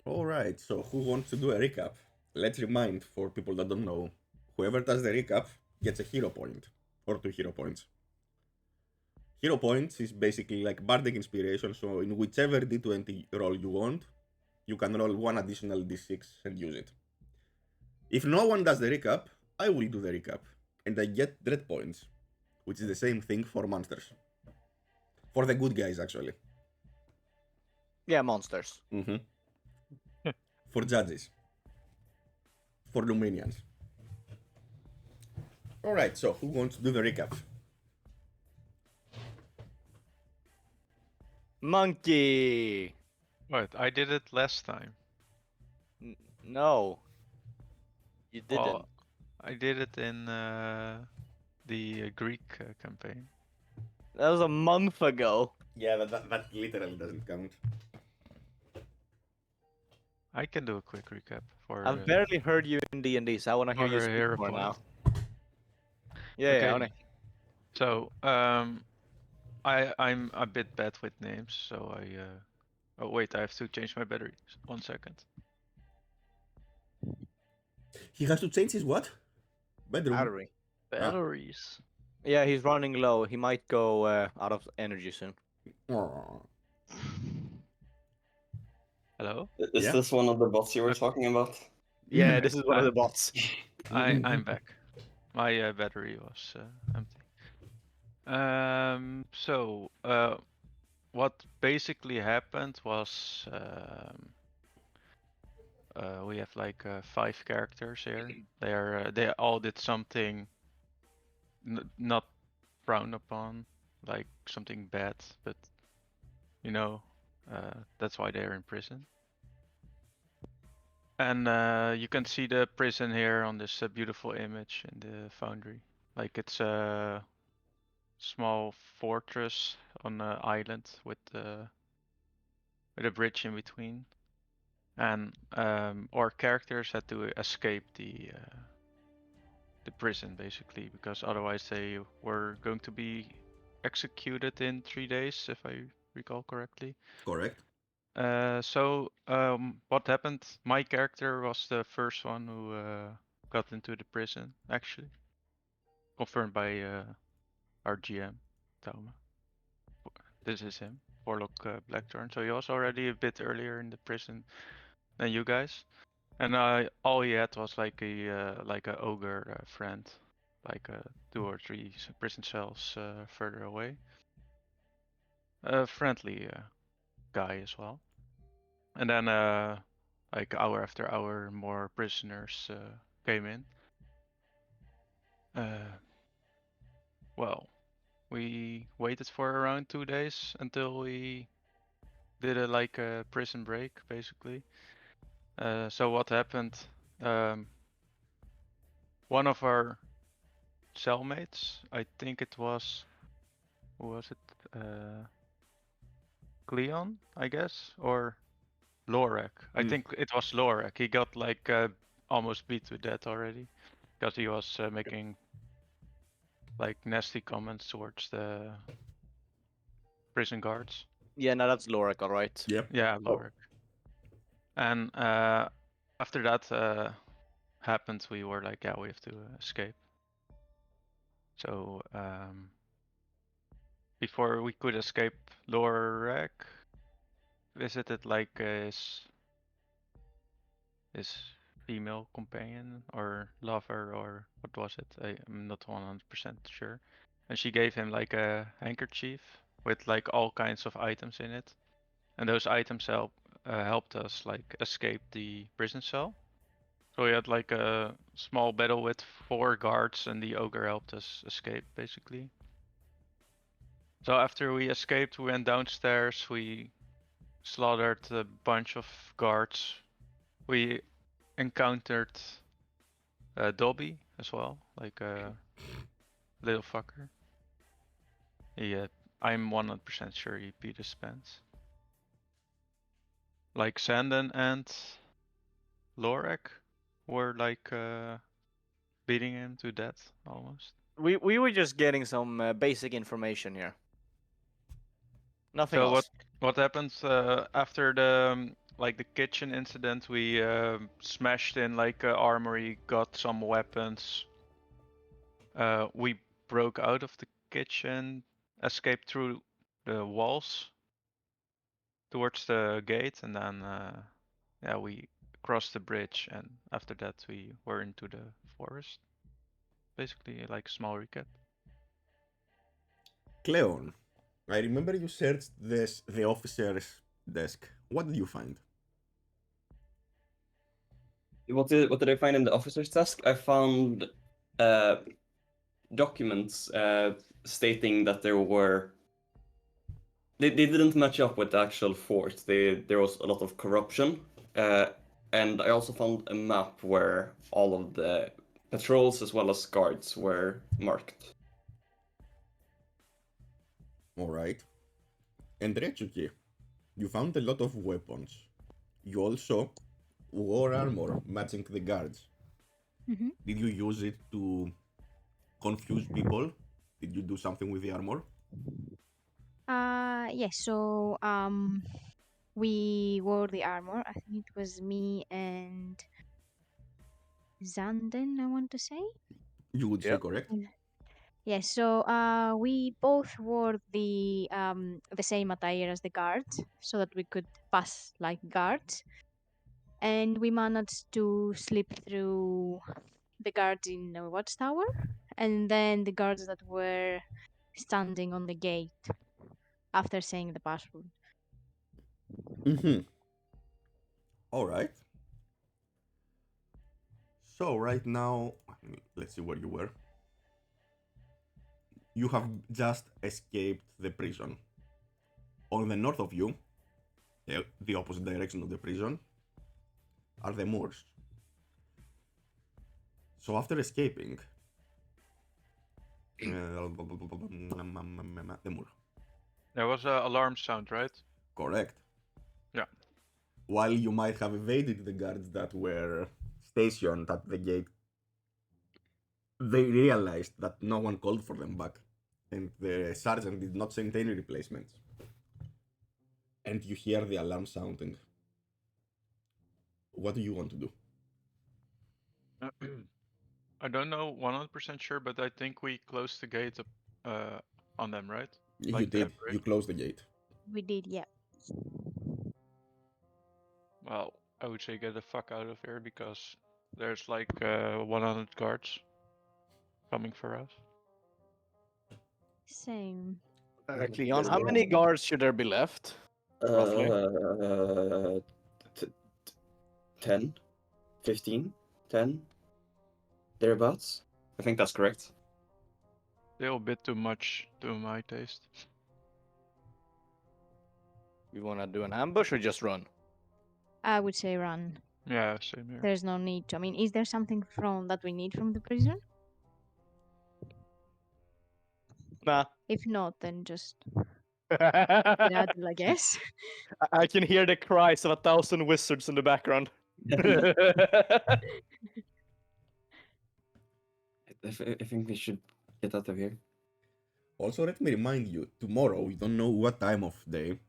Alright, so who wants to do a recap? Let's remind for people that don't know. Whoever does the recap gets a hero point. Or 2 hero points. Hero points is basically like Bardic Inspiration, so in whichever d20 roll you want, you can roll one additional d6 and use it. If no one does the recap, I will do the recap, and I get dread points, which is the same thing for monsters. For the good guys, actually. Yeah, monsters. Mm-hmm. For judges. For Luminians. Alright, so who wants to do the recap? Monkey. What? I did it last time. No, you didn't. Well, I did it in the Greek campaign. That was a month ago. Yeah, that literally doesn't count. I can do a quick recap for. I've barely heard you in D&D, so I want to hear you for speak hero more now. point. Yeah, Okay. yeah, I wanna... So, I'm a bit bad with names, so I. Oh wait, I have to change my batteries. 1 second. He has to change his what? Bedroom. Battery. Batteries. Yeah, he's running low. He might go out of energy soon. Aw. Hello. Is Yeah. this one of the bots you were Okay. talking about? Yeah, this is one of the bots. I'm back. My battery was empty. So what basically happened was we have like 5 characters here. They all did something not frowned upon, like something bad, but you know, that's why they're in prison. And you can see the prison here on this beautiful image in the foundry. Like it's a small fortress on an island with a bridge in between. And our characters had to escape the prison basically, because otherwise they were going to be executed in 3 days, if I recall correctly. Correct. So what happened? My character was the first one who got into the prison, actually, confirmed by our GM, Tauma. This is him, Warlock Blackthorn. So he was already a bit earlier in the prison than you guys, and all he had was like a ogre friend, like 2 or 3 prison cells further away. A friendly guy as well. And then like hour after hour, more prisoners came in. Well, we waited for around 2 days until we did like a prison break, basically. So what happened? One of our cellmates, I think it was, who was it? Cleon, I guess, or Lorak. I think it was Lorak. He got like almost beat to death already, because he was making like nasty comments towards the prison guards. Yeah, no, that's Lorik, alright. Yep. Yeah, Lorak. And after that happened, we were like, yeah, we have to escape. So before we could escape, Lorak visited like his female companion or lover, or what was it? I'm not 100% sure. And she gave him like a handkerchief with like all kinds of items in it. And those items helped us like escape the prison cell. So we had like a small battle with 4 guards, and the ogre helped us escape basically. So after we escaped, we went downstairs, we slaughtered a bunch of guards. We encountered Dobby as well, like a little fucker. I'm 100% sure he beat his pants. Like Sandon and Lorak were like beating him to death almost. We were just getting some basic information here. Nothing So else. what happens after the like the kitchen incident, we smashed in like a armory, got some weapons. We broke out of the kitchen, escaped through the walls towards the gate, and then yeah, we crossed the bridge, and after that we were into the forest. Basically, like a small recap. Cleon, I remember you searched the officer's desk. What did you find? What did I find in the officer's desk? I found documents stating that there were. They didn't match up with the actual fort. There was a lot of corruption, and I also found a map where all of the patrols as well as guards were marked. All right. And Retsuki, you found a lot of weapons. You also wore armor matching the guards. Mhm. Did you use it to confuse people? Did you do something with the armor? Yes. So we wore the armor. I think it was me and Zanden, I want to say. You would say Yep. correct. Yes, so we both wore the same attire as the guards so that we could pass like guards. And we managed to slip through the guards in the watchtower and then the guards that were standing on the gate after saying the password. Mm-hmm. All right. So right now, let's see where you were. You have just escaped the prison. On the north of you, the opposite direction of the prison, are the moors. So after escaping, the moor. There was an alarm sound, right? Correct. Yeah. While you might have evaded the guards that were stationed at the gate, they realized that no one called for them back, and the sergeant did not send any replacements. And you hear the alarm sounding. What do you want to do? I don't know 100% sure, but I think we closed the gate up, on them, right? You Like did. temporary. You closed the gate. We did, yeah. Well, I would say get the fuck out of here because there's like 100 guards coming for us. Same. Cleon, how many guards should there be left? Roughly. 10, 15, 10, thereabouts. I think that's correct. Still a bit too much to my taste. We want to do an ambush or just run? I would say run. Yeah, same here. There's no need to. I mean, is there something from that we need from the prison? Nah. If not, then just I skedaddle, I guess. can hear the cries of 1,000 wizards in the background. I think we should get out of here. Also, let me remind you, tomorrow, we don't know what time of day,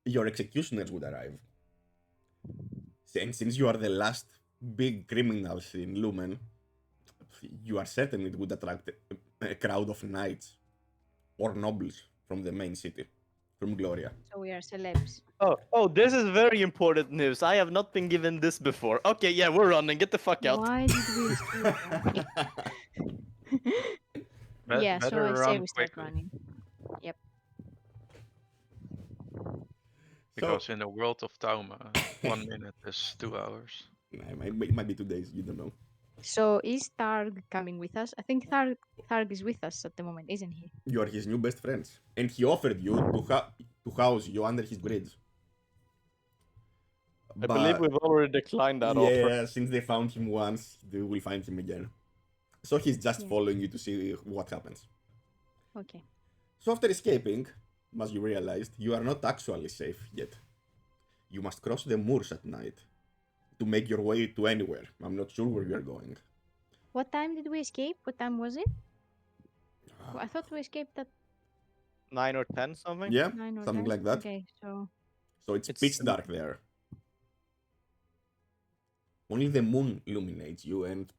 your executioners would arrive. And since you are the last big criminals in Lumen, you are certain it would attract a crowd of knights or nobles from the main city, from Gloria. So we are celebs. Oh, this is very important news. I have not been given this before. Okay, yeah, we're running. Get the fuck out. Why did we escape then? Yeah, so better I say run we start quickly. running. Yep. Because in the world of Tauma, 1 minute is 2 hours. It might be 2 days, you don't know. So is Tharg coming with us? I think Tharg is with us at the moment, isn't he? You are his new best friends. And he offered you to house you under his bridge. I believe we've already declined that offer. Yeah, since they found him once, they will find him again. So he's just Yeah. following you to see what happens. Okay. So after escaping, as you realized, you are not actually safe yet. You must cross the moors at night to make your way to anywhere. I'm not sure where you are going. What time did we escape? What time was it? I thought we escaped at 9 or 10 something? Yeah, 9 or something 10. like that. Okay, so So it's It's pitch dark there. Only the moon illuminates you, and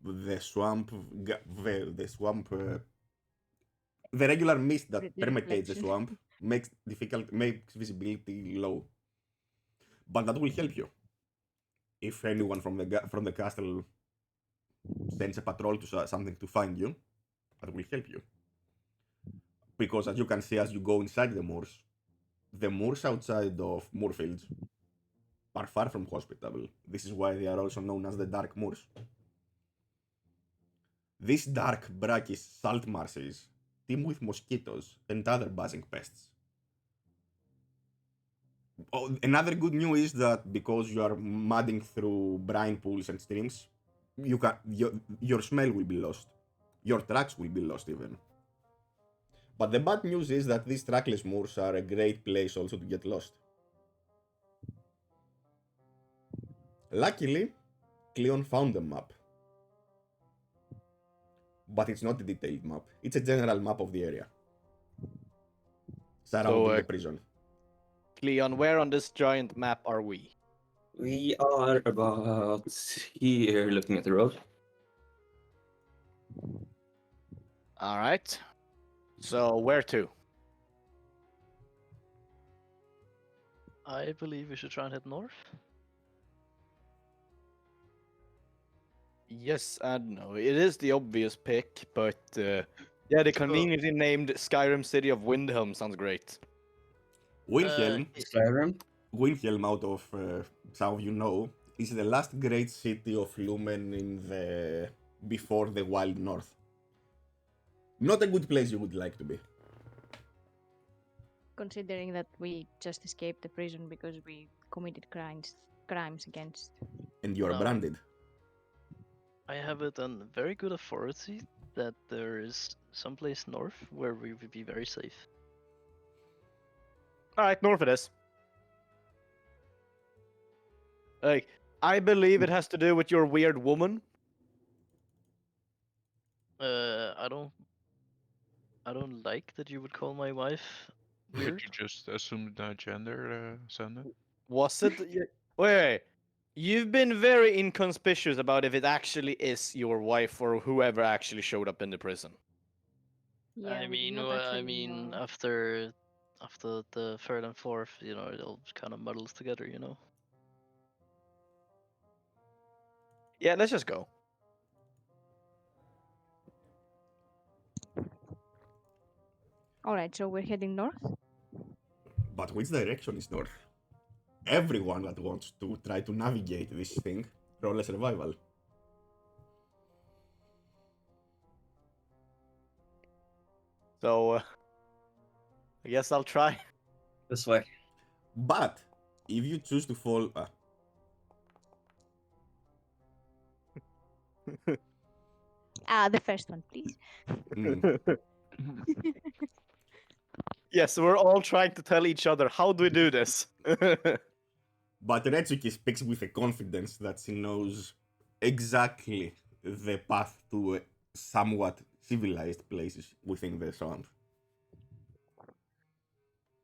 the swamp, the swamp, the regular mist that The permeates the reflection. swamp makes visibility low. But that will help you if anyone from the castle sends a patrol to something to find you. That will help you because, as you can see, as you go inside the moors outside of Moorfields are far from hospitable. This is why they are also known as the Dark Moors. These dark, brackish salt marshes teem with mosquitoes and other buzzing pests. Oh, another good news is that because you are mudding through brine pools and streams, your smell will be lost. Your tracks will be lost even. But the bad news is that these trackless moors are a great place also to get lost. Luckily, Cleon found a map. But it's not a detailed map. It's a general map of the area surrounding the prison. Cleon, where on this giant map are we? We are about here looking at the road. All right. So where to? I believe we should try and head north. Yes and no. It is the obvious pick, but yeah, the conveniently named Skyrim City of Windhelm sounds great. Wilhelm, Skyrim. Wilhelm, out of some of you know, is the last great city of Lumen in the before the Wild North. Not a good place you would like to be. Considering that we just escaped the prison because we committed crimes against. And you are No. branded. I have it on very good authority that there is someplace north where we would be very safe. All right, north it is. Like, I believe it has to do with your weird woman. I don't like that you would call my wife Could weird. you just assume the gender, Sander? Was it? Wait. You've been very inconspicuous about if it actually is your wife or whoever actually showed up in the prison. Yeah, I we did mean, not actually know. after the third and fourth, it all kind of muddles together, Yeah, let's just go. All right, so we're heading north. But which direction is north? Everyone that wants to try to navigate this thing, roll a survival. So, I guess I'll try. This way. But if you choose to fall, The first one, please. Yes, we're all trying to tell each other how do we do this. But Retsuki speaks with a confidence that she knows exactly the path to somewhat civilized places within the swamp.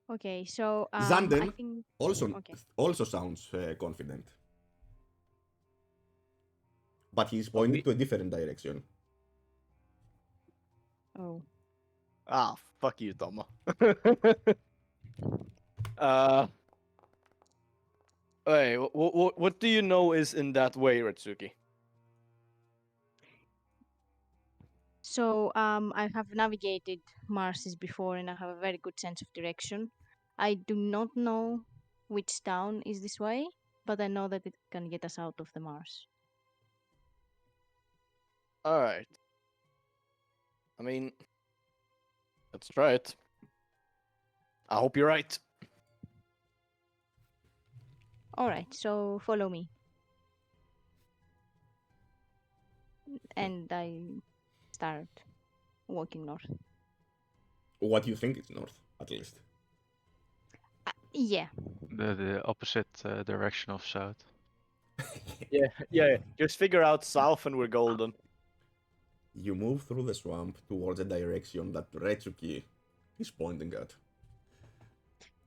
Okay, so I Zanden think okay. also sounds confident, but he's Well, pointing to a different direction. Oh, Ah, fuck you, Toma. Hey, what do you know is in that way, Retsuki? so I have navigated Marses before, and I have a very good sense of direction. I do not know which town is this way, but I know that it can get us out of the Mars. All right. I mean, let's try it. I hope you're right. All right, so follow me. And I start walking north. What do you think is north, at least? Yeah. The opposite direction of south. Yeah. Just figure out south and we're golden. You move through the swamp towards a direction that Retsuki is pointing at.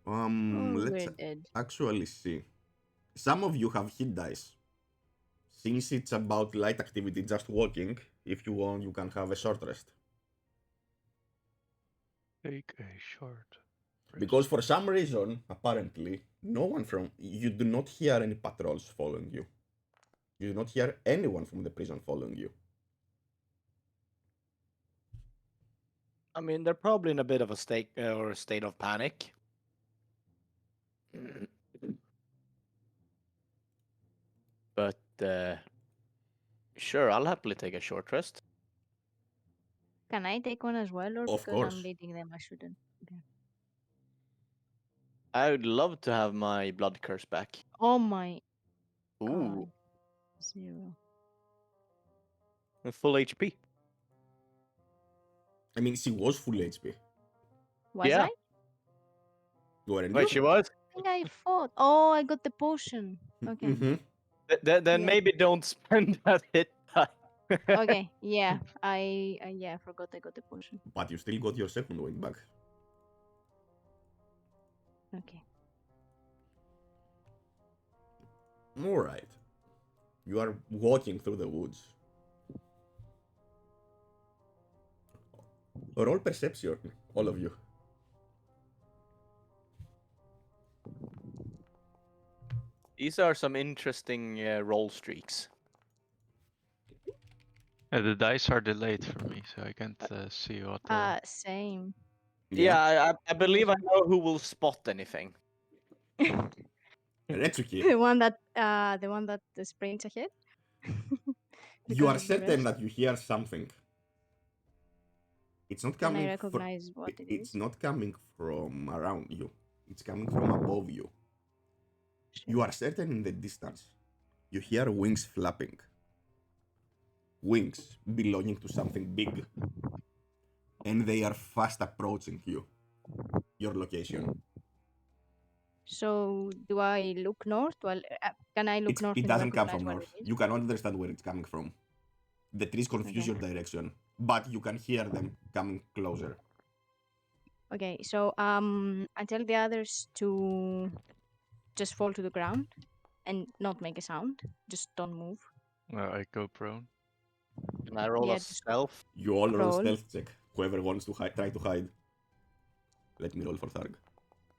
Oh, Let's we're dead. actually see. Some of you have hit dice. Since it's about light activity, just walking, if you want, you can have a short rest. Take a short. rest. Because for some reason, apparently, no one from you do not hear any patrols following you. You do not hear anyone from the prison following you. I mean, they're probably in a bit of a state of panic. But sure, I'll happily take a short rest. Can I take one as well, or Of because I'm course. leading them, I shouldn't? Okay. I would love to have my blood curse back. Oh my Ooh, god. 0. full HP. I mean, she was full HP. Was Yeah. I? Weren't Wait, you? she was? I think I fought. Oh, I got the potion. Okay. Mm-hmm. Then Yeah. maybe don't spend that hit die. Okay. Yeah. I forgot I got the potion. But you still got your second wind back. Okay. Alright. You are walking through the woods. Roll perception, all of you. These are some interesting roll streaks. The dice are delayed for me, so I can't see what. Same. Yeah, I believe I know who will spot anything. Retsuki, the one that sprints ahead. you are Because of the certain rest. that you hear something. It's not Can I coming. recognize what it It's is? not coming from around you. It's coming from above you. You are certain in the distance. You hear wings flapping. Wings belonging to something big. And they are fast approaching you. Your location. So do I look north? Well, can I look north It and doesn't come recognize from what north. it is? You cannot understand where it's coming from. The trees confuse Okay. your direction, but you can hear them coming closer. Okay, so I tell the others to just fall to the ground and not make a sound. Just don't move. I go prone. Can I roll Yeah, a just stealth? You all roll Roll. stealth check. Whoever wants to try to hide. Let me roll for Tharg.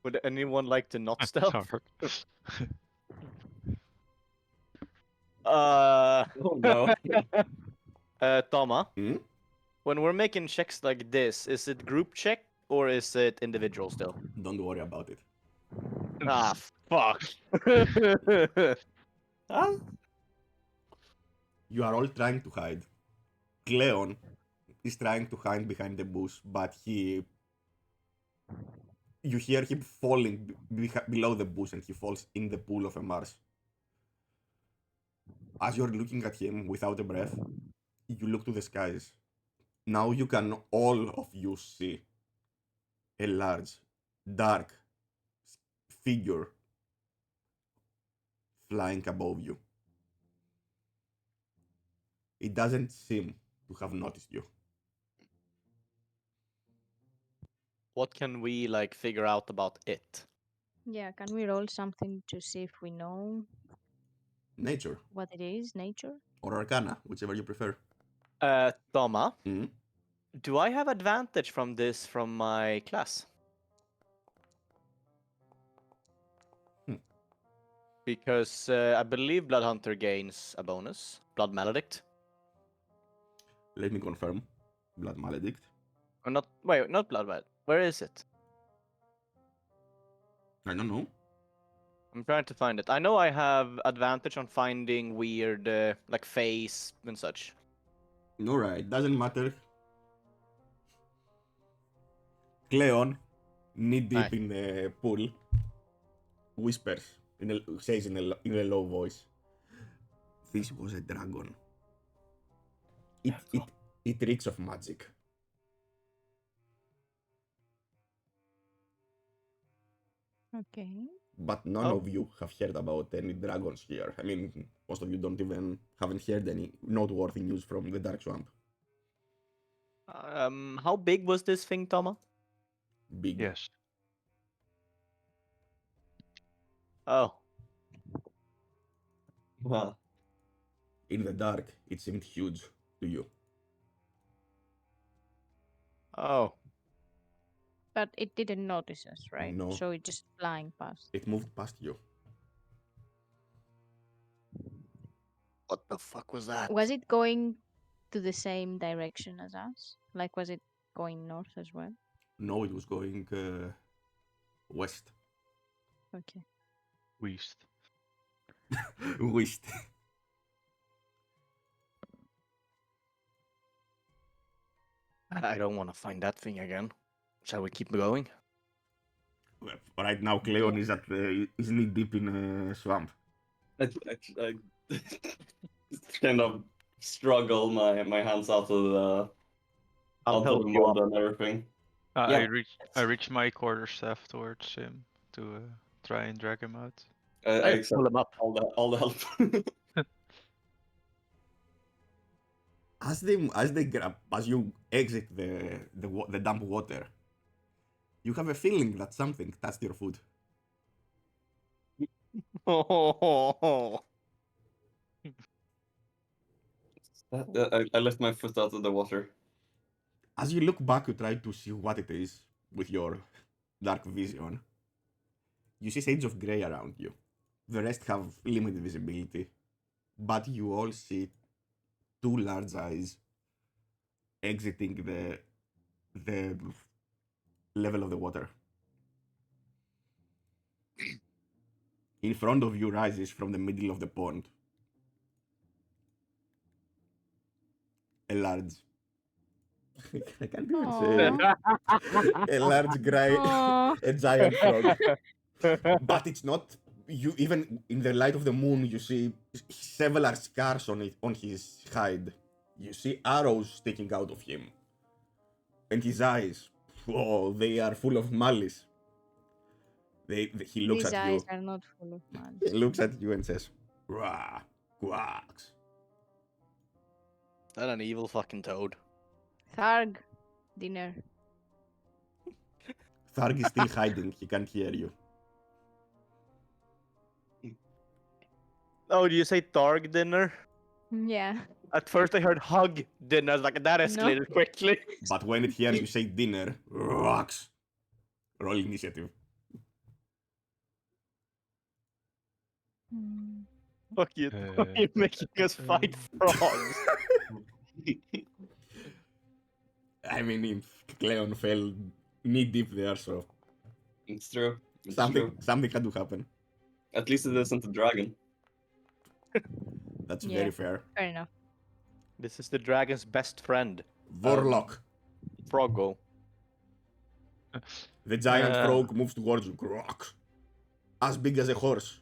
Would anyone like to not It's stealth? hard. Oh no. Toma, Hmm? when we're making checks like this, is it group check or is it individual still? Don't worry about it. Ah, fuck. Ah, You are all trying to hide. Cleon is trying to hide behind the bush, but you hear him falling below the bush and he falls in the pool of a marsh. As you're looking at him without a breath, you look to the skies. Now you can all of you see a large, dark figure flying above you. It doesn't seem to have noticed you. What can we like figure out about it? Yeah, can we roll something to see if we know Nature what it is? Nature? or Arcana, whichever you prefer. Toma, Hmm? do I have advantage from this from my class? Because I believe Blood Hunter gains a bonus. Blood Maledict. Let me confirm. Blood Maledict. Or not, wait, not Blood Maledict. Where is it? I don't know. I'm trying to find it. I know I have advantage on finding weird, like face and such. Alright, doesn't matter. Cleon, knee deep Aye. in the pool, whispers, says in a low voice, "This was a dragon. It reeks of magic." Okay. But none Oh. of you have heard about any dragons here. I mean, most of you haven't heard any noteworthy news from the Dark Swamp. How big was this thing, Toma? Big. Yes. Oh, well. In the dark, it seemed huge to you. Oh. But it didn't notice us, right? No. So it just flying past. It moved past you. What the fuck was that? Was it going to the same direction as us? Like, was it going north as well? No, it was going west. Okay. Weast. West. I don't want to find that thing again. Shall we keep going? Right now, Cleon is is knee deep in a swamp. I kind of struggle my hands out of the I'll onto help the you mud up. and everything. I Yeah. reach my quarterstaff towards him to try and drag him out. I Hey, accept pull him up. all the help. As you exit the damp water, you have a feeling that something touched your foot. I lift my foot out of the water. As you look back, you try to see what it is with your dark vision. You see shades of grey around you. The rest have limited visibility, but you all see two large eyes exiting the level of the water. In front of you rises from the middle of the pond a large. I can't even say a large gray, Aw. a giant frog. But it's not. You even in the light of the moon, you see several scars on his hide. You see arrows sticking out of him, and his eyes. Oh, they are full of malice. He looks These at eyes you. are not full of He malice. looks at you and says, "Rah, quacks." That an evil fucking toad. Tharg, dinner. Tharg is still hiding. He can't hear you. Oh, do you say Targ dinner? Yeah. At first I heard hug dinner. I was like, that No. escalated quickly. But when it hears you say dinner, rocks. Roll initiative. Hmm. Fuck you. You're making us fight frogs. I mean, if Cleon fell knee deep there, so It's true. It's something true. something had to happen. At least it isn't a dragon. That's Yeah. very fair. Fair enough. This is the dragon's best friend, Vorlock. Froggo. The giant Uh. frog moves towards you. Grok. As big as a horse.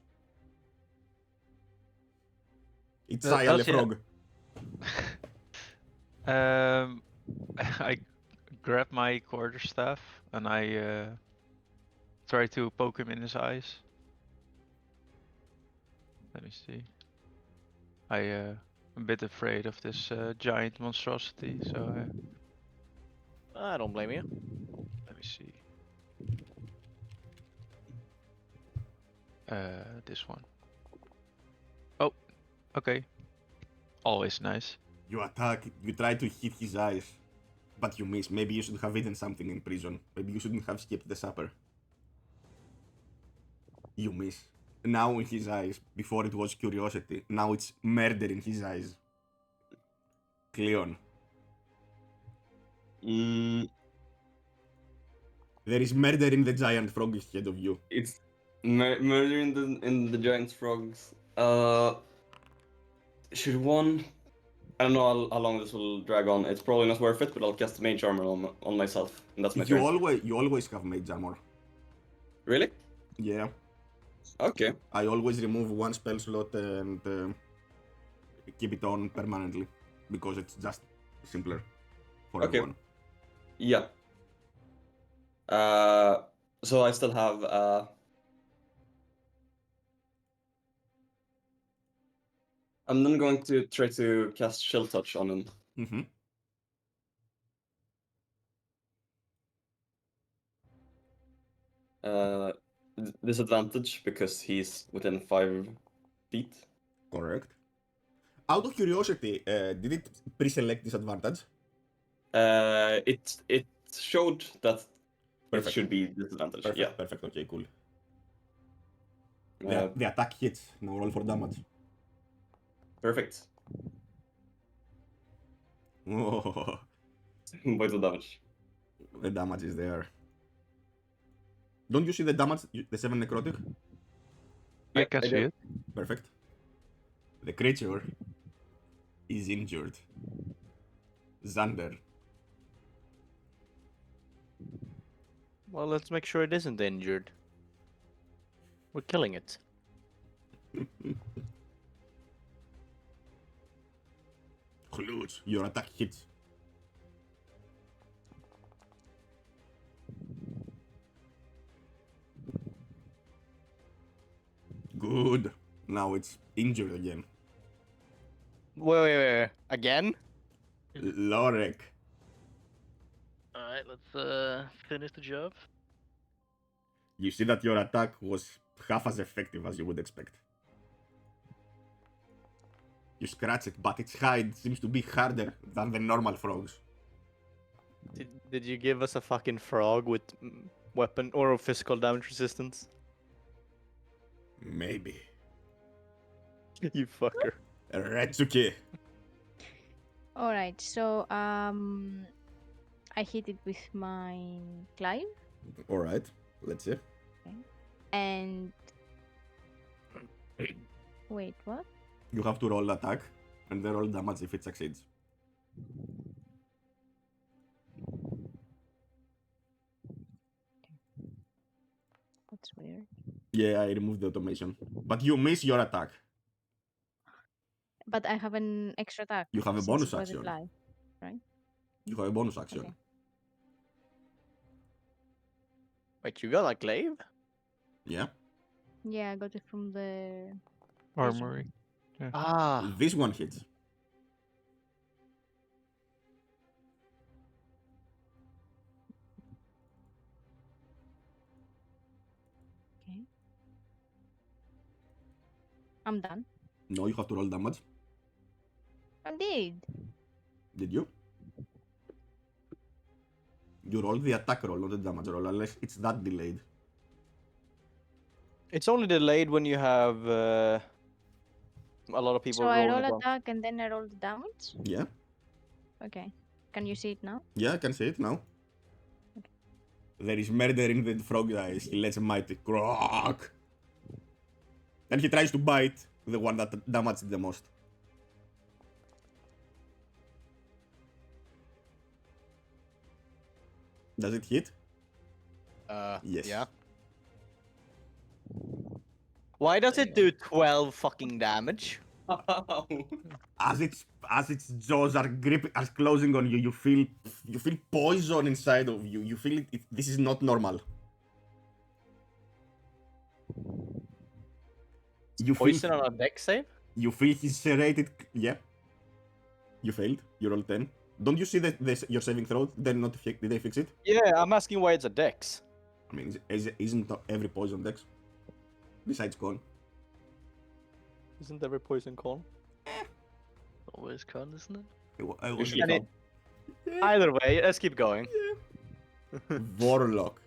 It's Sayal the Does he- frog. I grab my quarterstaff and I try to poke him in his eyes. Let me see. I'm a bit afraid of this giant monstrosity, so I don't blame you. let me see. This one. Oh, okay. Always nice. You attack, you try to hit his eyes, but you miss. Maybe you should have eaten something in prison. Maybe you shouldn't have skipped the supper. You miss. Now in his eyes, before it was curiosity, now it's murder in his eyes. Cleon, Mm, there is murder in the giant frog ahead of you. it's murder in the giant frogs. Should one? I don't know how long this will drag on. It's probably not worth it, but I'll cast mage armor on myself, and that's my turn. You always have mage armor. Really? Yeah, Okay. I always remove one spell slot and keep it on permanently because it's just simpler for Okay. everyone. Yeah. So I still have I'm then going to try to cast Chill Touch on him. Mm-hmm. Disadvantage because he's within 5 feet. Correct. Out of curiosity, did it pre-select disadvantage? It showed that Perfect. it should be disadvantage. Perfect, Yeah. perfect, okay, cool. Uh, The attack hits. Now roll for damage. Perfect. Oh, Points of damage. the damage is there. Don't you see the damage? The 7 necrotic? I can see it. Perfect. The creature is injured. Xander. Well, let's make sure it isn't injured. We're killing it. Clutch, your attack hits. Good. Now it's injured again. Wait. Again? Lorek. Alright, let's finish the job. You see that your attack was half as effective as you would expect. You scratch it, but its hide seems to be harder than the normal frogs. Did you give us a fucking frog with weapon or physical damage resistance? Maybe. You fucker. Retsuki. Alright, so I hit it with my Clive Alright, let's see. and wait, what? You have to roll attack and then roll damage if it succeeds. That's weird. Yeah, I removed the automation. But you miss your attack. But I have an extra attack. You have a since bonus it was action. Clive. You have a bonus action. Okay. Wait, you got a glaive? Yeah? Yeah, I got it from the Armory. Ah. This one hits. Okay. I'm done. No, you have to roll damage. I did. Did you? You roll the attack roll, not the damage roll, unless it's that delayed. It's only delayed when you have a lot of people So I rolling roll at once. attack and then I roll the damage. Yeah? Okay. Can you see it now? Yeah, I can see it now. There is murder in the frog eyes. He lets a mighty croak. And he tries to bite the one that damaged the most. Does it hit? Yes. Yeah. Why does it do 12 fucking damage? As its jaws are closing on you, you feel poison inside of you. You feel this is not normal. You Poison feel on a deck save? you feel he's serrated. Yeah. You failed. You rolled 10. Don't you see your saving throw? Then not did they fix it? Yeah, I'm asking why it's a dex. I mean, isn't every poison dex? Besides con. Isn't every poison con? Always con, isn't it? I was Usually And Either way, let's keep going. Warlock.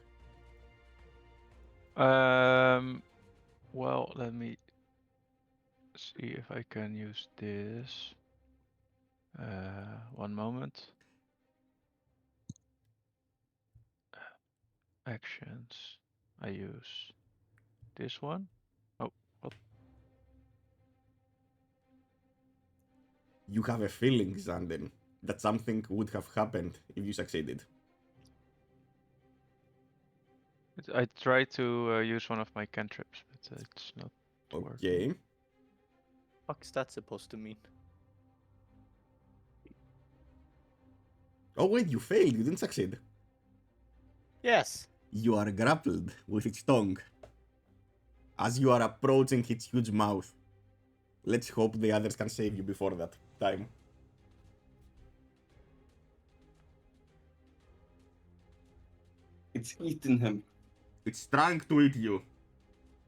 Well, let me see if I can use this. One moment. Actions. I use this one. Oh, what? You have a feeling, Xander, that something would have happened if you succeeded. I tried to use one of my cantrips, but it's not working. Okay. What's that supposed to mean? Oh wait, you failed. You didn't succeed. Yes. You are grappled with its tongue. As you are approaching its huge mouth. Let's hope the others can save you before that time. It's eating him. It's trying to eat you.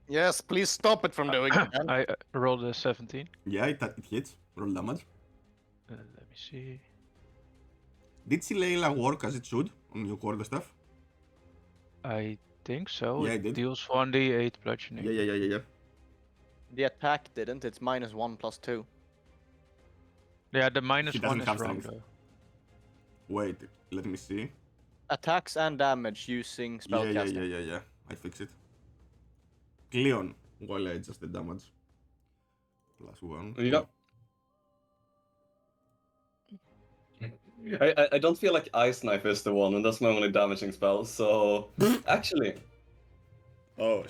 Yes, please stop it from doing it. then. I rolled a 17. Yeah, it hits. Roll damage. Let me see. Did Sileila work as it should on your core stuff? I think so. Yeah, it it did. deals 1d8 bludgeoning. Yeah. The attack didn't. It's -1 + 2. Yeah, the minus He doesn't 1 is have wrong strength. though. Wait, let me see. Attacks and damage using spellcasting. Yeah. I fix it. Cleon, while I adjust the damage. +1. Yeah. I don't feel like Ice Knife is the one, and that's my only damaging spell. So actually, Oh,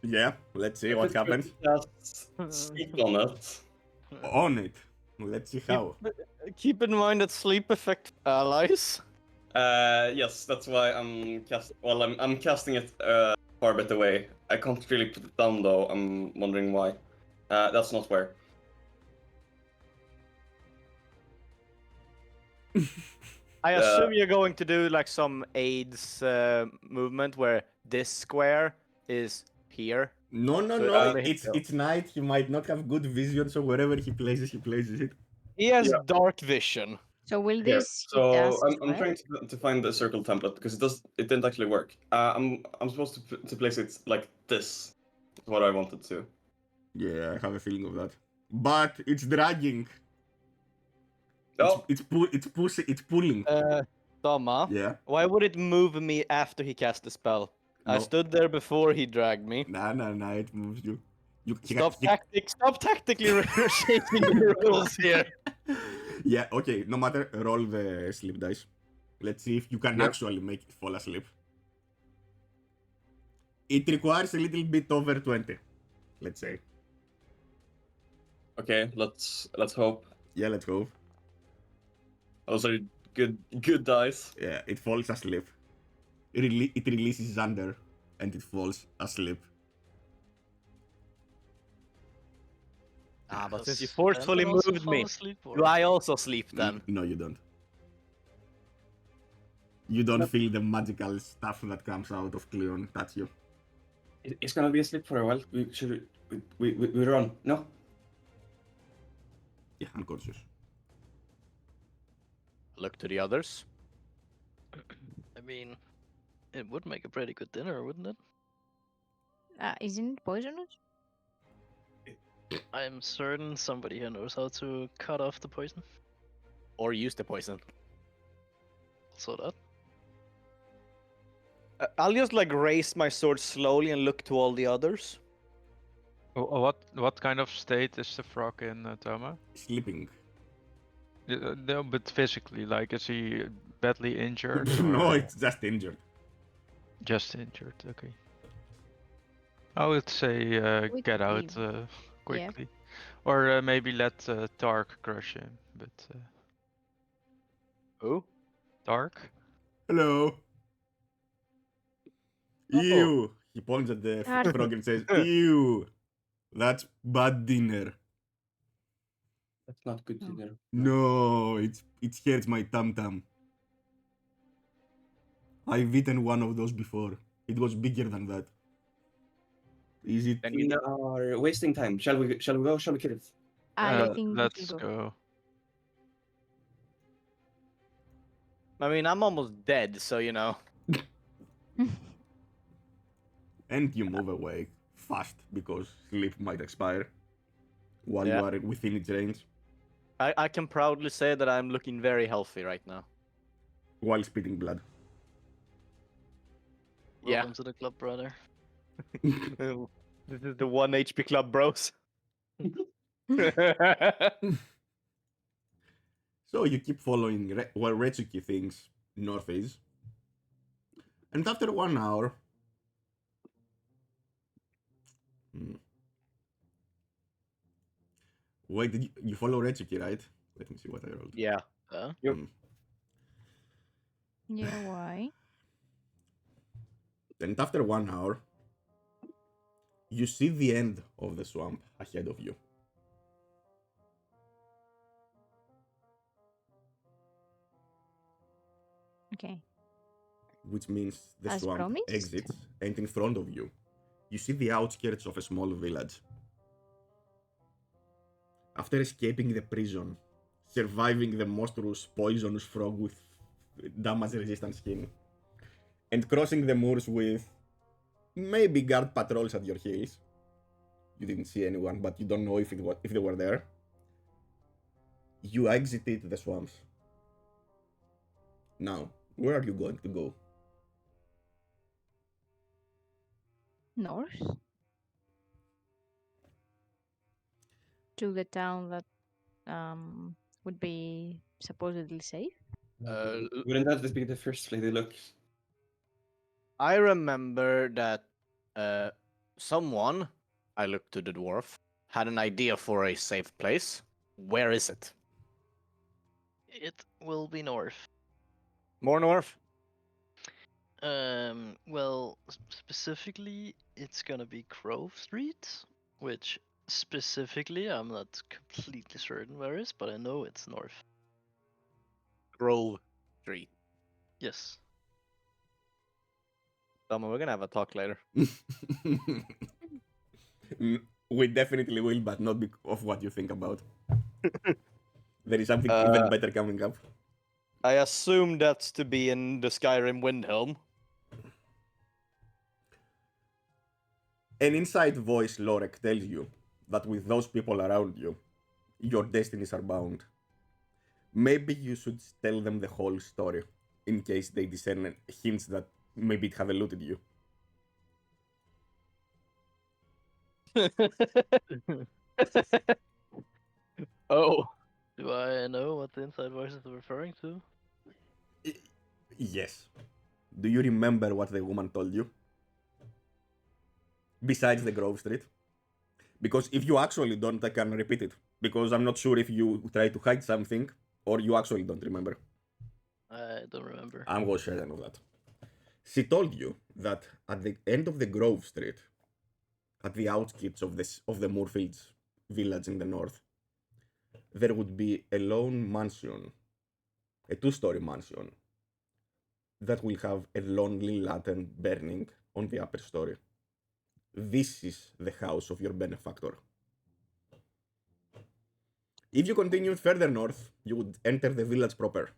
yeah. Let's see what happens. Just sleep on it. On it. Let's see how. Keep in mind that sleep affect allies. Yes, that's why I'm I'm casting it far a bit away. I can't really put it down though. I'm wondering why. That's not where. I assume you're going to do like some aids movement where this square is here. No. over here. It's night. He might not have good vision, so wherever he places it. He has Yeah. dark vision. So will Here. this hit us So as I'm well? trying to find the circle template because it didn't actually work. I'm supposed to place it like this. Is what I wanted to. Yeah, I have a feeling of that. But it's dragging. Oh, It's pulling. Dama, Yeah. why would it move me after he cast the spell? I No. stood there before he dragged me. Nah, it moves you. Stop tactically reshaping the rules here. Yeah, okay, no matter, roll the sleep dice. Let's see if you can Yep. actually make it fall asleep. It requires a little bit over 20, let's say. okay. Let's hope. Yeah, let's go. Those are good dice. Yeah, it falls asleep. It releases Xander, and it falls asleep. But since you Does forcefully Phantom also moved fall me, asleep, or- do I also sleep then? No, you don't. You don't feel the magical stuff that comes out of Cleon touch you. It's gonna be asleep for a while. We run. No. Yeah, unconscious. Look to the others. I mean, it would make a pretty good dinner, wouldn't it? Isn't it poisonous? I'm certain somebody here knows how to cut off the poison. Or use the poison. So that. I'll just like raise my sword slowly and look to all the others. What kind of state is the frog in, Toma? Sleeping. No, but physically, like, is he badly injured? No, or it's just injured. just injured. Okay. I would say get out Quickly. quickly, or maybe let Tark crush him. But Who? Tark? Hello. Oh. Ew. He points at the Tark. frog and says, ew. That's bad dinner. That's not good dinner. No, it hurts my tum-tum. I've eaten one of those before. It was bigger than that. Is it? Then We are wasting time. Shall we go? Shall we kill it? I think we Let's should go. I mean, I'm almost dead, so you know. And you move away fast because sleep might expire while Yeah. you are within its range, I can proudly say that I'm looking very healthy right now. while spitting blood. Yeah. Welcome to the club, brother. This is the 1 HP club, bros. So you keep following where Retsuki thinks north is. And after 1 hour... Wait, did you follow Retsuki, right? Let me see what I rolled. Yeah. Yep. Yeah, why? And after 1 hour, you see the end of the swamp ahead of you. Okay. Which means the As swamp promised? exits, and in front of you you see the outskirts of a small village. After escaping the prison, surviving the monstrous poisonous frog with damage-resistant skin, and crossing the moors with maybe guard patrols at your heels. You didn't see anyone, but you don't know if they were there. You exited the swamps. Now, where are you going to go? North to the town that would be supposedly safe. Wouldn't that be the first lady look? I remember that someone, I looked to the dwarf, had an idea for a safe place. Where is it? It will be north. More north? Well, specifically, it's gonna be Grove Street, which specifically I'm not completely certain where it is, but I know it's north. Grove Street. Yes. Someone, we're gonna have a talk later. We definitely will, but not of what you think about. There is something even better coming up. I assume that's to be in the Skyrim Windhelm. An inside voice, Lorek, tells you that with those people around you, your destinies are bound. Maybe you should tell them the whole story, in case they discern hints that maybe it have eluded you. Oh. Do I know what the inside voice is referring to? Yes. Do you remember what the woman told you? Besides the Grove Street? Because if you actually don't, I can repeat it. Because I'm not sure if you try to hide something or you actually don't remember. I don't remember. I'm well certain of that. She told you that at the end of the Grove Street, at the outskirts of the Moorfields village in the north, there would be a lone mansion, a two-story mansion, that will have a lonely lantern burning on the upper story. This is the house of your benefactor. If you continued further north, you would enter the village proper.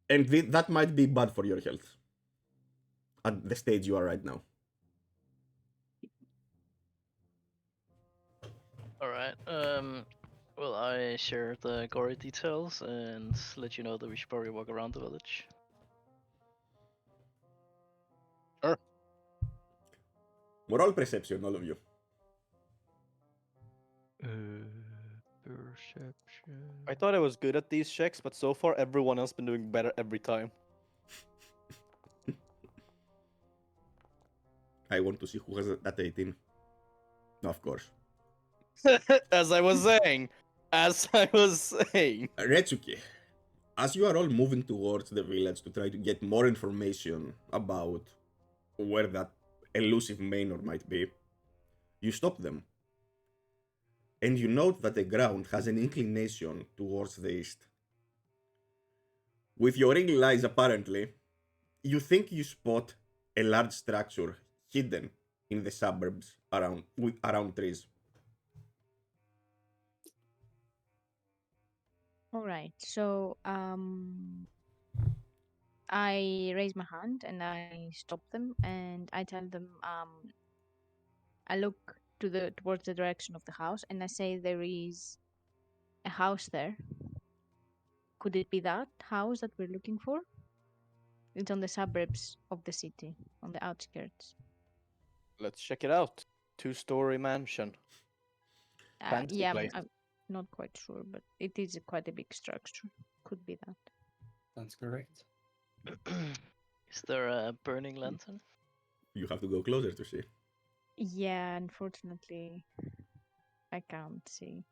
And that might be bad for your health. At the stage you are right now. Alright, well, I share the gory details and let you know that we should probably walk around the village. Moral perception, all of you. Perception. I thought I was good at these checks, but so far everyone else been doing better every time. I want to see who has that 18. Of course. As I was saying. Retsuki, as you are all moving towards the village to try to get more information about where that elusive manor might be, you stop them. And you note that the ground has an inclination towards the east. With your eagle eyes, apparently, you think you spot a large structure hidden in the suburbs around trees. All right. So I raise my hand and I stop them and I tell them I look towards the direction of the house and I say there is a house there. Could it be that house that we're looking for? It's on the suburbs of the city, on the outskirts. Let's check it out. Two-story mansion. Fancy Yeah, place. I'm not quite sure, but it is quite a big structure. Could be that. That's correct. Is there a burning lantern? You have to go closer to see. Yeah, unfortunately, I can't see.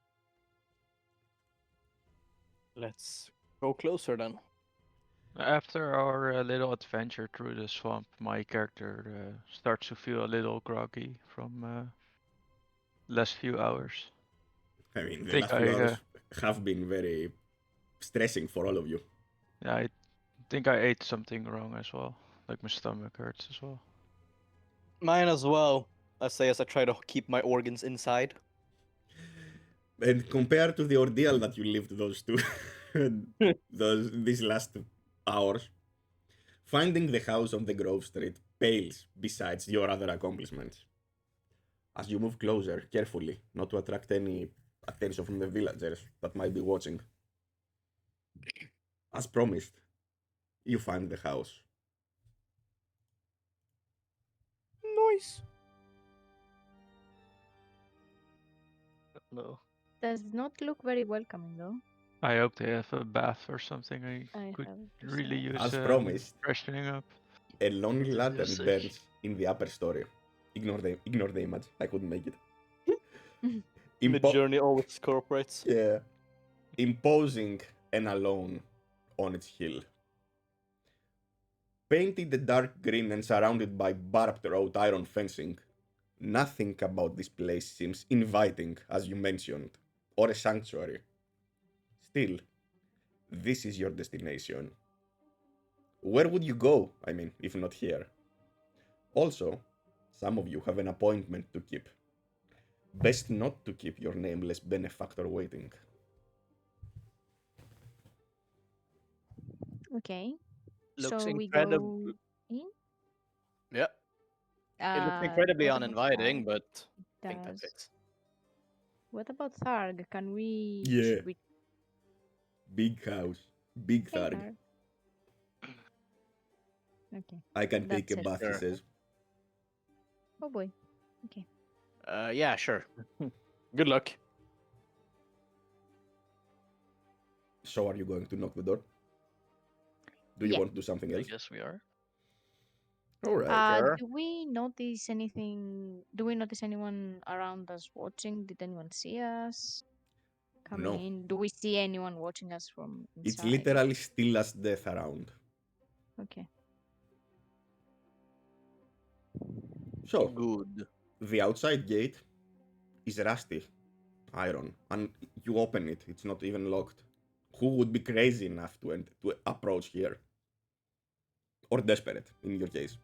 Let's go closer then. After our little adventure through the swamp, my character starts to feel a little groggy from last few hours. I mean, the Think last few I, hours have been very stressing for all of you. Yeah, I think I ate something wrong as well. Like my stomach hurts as well. Mine as well. I say as I try to keep my organs inside. And compared to the ordeal that you lived those two, these last hours, finding the house on the Grove Street pales besides your other accomplishments. As you move closer, carefully, not to attract any attention from the villagers that might be watching. As promised, you find the house. Nice. No. Does not look very welcoming though. I hope they have a bath or something. I Could have to really say. use As promised, freshening up. a lonely Just lantern music. burns in the upper story. Ignore the image. I couldn't make it. Mid-journey always cooperates. Yeah. Imposing and alone on its hill. Painted a dark green and surrounded by barbed wrought iron fencing, nothing about this place seems inviting, as you mentioned, or a sanctuary. Still, this is your destination. Where would you go, I mean, if not here? Also, some of you have an appointment to keep. Best not to keep your nameless benefactor waiting. Okay. Looks So we incredible. go in. Yeah. It looks incredibly What about uninviting, Tharg? but I think that Does. fits. What about Tharg? Can we? Yeah. Should we? Big house, big Hey, Tharg. Tharg. Okay. I can take a That's it. bath, he Sure. says. Oh boy. Okay. Yeah, sure. Good luck. So are you going to knock the door? Do you Yeah. want to do something I else? guess we are. Alright. Sure. Do we notice anything? Do we notice anyone around us watching? Did anyone see us coming No. in? Do we see anyone watching us from It's inside? literally still as death around. Okay. So, Good. the outside gate is rusty iron, and you open it, it's not even locked. Who would be crazy enough to approach here? Or desperate, in your case.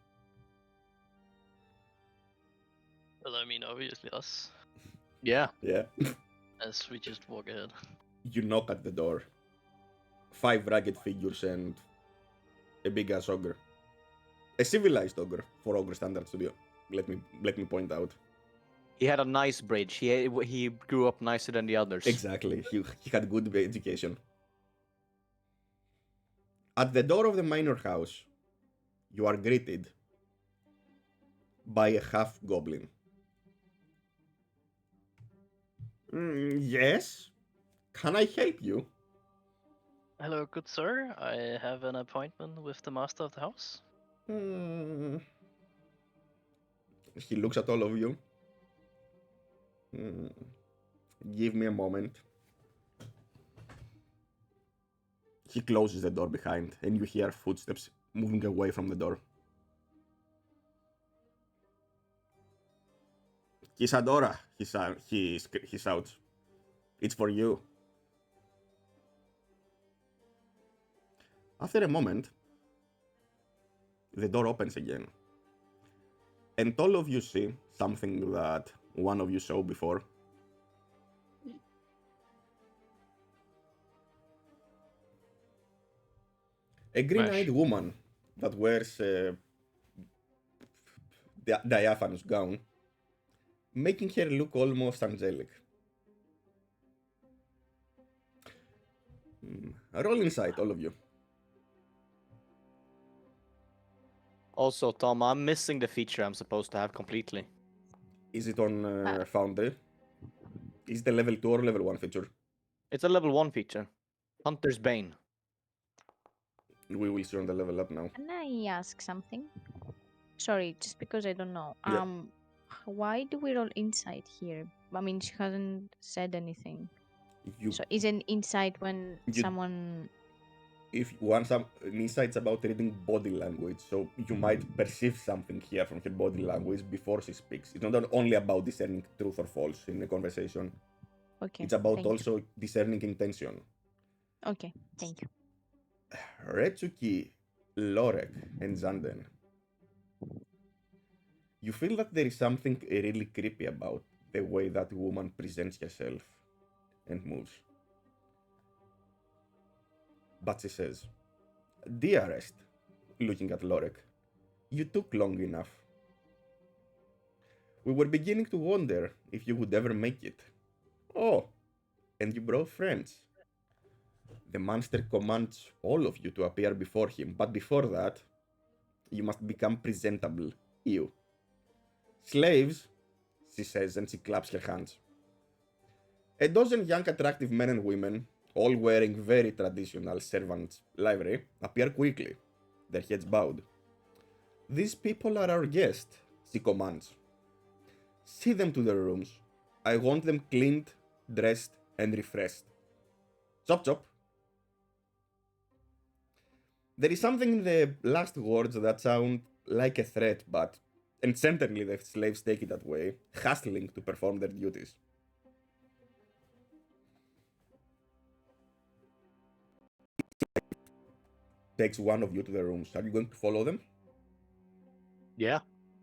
Well, I mean, obviously us. Yeah. Yeah. As we just walk ahead. You knock at the door. 5 ragged figures and a big ass ogre. A civilized ogre, for ogre standards to be. Let me point out. He had a nice bridge. He grew up nicer than the others. Exactly. He had good education. At the door of the manor house, you are greeted by a half goblin. Yes? Can I help you? Hello, good sir. I have an appointment with the master of the house. Hmm. He looks at all of you. Give me a moment. He closes the door behind, and you hear footsteps moving away from the door. Kisadora, he shouts. It's for you. After a moment, the door opens again. And all of you see something that one of you saw before. A green-eyed woman that wears a diaphanous gown, making her look almost angelic. Roll insight, all of you. Also, Tom, I'm missing the feature I'm supposed to have completely. Is it on Foundry? Is it a level 2 or level 1 feature? It's a level 1 feature. Hunter's Bane. We will see on the level up now. Can I ask something? Sorry, just because I don't know. Yeah. Why do we roll insight here? I mean, she hasn't said anything. You, So isn't insight when You- someone? if you want some insights about reading body language, so you might perceive something here from her body language before she speaks. It's not only about discerning truth or false in a conversation. Okay. It's about thank you. also discerning intention. Okay, thank you. Retsuki, Lorek, and Zanden. You feel that there is something really creepy about the way that woman presents herself and moves. But she says, Dearest, looking at Lorek, you took long enough. We were beginning to wonder if you would ever make it. Oh, and you brought friends. The monster commands all of you to appear before him, but before that, you must become presentable. You. Slaves, she says, and she claps her hands. A dozen young, attractive men and women, all wearing very traditional servant livery, appear quickly, their heads bowed. These people are our guests, she commands. See them to their rooms. I want them cleaned, dressed, and refreshed. Chop chop. There is something in the last words that sound like a threat, but, and certainly the slaves take it that way, hustling to perform their duties. Takes one of you to the rooms. Are you going to follow them? Yeah.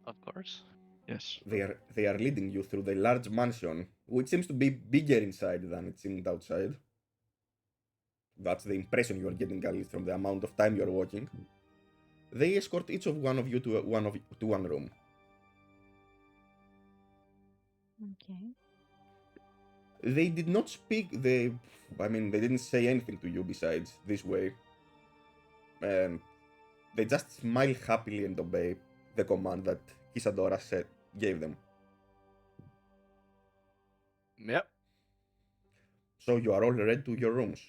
Of course. Yes. They are leading you through the large mansion, which seems to be bigger inside than it seemed outside. That's the impression you are getting, at least from the amount of time you are walking. They escort each of one of you to one room. Okay. They did not speak. They didn't say anything to you besides this way. And they just smile happily and obey the command that Isadora gave them. Yep. So you are all ready to your rooms.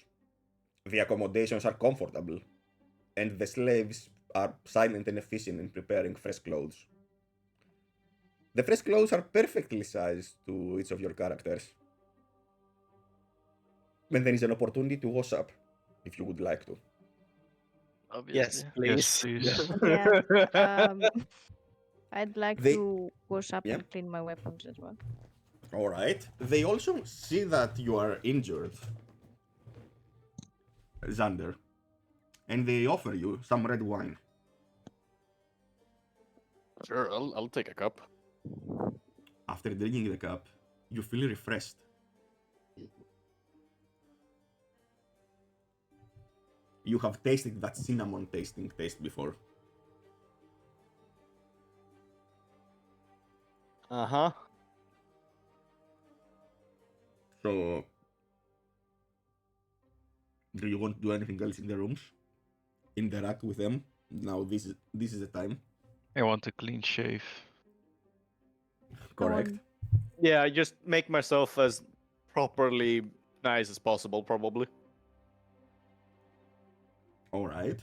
The accommodations are comfortable, and the slaves are silent and efficient in preparing fresh clothes. The fresh clothes are perfectly sized to each of your characters. And there is an opportunity to wash up, if you would like to. Obviously. Yes, Yes, please. please. Yeah. I'd like They- to wash up Yeah. and clean my weapons as well. Alright. They also see that you are injured, Xander, and they offer you some red wine. Sure, I'll take a cup. After drinking the cup, you feel refreshed. You have tasted that cinnamon tasting taste before. Uh-huh. So, do you want to do anything else in the rooms? Interact with them? Now this is the time. I want a clean shave. Correct. Yeah, I just make myself as properly nice as possible, probably. Alright.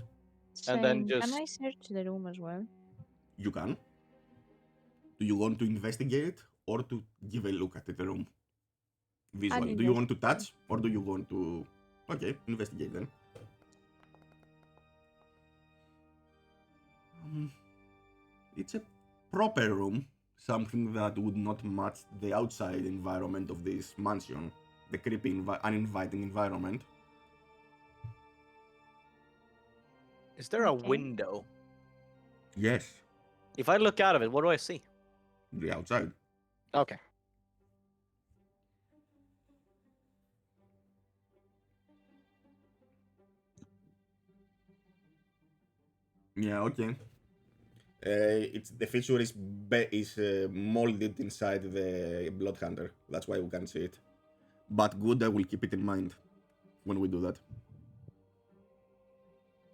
And then Same. Can just- I search the room as well? You can. Do you want to investigate it or to give a look at the room? Visually. Do you want to touch or do you want to... Okay, investigate then. It's a proper room. Something that would not match the outside environment of this mansion. The creepy, uninviting environment. Is there a Okay. window? Yes, If I look out of it, what do I see? the outside. Okay. Yeah, okay. It's the feature is molded inside the blood hunter. That's why we can't see it. But good, I will keep it in mind when we do that.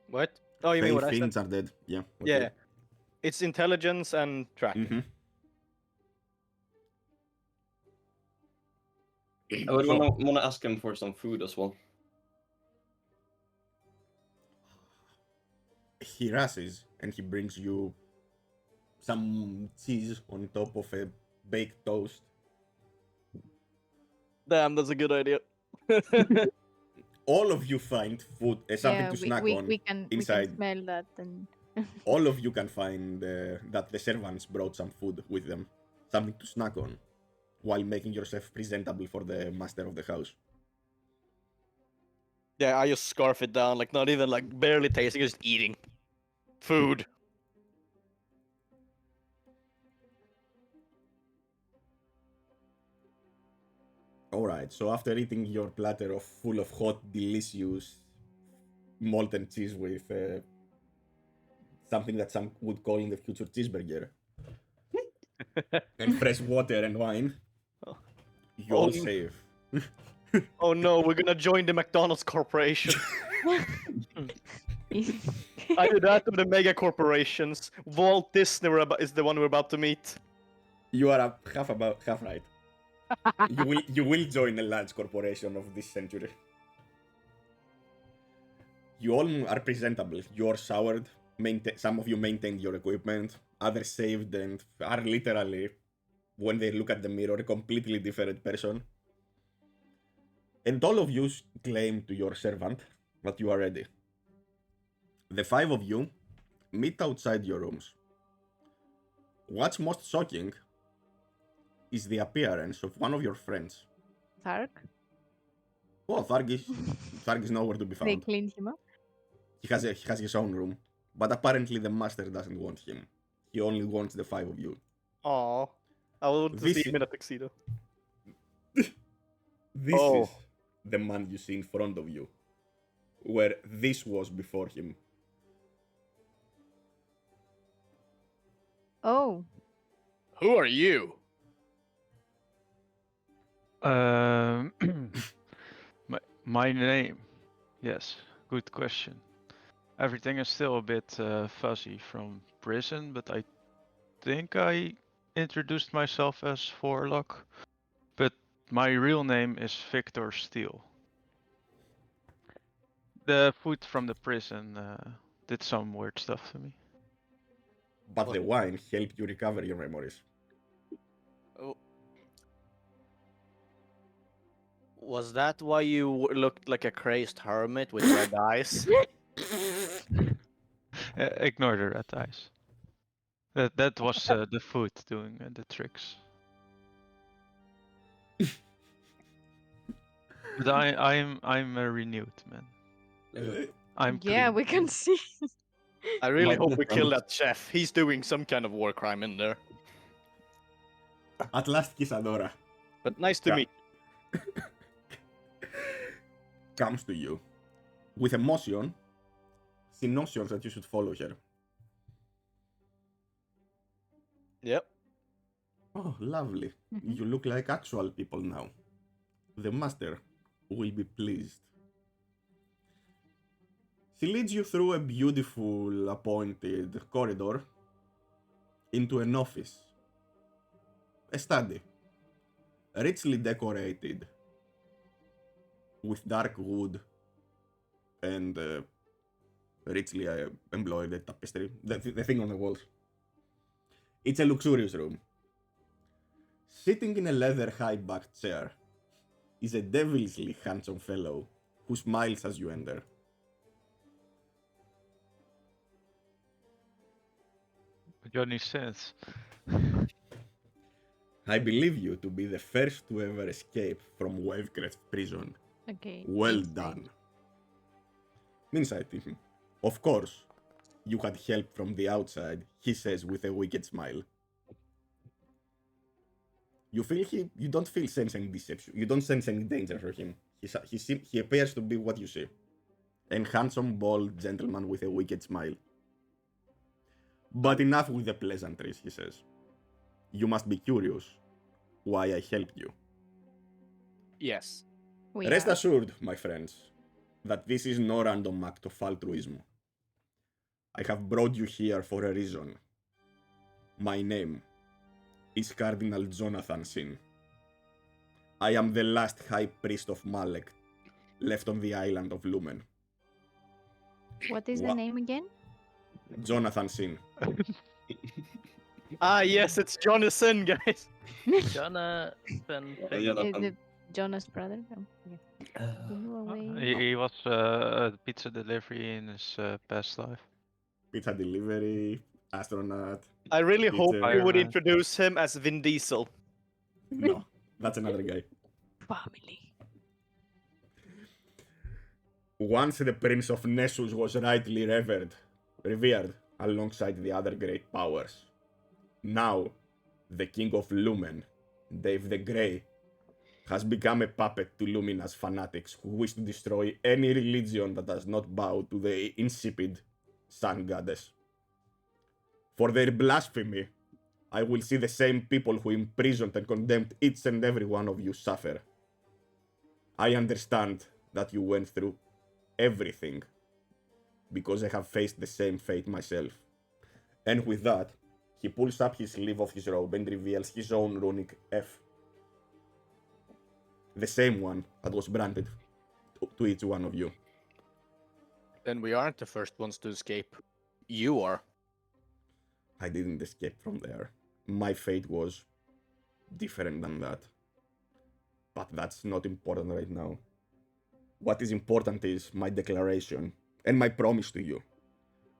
What? Oh, you mean what I said? Fiends are dead. Yeah. Yeah. It's intelligence and tracking. Mm-hmm. I would want to ask him for some food as well. He rushes and he brings you some cheese on top of a baked toast. Damn, that's a good idea. All of you find food, something Yeah, to snack on we can inside. smell that and All of you can find that the servants brought some food with them, something to snack on, while making yourself presentable for the master of the house. Yeah, I just scarf it down, like not even like barely tasting, just eating food. Right, so after eating your platter of full of hot, delicious molten cheese with something that some would call in the future cheeseburger, and fresh water and wine, you all Oh. save. Oh no, we're gonna join the McDonald's corporation. Either that or the mega corporations. Walt Disney is the one we're about to meet. You are half right. You will join a large corporation of this century. You all are presentable. You're showered. Some of you maintained your equipment. Others saved and are literally, when they look at the mirror, a completely different person. And all of you claim to your servant that you are ready. The 5 of you meet outside your rooms. What's most shocking is the appearance of one of your friends. Thark. Oh, Tharg is nowhere to be They found. cleaned him up. He has his own room, but apparently the master doesn't want him. He only wants the 5 of you. Aw. I want to This see him in a tuxedo. This Oh. is the man you see in front of you, where this was before him. Oh, Who are you? My name. Yes, good question. Everything is still a bit fuzzy from prison, but I think I introduced myself as Forlock. But my real name is Victor Steele. The food from the prison did some weird stuff to me. But the wine helped you recover your memories. Oh. Was that why you looked like a crazed hermit with red eyes? Ignore the red eyes. That was the food doing the tricks. But I'm a renewed man. I'm yeah, clean. we can see. I really My hope we kill friend. that chef. He's doing some kind of war crime in there. At last, Kisadora But nice to Yeah. meet. comes to you with emotion. She notions that you should follow her. Yep. Oh, lovely. Mhm. You look like actual people now. The master will be pleased. She leads you through a beautiful appointed corridor into an office. A study. Richly decorated with dark wood and richly embroidered tapestry. The thing on the walls. It's a luxurious room. Sitting in a leather high-backed chair is a devilishly handsome fellow who smiles as you enter. Johnny Sins. I believe you to be the first to ever escape from Wavecrest prison. Okay. Well insight. done. Insight. Of course, you had help from the outside, he says with a wicked smile. You don't feel sense any deception. You don't sense any danger for him. He appears to be what you see. A handsome, bold gentleman with a wicked smile. But enough with the pleasantries, he says. You must be curious why I helped you. Yes. We Rest are. assured, my friends, that this is no random act of altruism. I have brought you here for a reason. My name is Cardinal Jonathan Sin. I am the last High Priest of Malek left on the island of Lumen. What is the Wha- name again? Jonathan Sin. Ah, yes, it's Jonathan, guys. Jonathan. The Jonas brother. Oh, yeah. Blew away. He was a pizza delivery in his past life. Pizza delivery, astronaut. I really hope Peter. you would Iron Man. introduce him as Vin Diesel. No, that's another guy. Family. Once the Prince of Nessus was rightly revered alongside the other great powers. Now, the King of Lumen, Dave the Grey, has become a puppet to Lumina's fanatics who wish to destroy any religion that does not bow to the insipid sun goddess. For their blasphemy, I will see the same people who imprisoned and condemned each and every one of you suffer. I understand that you went through everything because I have faced the same fate myself. And with that, he pulls up his sleeve of his robe and reveals his own runic F. The same one that was branded to each one of you. Then we aren't the first ones to escape. You are. I didn't escape from there. My fate was different than that. But that's not important right now. What is important is my declaration and my promise to you.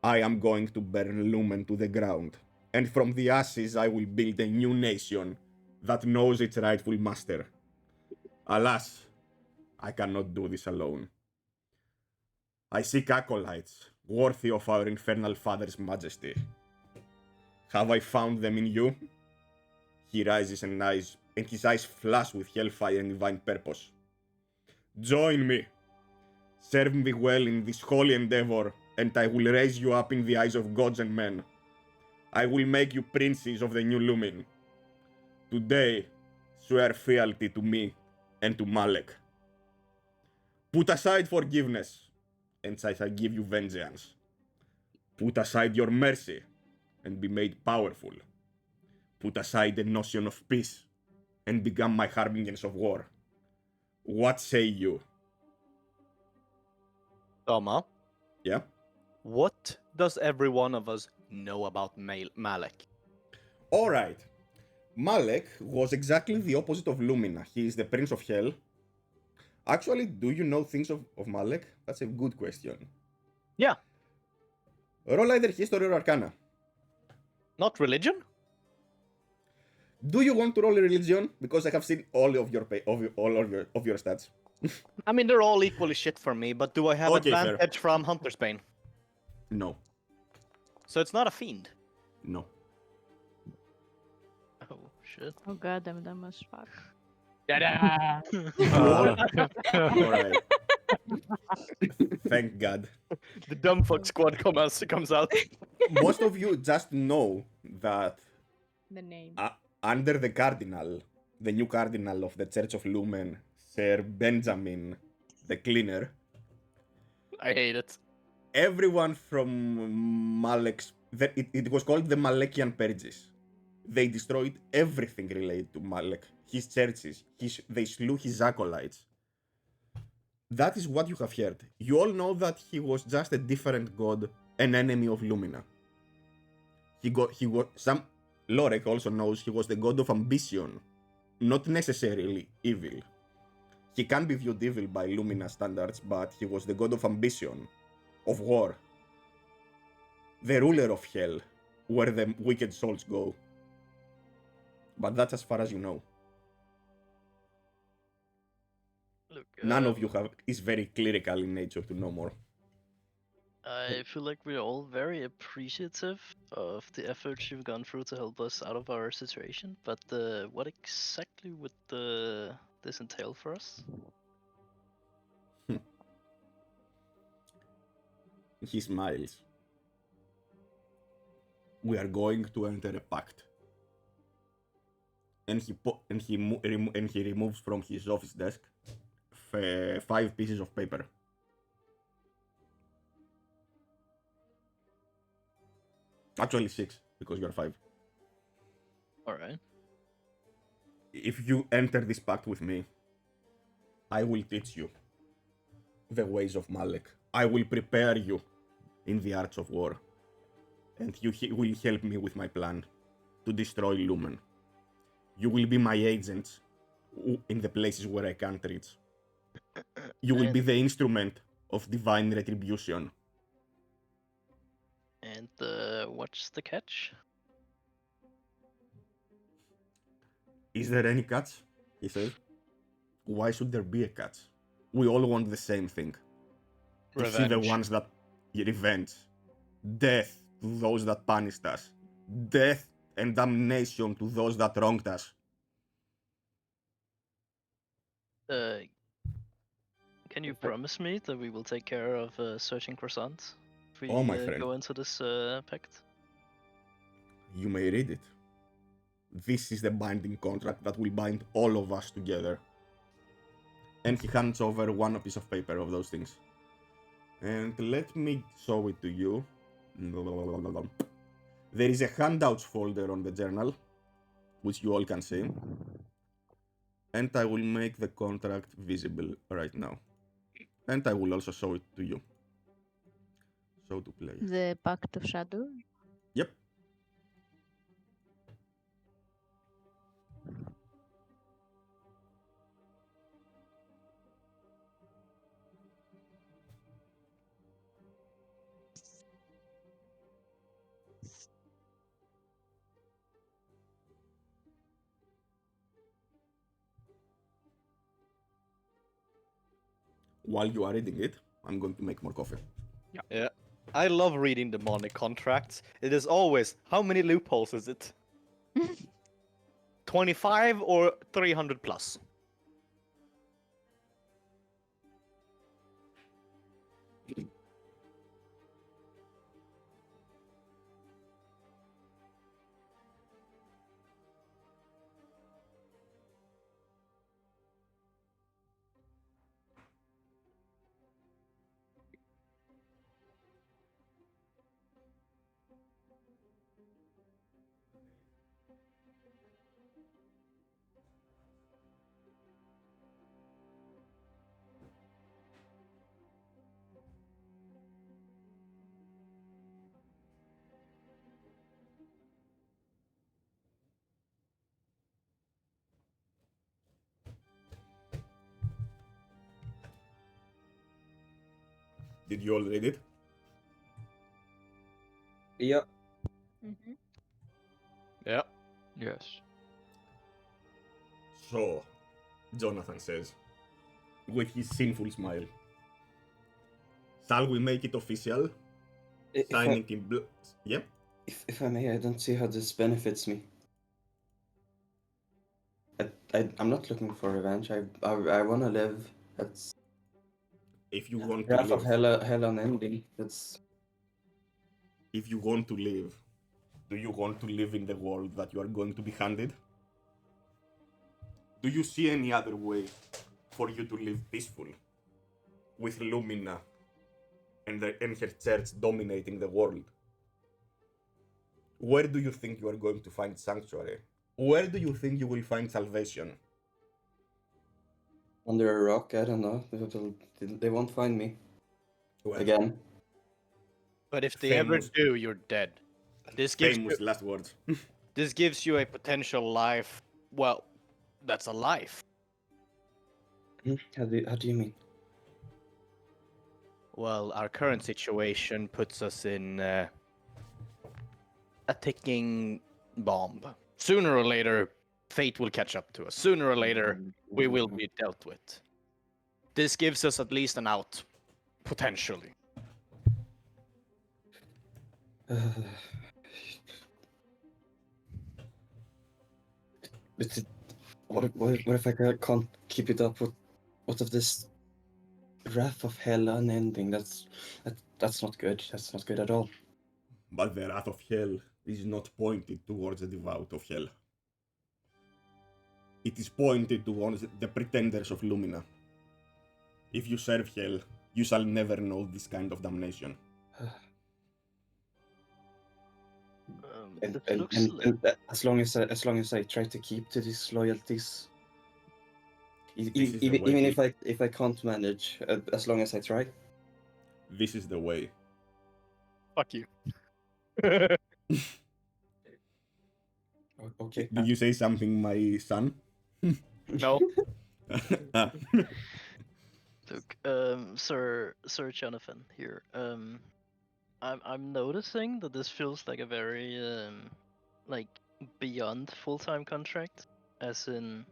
I am going to burn Lumen to the ground, and from the ashes I will build a new nation that knows its rightful master. Alas, I cannot do this alone. I seek acolytes worthy of our infernal father's majesty. Have I found them in you? He rises and his eyes flash with hellfire and divine purpose. Join me. Serve me well in this holy endeavor, and I will raise you up in the eyes of gods and men. I will make you princes of the new Lumin. Today, swear fealty to me and to Malek. Put aside forgiveness, and I shall give you vengeance. Put aside your mercy, and be made powerful. Put aside the notion of peace, and become my harbingers of war. What say you? Tama, Yeah? what does every one of us know about Malek? Alright. Malek was exactly the opposite of Lumina. He is the Prince of Hell. Actually, do you know things of Malek? That's a good question. Yeah. Roll either History or Arcana. Not religion? Do you want to roll a religion? Because I have seen all of your stats. I mean, they're all equally shit for me, but do I have Okay, fair. advantage from Hunter's Bane? No. So it's not a fiend. No. Oh shit. Oh god, I'm dumb as fuck. Alright. Thank God. The dumb fuck squad comes out. Most of you just know that The name. under the cardinal, the new cardinal of the Church of Lumen, Sir Benjamin the Cleaner, I hate it. everyone from Malek's... It was called the Malekian Purges. They destroyed everything related to Malek. His churches. They slew his acolytes. That is what you have heard. You all know that he was just a different god, an enemy of Lumina. Lorek also knows he was the god of ambition, not necessarily evil. He can be viewed evil by Lumina standards, but he was the god of ambition, of war. The ruler of hell, where the wicked souls go. But that's as far as you know. Look, None of you is very clerical in nature to know more. I feel like we're all very appreciative of the efforts you've gone through to help us out of our situation, but what exactly would this entail for us? He smiles. We are going to enter a pact. And he removes from his office desk 5 pieces of paper. Actually 6, because you're 5. Alright. If you enter this pact with me, I will teach you the ways of Malek. I will prepare you in the arts of war. And you will help me with my plan to destroy Lumen. You will be my agents in the places where I can't reach. You will be the instrument of divine retribution. And what's the catch? Is there any catch? He says. Why should there be a catch? We all want the same thing. To see the Revenge. ones that... Revenge. Death to those that punished us. Death and damnation to those that wronged us. Uh, can you If I- promise me that we will take care of searching croissants if we Oh, my friend. go into this pact? You may read it. This is the binding contract that will bind all of us together. And he hands over one piece of paper of those things. And let me show it to you. There is a handouts folder on the journal, which you all can see. And I will make the contract visible right now. And I will also show it to you. Show to play. The Pact of Shadow. Yep. While you are reading it, I'm going to make more coffee. Yeah. I love reading demonic contracts. It is always, how many loopholes is it? 25 or 300 plus? Did you all read it? Yeah. Mm-hmm. Yeah. Yes. So, Jonathan says, with his sinful smile, shall we make it official? If Signing in blood. Yep. if I may, I don't see how this benefits me. I'm not looking for revenge. I want to live. That's If you want to Wrath of live, hell unending. That's if you want to live, do you want to live in the world that you are going to be handed? Do you see any other way for you to live peaceful with Lumina and her church dominating the world? Where do you think you are going to find sanctuary? Where do you think you will find salvation? under a rock. I don't know. They won't find me Well, again. But if they ever Famous- do, you're dead. This gives famous you, last words. this gives you a potential life. Well, that's a life. How do you mean? Well, our current situation puts us in a ticking bomb. Sooner or later, fate will catch up to us. Sooner or later, we will be dealt with. This gives us at least an out, potentially. But what if I can't keep it up? What of this wrath of hell unending? That's not good. That's not good at all. But the wrath of hell is not pointed towards the devout of hell. It is pointed towards the pretenders of Lumina. If you serve hell, you shall never know this kind of damnation. And, It and, looks and, like and as long as I try to keep to these loyalties, This is the way even to- if I can't manage, as long as I try. This is the way. Fuck you. Okay. Did you say something, my son? No. Ah, look, Sir Jonathan here. I'm noticing that this feels like a very like beyond full-time contract, as in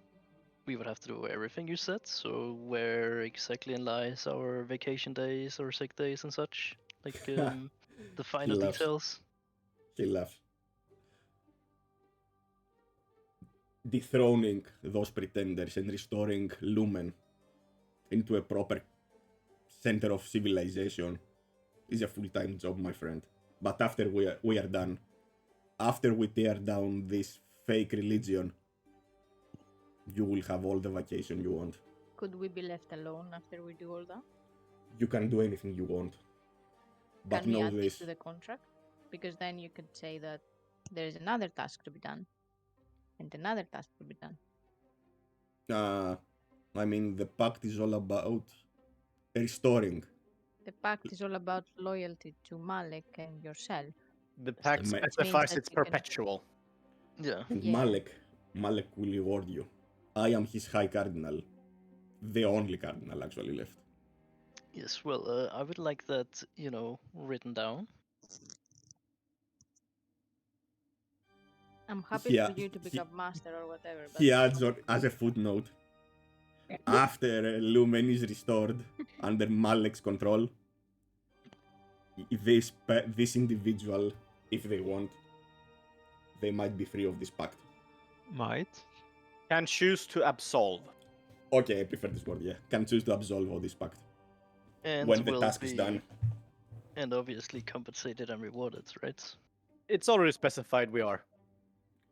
we would have to do everything you said. So where exactly lies our vacation days or sick days and such? Like the finer laughs. details. He laughs. dethroning those pretenders and restoring Lumen into a proper center of civilization is a full-time job, my friend. But after we are done, after we tear down this fake religion, you will have all the vacation you want. Could we be left alone after we do all that? You can do anything you want. But Can we know add this this. to the contract? Because then you could say that there is another task to be done, and another task to be done. I mean, the pact is all about restoring. The pact is all about loyalty to Malek and yourself. The pact Ma- specifies that it's you can- perpetual. Yeah. And Yeah. Malek will reward you. I am his High Cardinal. The only Cardinal actually left. Yes. Well, I would like that, written down. I'm happy He- for you to he- become master or whatever. But He adds on, as a footnote, after Lumen is restored under Malek's control, this individual, if they want, they might be free of this pact. Might. Can choose to absolve. Okay, I prefer this word, yeah. Can choose to absolve all this pact. And When the will task is be- done. And obviously compensated and rewarded, right? It's already specified we are.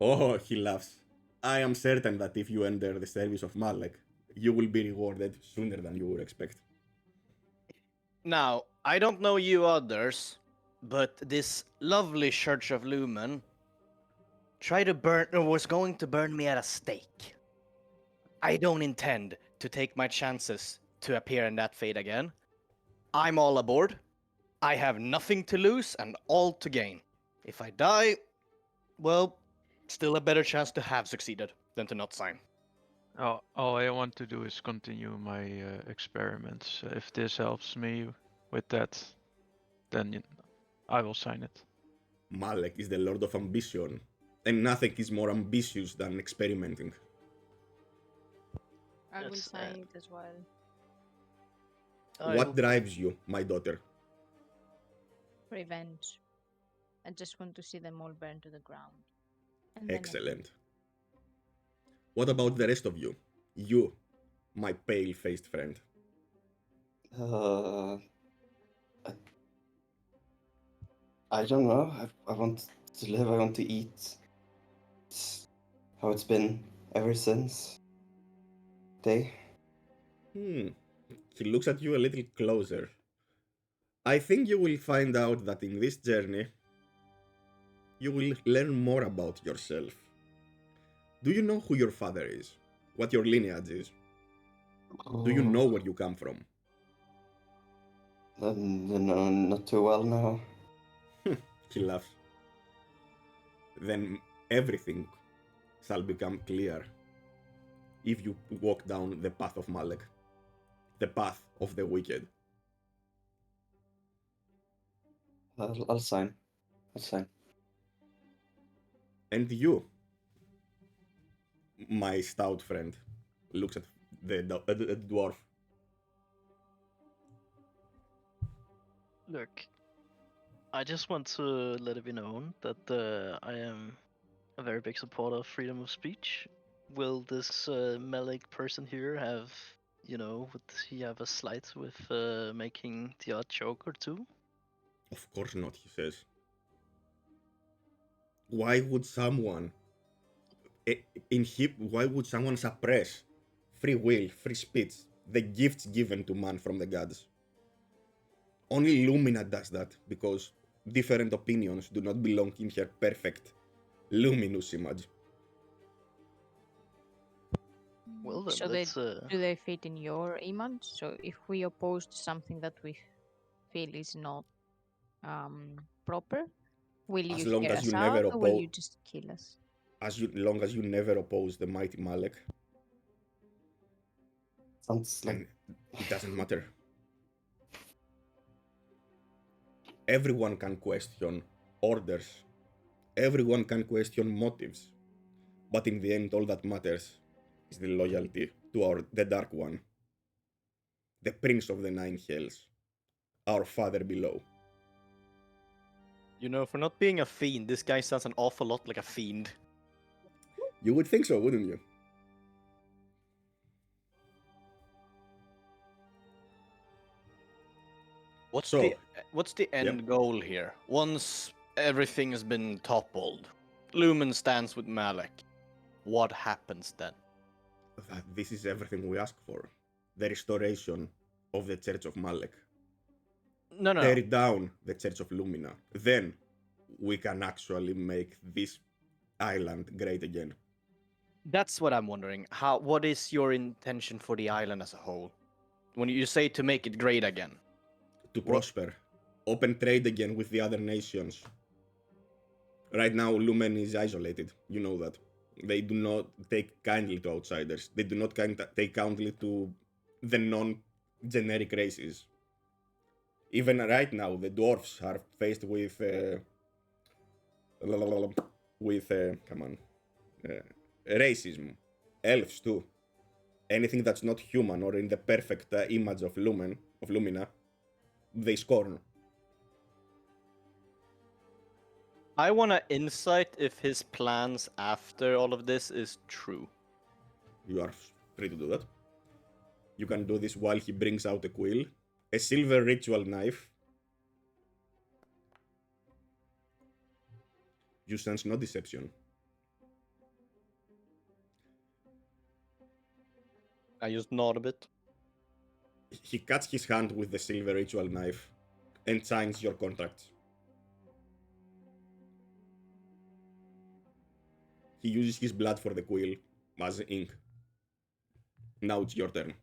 Oh, he laughs. I am certain that if you enter the service of Malek, you will be rewarded sooner than you would expect. Now, I don't know you others, but this lovely Church of Lumen was going to burn me at a stake. I don't intend to take my chances to appear in that fate again. I'm all aboard. I have nothing to lose and all to gain. If I die, well, still a better chance to have succeeded than to not sign. All I want to do is continue my experiments. If this helps me with that, then I will sign it. Malek is the Lord of Ambition, and nothing is more ambitious than experimenting. I will Yes, sign it as well. What drives you, my daughter? Revenge. I just want to see them all burn to the ground. And then I- Excellent. What about the rest of you? You, my pale-faced friend. I don't know. I want to live. I want to eat. It's how it's been ever since. Day. He looks at you a little closer. I think you will find out that in this journey, you will learn more about yourself. Do you know who your father is? What your lineage is? Do you know where you come from? No, not too well now. He laughs. Then everything shall become clear if you walk down the path of Malek, the path of the wicked. I'll sign. I'll sign. And you, my stout friend, looks at the dwarf. Look, I just want to let it be known that I am a very big supporter of freedom of speech. Will this Malik person here have, would he have a slight with making the odd joke or two? Of course not, he says. Why would someone why would someone suppress free will, free speech, the gifts given to man from the gods? Only Lumina does that because different opinions do not belong in her perfect luminous image. Well then, So let's. do they fit in your image? So if we oppose to something that we feel is not proper, will As you long hear as you us never out or will oppose- you just kill us? Long as you never oppose the mighty Malek, Sounds like and it doesn't matter. Everyone can question orders. Everyone can question motives. But in the end, all that matters is the loyalty to the Dark One, the Prince of the Nine Hells, our Father below. For not being a fiend, this guy sounds an awful lot like a fiend. You would think so, wouldn't you? What's So- the end goal here? Once everything has been toppled, Lumen stands with Malek. What happens then? That this is everything we ask for. The restoration of the Church of Malek. No. Tear down the Church of Lumina. Then we can actually make this island great again. That's what I'm wondering. What is your intention for the island as a whole? When you say to make it great again. To What- prosper. Open trade again with the other nations. Right now, Lumen is isolated. You know that. They do not take kindly to outsiders. They do not take kindly to the non-generic races. Even right now, the dwarfs are faced with racism. Elves too. Anything that's not human or in the perfect image of Lumina, they scorn. I want to insight if his plans after all of this is true. You are free to do that. You can do this while he brings out a quill, a silver ritual knife. You sense no deception. I just nod a bit. He cuts his hand with the silver ritual knife and signs your contracts. He uses his blood for the quill as ink. Now it's your turn.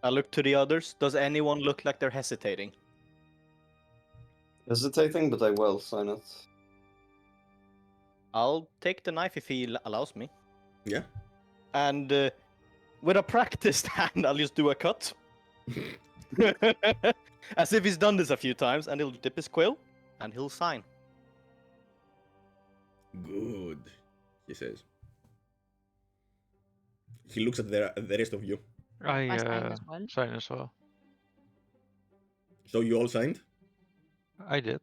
I look to the others. Does anyone look like they're hesitating? Hesitating, but I will sign it. I'll take the knife if he allows me. Yeah? And with a practiced hand, I'll just do a cut. As if he's done this a few times, and he'll dip his quill, and he'll sign. Good, he says. He looks at the rest of you. I I sign as well. sign as well. So you all signed? I did.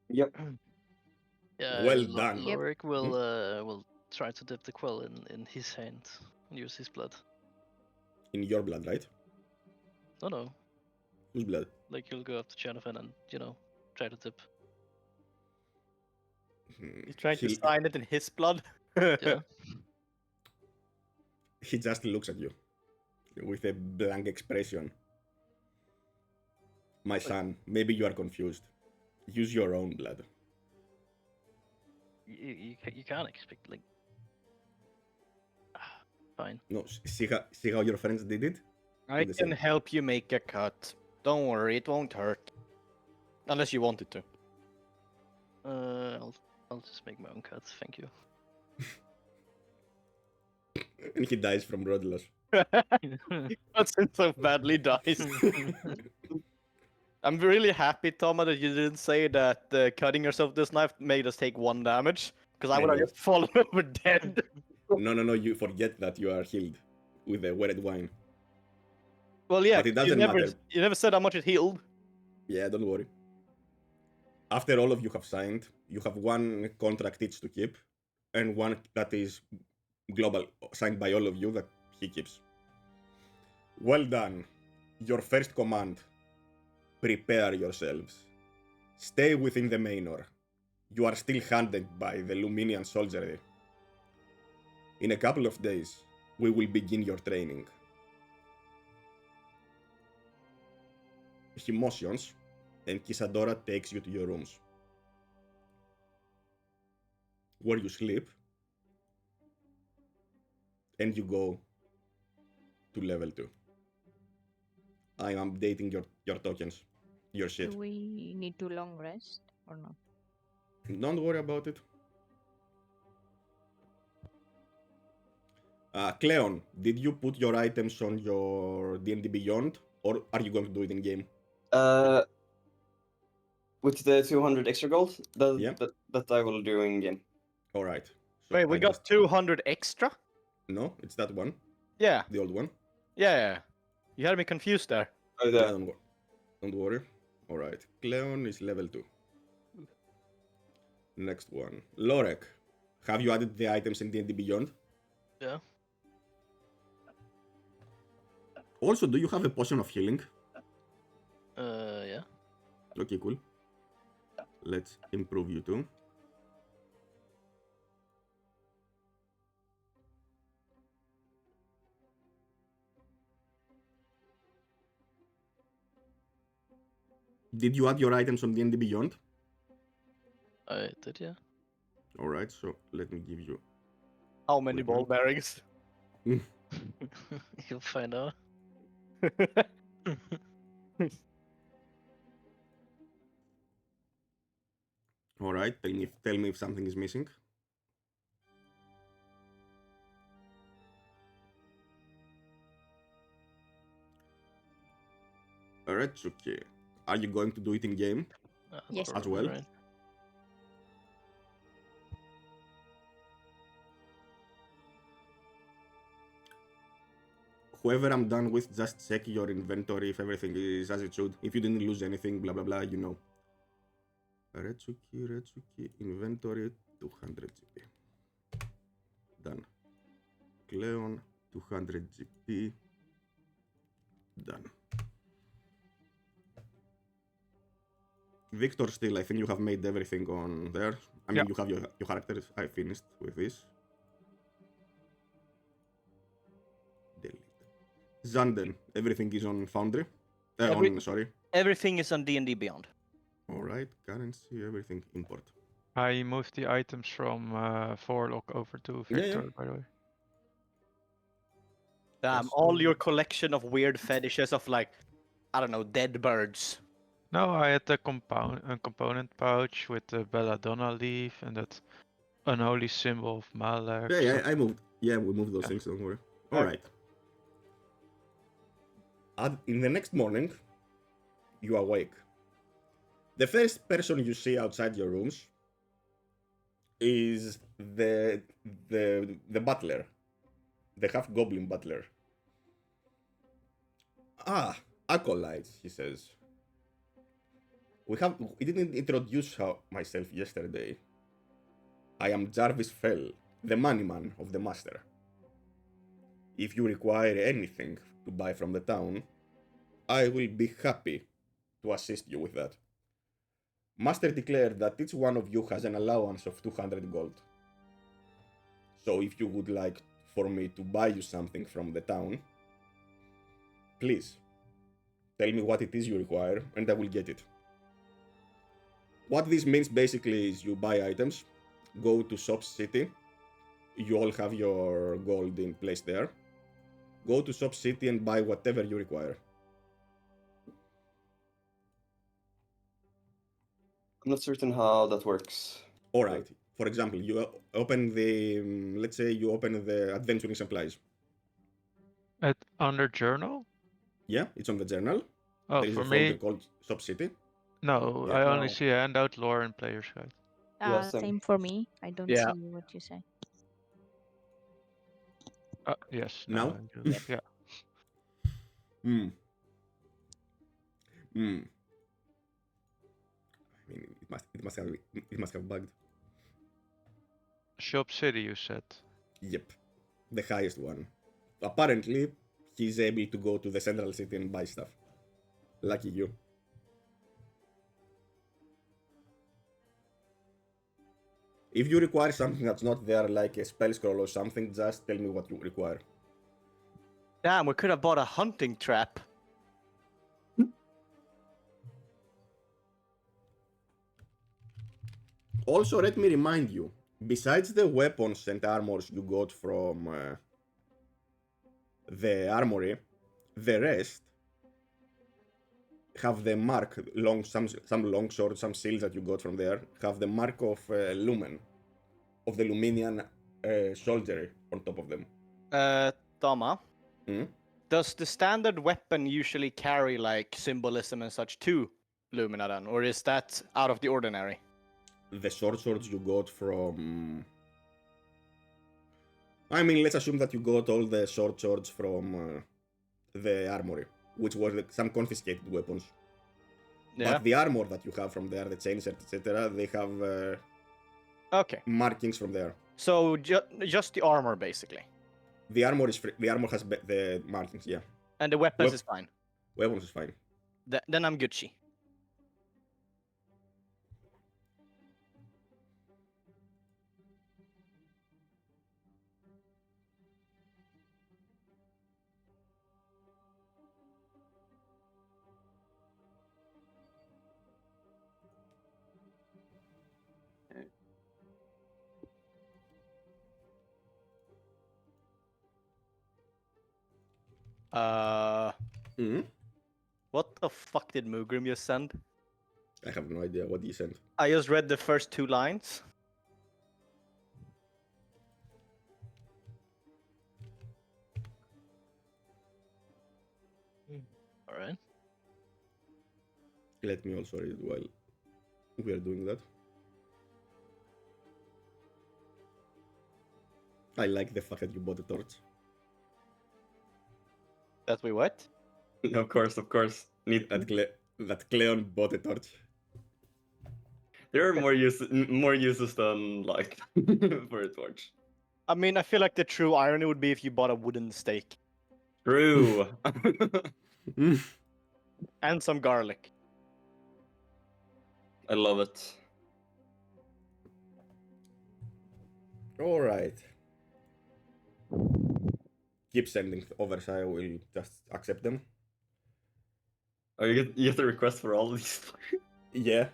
Yep. Yeah, Well done. Yep. Lorik will try to dip the quill in his hand and use his blood. In your blood, right? No. Whose blood? Like he'll go up to Jonathan and try to dip. He's trying to He- sign it in his blood. Yeah. He just looks at you with a blank expression. My son, maybe you are confused. Use your own blood. You can't expect like. Fine. No, see how your friends did it? I the can same. help you make a cut. Don't worry, it won't hurt. Unless you want it to. I'll just make my own cuts. Thank you. And he dies from blood loss. That's so badly dies. I'm really happy, Toma, that you didn't say that cutting yourself with this knife made us take 1 damage. Because I I would have know. just fallen over dead. No, you forget that you are healed with the wetted wine. Well, yeah, But it doesn't matter. you never said how much it healed. Yeah, don't worry. After all of you have signed, you have one contract each to keep, and one that is global, signed by all of you that he keeps. Well done. Your first command. Prepare yourselves. Stay within the manor. You are still handled by the Luminian soldiery. In a couple of days, we will begin your training. He motions, and Kisadora takes you to your rooms, where you sleep, and you go to level 2. I am updating your tokens, your shit. Do we need to long rest or not? Don't worry about it. Cleon, did you put your items on your D&D Beyond, or are you going to do it in game? With the 200 extra gold, Yeah. that I will do in game. All right. So Wait, we I got just- 200 extra? No, it's that one, Yeah, the old one. yeah. You had me confused there. Oh, Yeah, the, don't worry. All right. Cleon is level 2. Next one. Lorek, Have you added the items in D&D Beyond? Yeah. Also, do you have a potion of healing? Yeah. Okay, cool. Let's improve you too. Did you add your items on D&D Beyond? I did, yeah. Alright, so let me give you... How many Wait, ball no. bearings? You'll find out. Alright, tell me if something is missing. Alright, okay. Are you going to do it in game? Yes. As well? Right. Whoever I'm done with, just check your inventory if everything is as it should. If you didn't lose anything, blah blah blah, you know. Retsuki, inventory, 200 GP. Done. Cleon, 200 GP. Done. Victor, still, I think you have made everything on there. I mean, Yeah. you have your characters. I finished with this. Delete. Zanden, everything is on Foundry. Sorry. Everything is on D&D Beyond. Alright, currency, everything, import. I moved the items from Forlock over to Yeah, yeah. Victor, by the way. Damn, Yes, all so- your collection of weird fetishes of like, I don't know, dead birds. No, I had the component pouch with the belladonna leaf and that unholy symbol of Malak. Yeah, so- I moved. Yeah, we moved those Yeah. things, don't worry. Okay. Alright. In the next morning, you awake. The first person you see outside your rooms is the butler. The half-goblin butler. Ah, acolytes, he says. We didn't introduce myself yesterday. I am Jarvis Fell, the moneyman of the master. If you require anything to buy from the town, I will be happy to assist you with that. Master declared that each one of you has an allowance of 200 gold. So if you would like for me to buy you something from the town, please tell me what it is you require and I will get it. What this means basically is you buy items, go to Shop City, you all have your gold in place there, go to Shop City and buy whatever you require. I'm not certain how that works. Alright, for example, you open the, let's say you open the adventuring supplies. Under journal? Yeah, it's on the journal. Oh, There is for a folder me, called Shop City. no. Yeah. I only No. see a handout, lore, and player's guide. Yeah, same. Same for me. I don't Yeah. see what you say. Yes. Now? I do. Yeah. Hmm. Hmm. I mean, it must have bugged. Shop City, you said. Yep, the highest one. Apparently, he's able to go to the central city and buy stuff. Lucky you. If you require something that's not there, like a spell scroll or something, just tell me what you require. Damn, we could have bought a hunting trap. Also, let me remind you, besides the weapons and armors you got from the armory, the rest have the mark, some long swords, some shields that you got from there, have the mark of Lumen, of the Luminian soldiery on top of them. Tama, Hmm? does the standard weapon usually carry like symbolism and such to Lumina then, or is that out of the ordinary? The swords you got from... I mean, let's assume that you got all the swords from the armory, which were some confiscated weapons. Yeah. But the armor that you have from there, the chainsword, etc., they have Okay. markings from there. So just the armor, basically. The armor is free. The armor has the markings, yeah. And the weapons Wep- is fine. Weapons is fine. Then I'm Gucci. Hmm? What the fuck did Mugrim just send? I have no idea what you sent. I just read the first 2 lines. All right. Let me also read while we are doing that. I like the fact that you bought a torch. That we what? Of course, of course. Need That Cleon bought a torch. there are more uses than like for a torch. I mean, I feel like the true irony would be if you bought a wooden stake True. and some garlic. I love it. All right. Keep sending overs. I will just accept them. Oh, you get a request for all of these. Yeah,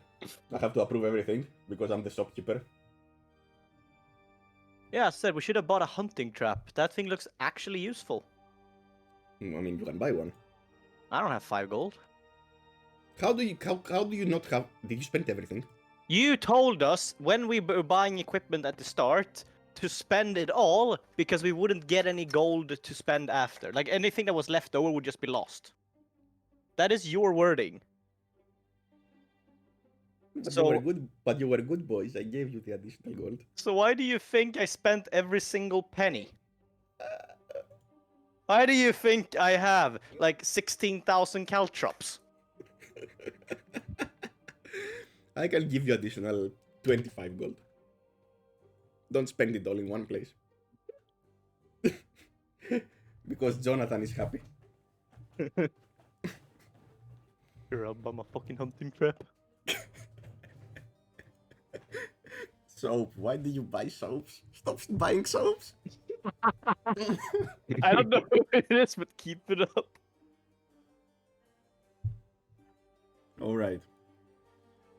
I have to approve everything because I'm the shopkeeper. Yeah, I said we should have bought a hunting trap. That thing looks actually useful. I mean, you can buy one. I don't have 5 gold. How do you not have? Did you spend everything? You told us when we were buying equipment at the start to spend it all because we wouldn't get any gold to spend after. Like anything that was left over would just be lost. That is your wording. But So- you were good. But you were good boys. I gave you the additional gold. So why do you think I spent every single penny? Why do you think I have like 16,000 caltrops? I can give you additional 25 gold. Don't spend it all in one place. Because Jonathan is happy. You're a bum, a fucking hunting trap. Soap. Why do you buy soaps? Stop buying soaps. I don't know who it is, but keep it up. All right.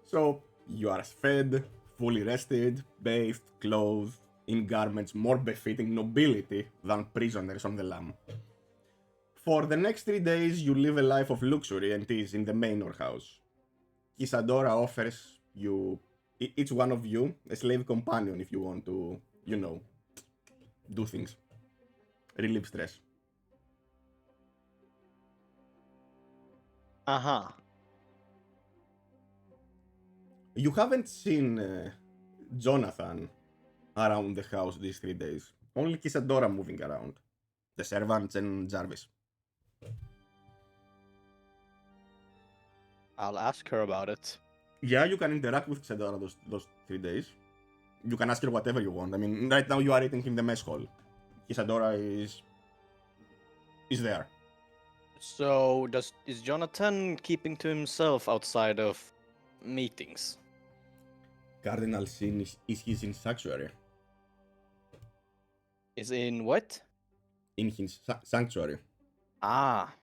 So you are fed, fully rested, bathed, clothed, in garments more befitting nobility than prisoners on the lam. For the next 3 days, you live a life of luxury and ease in the manor house. Kisadora offers you, each one of you, a slave companion if you want to, do things. Relieve stress. Uh-huh. You haven't seen Jonathan around the house these 3 days. Only Kisadora moving around. The servants and Jarvis. I'll ask her about it. Yeah, you can interact with Kisadora those 3 days. You can ask her whatever you want. I mean, right now you are eating in the mess hall. Kisadora is there. So is Jonathan keeping to himself outside of meetings? Cardinal Sin is his in sanctuary. Is in what? In his sanctuary. Ah.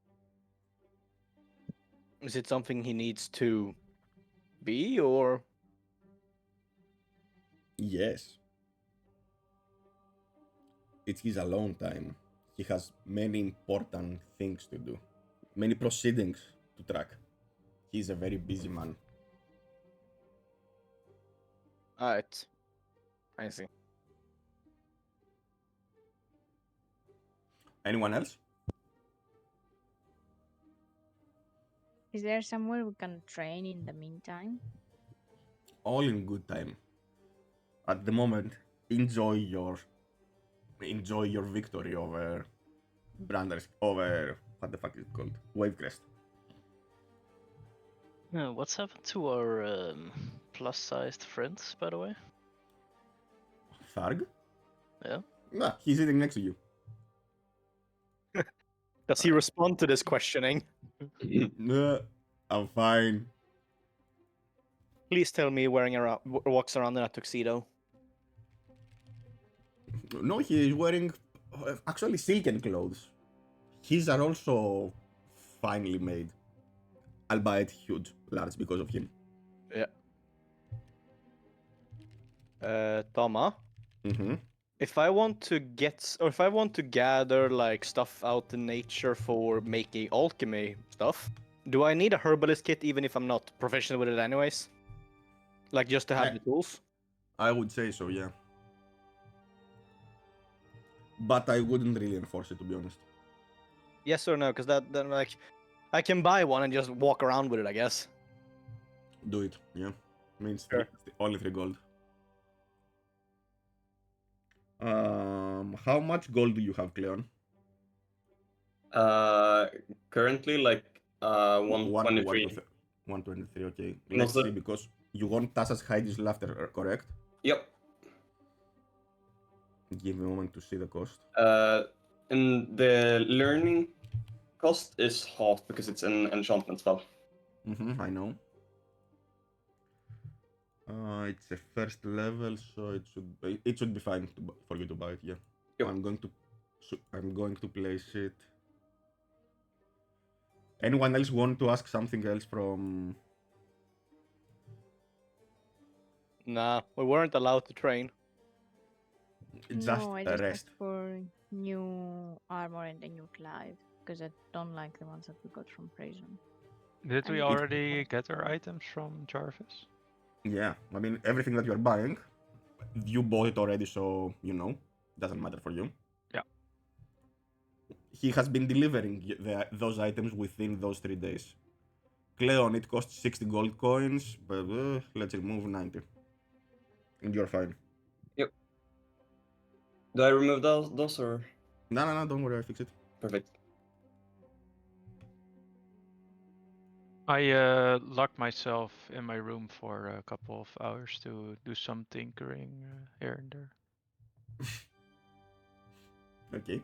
Is it something he needs to be, or? Yes. It's his alone time. He has many important things to do. Many proceedings to track. He's a very busy man. Alright. I see. Anyone else? Is there somewhere we can train in the meantime? All in good time. At the moment, enjoy your victory over what the fuck is it called? Wavecrest. What's happened to our plus-sized friends, by the way? Tharg? Yeah. Nah, he's sitting next to you. Does he respond to this questioning? Nah, I'm fine. Please tell me wearing around walks around in a tuxedo. No, he is wearing actually silken clothes. His are also finely made, albeit huge, large because of him. Tama, Mm-hmm. if I want to if I want to gather like stuff out in nature for making alchemy stuff, do I need a herbalist kit even if I'm not professional with it anyways? Like just to have the tools? I would say so, yeah. But I wouldn't really enforce it, to be honest. Yes or no? Because then like I can buy one and just walk around with it, I guess. Do it, yeah. Means Sure. only 3 gold. How much gold do you have, Cleon? Currently, like 123. 123, okay. No, Let's sir. see, because you want Tassa's Heidi's laughter, correct? Yep. Give me a moment to see the cost. And the learning cost is half because it's an enchantment spell. Mm-hmm, I know. It's a first level, so it should be fine for you to buy it. Yeah. Yep. I'm going to place it. Anyone else want to ask something else from? Nah, we weren't allowed to train. Just No, I just rest. asked for new armor and a new Clive because I don't like the ones that we got from prison. Did we And already get our items from Jarvis? Yeah, I mean everything that you're buying, you bought it already, so you know, doesn't matter for you. Yeah. He has been delivering those items within those 3 days. Cleon, it costs 60 gold coins, but let's remove 90. And you're fine. Yep. Do I remove those or? No, don't worry, I fix it. Perfect. I locked myself in my room for a couple of hours to do some tinkering here and there. Okay.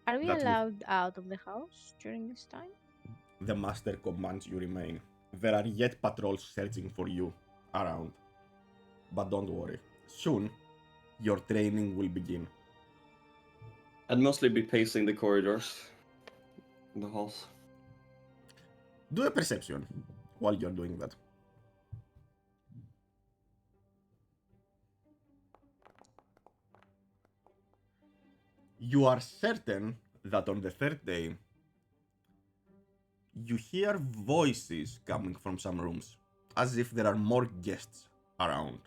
are we That's with- allowed out of the house during this time? The master commands you remain. There are yet patrols searching for you around. But don't worry. Soon, your training will begin. I'd mostly be pacing the corridors, in the halls. Do a perception while you're doing that. You are certain that on the third day, you hear voices coming from some rooms, as if there are more guests around.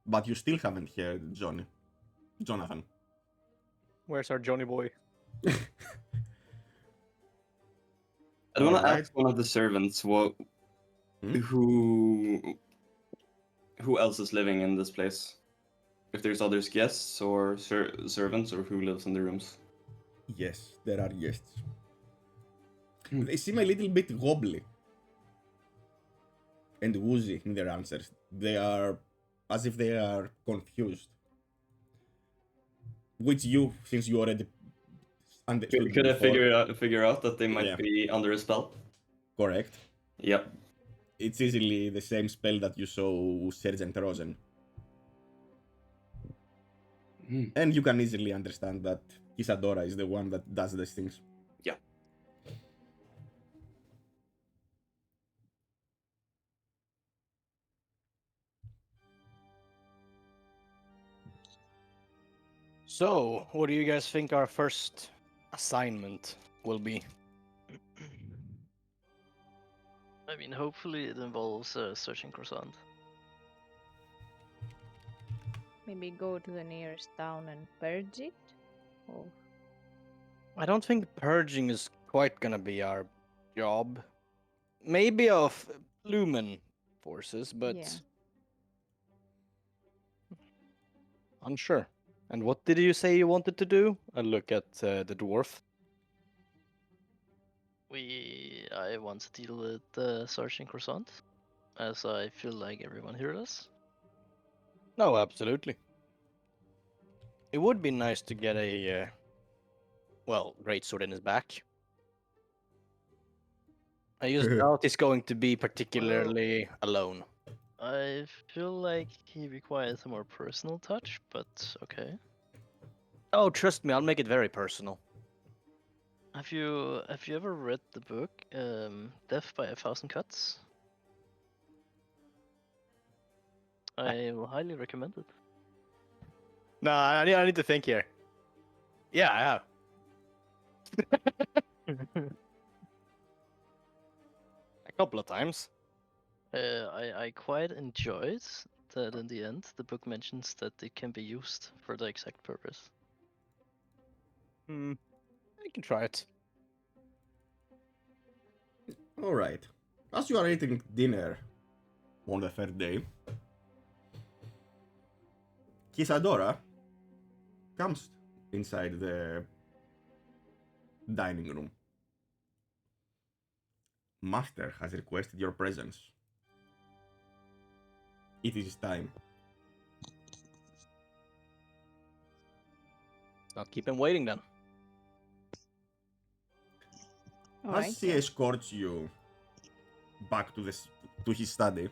But you still haven't heard Jonathan. Where's our Johnny boy? I want to Alright. ask one of the servants Hmm? who else is living in this place. If there's others guests or servants or who lives in the rooms. Yes, there are guests. Hmm. They seem a little bit wobbly and woozy in their answers. They are as if they are confused. Which you, since you already understood Could I before, figure out that they might Yeah. be under a spell? correct? Yep. It's easily the same spell that you saw Sergeant Rosen. And you can easily understand that Isadora is the one that does these things. Yeah. So, what do you guys think our first assignment will be? I mean, hopefully it involves searching Croissant. Maybe go to the nearest town and purge it? Or I don't think purging is quite gonna be our job. Maybe of Lumen forces, but Yeah. Unsure. And what did you say you wanted to do? I look at the dwarf. I want to deal with the Sergeant Croissant, as I feel like everyone here does. No, absolutely. It would be nice to get a, greatsword in his back. I just doubt he's going to be particularly alone. I feel like he requires a more personal touch, but okay. Oh, trust me, I'll make it very personal. Have you ever read the book Death by a Thousand Cuts? I will highly recommend it. No, I need to think here. Yeah, I have. A couple of times. I quite enjoyed that in the end the book mentions that it can be used for the exact purpose. I can try it. Alright. As you are eating dinner on the third day, Kisadora comes inside the dining room. Master has requested your presence. It is time. Not keep him waiting then. As he escorts you back to his study,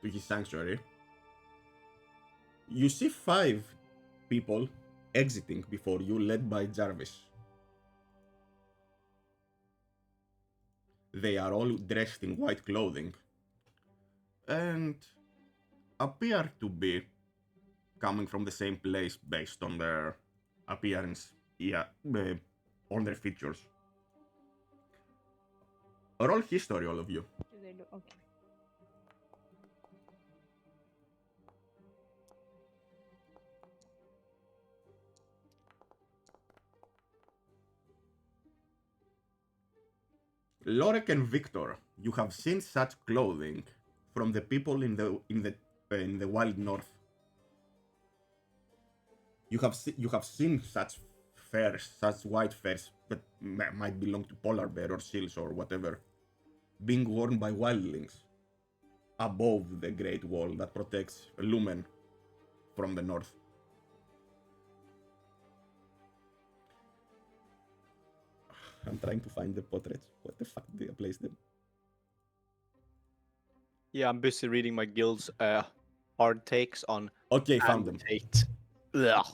to his sanctuary, you see 5 people exiting before you, led by Jarvis. They are all dressed in white clothing and appear to be coming from the same place based on their appearance, on their features. Roll history, all of you. Okay. Lorek and Victor, you have seen such clothing from the people in the wild north. You have seen such furs, such white furs that might belong to polar bear or seals or whatever, being worn by wildlings above the Great Wall that protects Lumen from the north. I'm trying to find the portraits. What the fuck did I place them? Yeah, I'm busy reading my guild's hard takes on Okay, found them. Tate. Ugh.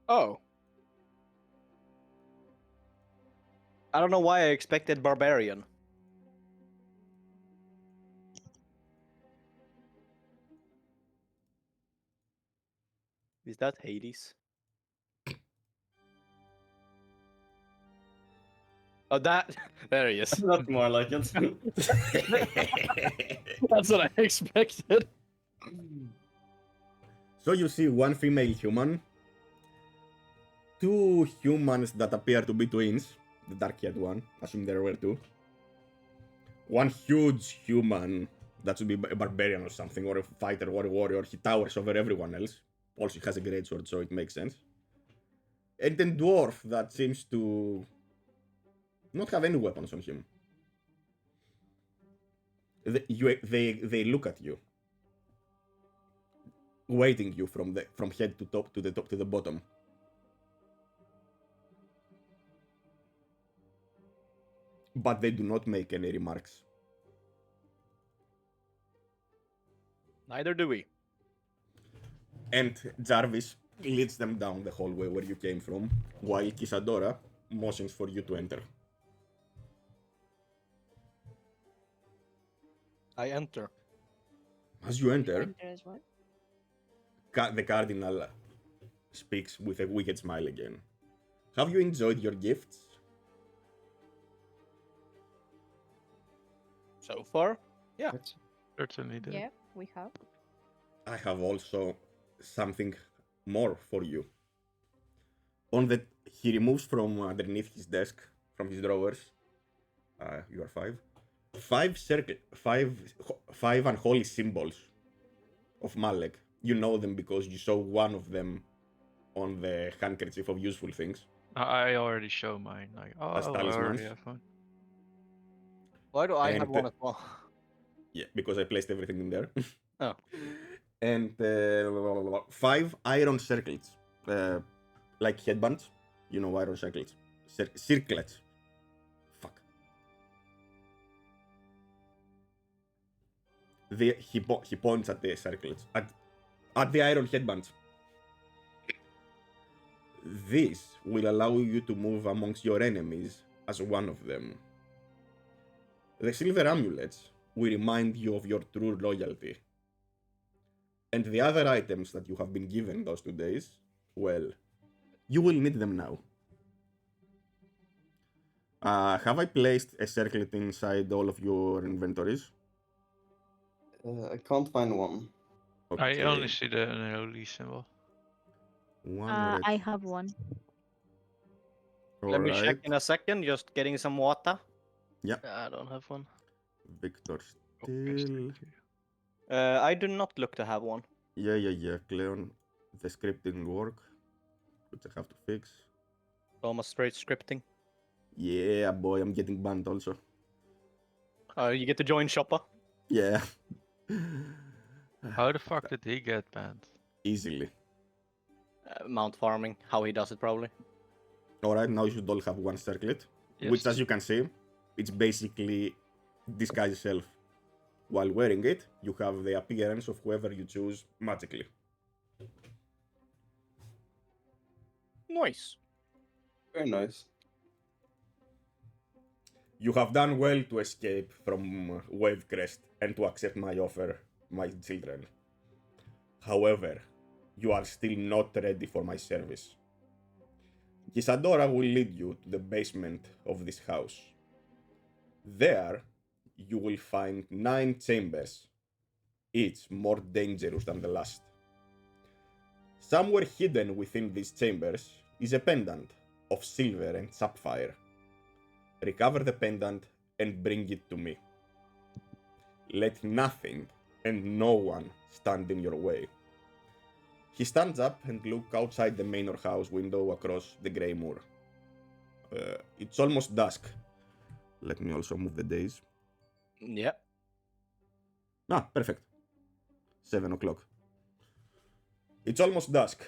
Oh. I don't know why I expected barbarian. Is that Hades? Oh, that. There he is. That's more like it. That's what I expected. So you see one female human, 2 humans that appear to be twins, the dark-haired one, assume there were 2. One huge human that should be a barbarian or something, or a fighter or a warrior. He towers over everyone else. Also, he has a greatsword, so it makes sense. And then dwarf that seems to not have any weapons on him. They look at you, weighting you from head to top to the bottom. But they do not make any remarks. Neither do we. And Jarvis leads them down the hallway where you came from, while Kisadora motions for you to enter. I enter. As you enter, Enter as well. the Cardinal speaks with a wicked smile again. Have you enjoyed your gifts? So far, yeah. Certainly did. Yeah, we have. I have also something more for you. He removes from underneath his desk, from his drawers, you are 5, five unholy symbols of Malek. You know them because you saw one of them on the handkerchief of useful things I already show mine. Like, oh, as I talismans. already have one. Why do I have And, one as well? Yeah, because I placed everything in there. Oh. And 5 iron circlets, like headbands. You know, iron circlets, circlets. Fuck. He points at the circlets, at the iron headbands. This will allow you to move amongst your enemies as one of them. The silver amulets will remind you of your true loyalty. And the other items that you have been given those 2 days, well, you will need them now. Have I placed a circlet inside all of your inventories? I can't find one. I only see the unholy symbol. One red. I have one. Let me check Alright. in a second, just getting some water. I don't have one. Victor Okay, still. thank you. I do not look to have one. Yeah. Cleon, the script didn't work, which I have to fix. Almost straight scripting. Yeah, boy, I'm getting banned also. You get to join Shopper. Yeah. How the fuck did he get banned? Easily. Mount farming, how he does it probably. Alright, now you should all have one circlet, which, Yes. as you can see, it's basically disguise self. While wearing it, you have the appearance of whoever you choose magically. Nice. Very nice. You have done well to escape from Wavecrest and to accept my offer, my children. However, you are still not ready for my service. Gisadora will lead you to the basement of this house. There, you will find 9 chambers, each more dangerous than the last. Somewhere hidden within these chambers is a pendant of silver and sapphire. Recover the pendant and bring it to me. Let nothing and no one stand in your way. He stands up and looks outside the manor house window across the grey moor. It's almost dusk. Let me also move the days. Yep. Perfect. 7 o'clock. It's almost dusk.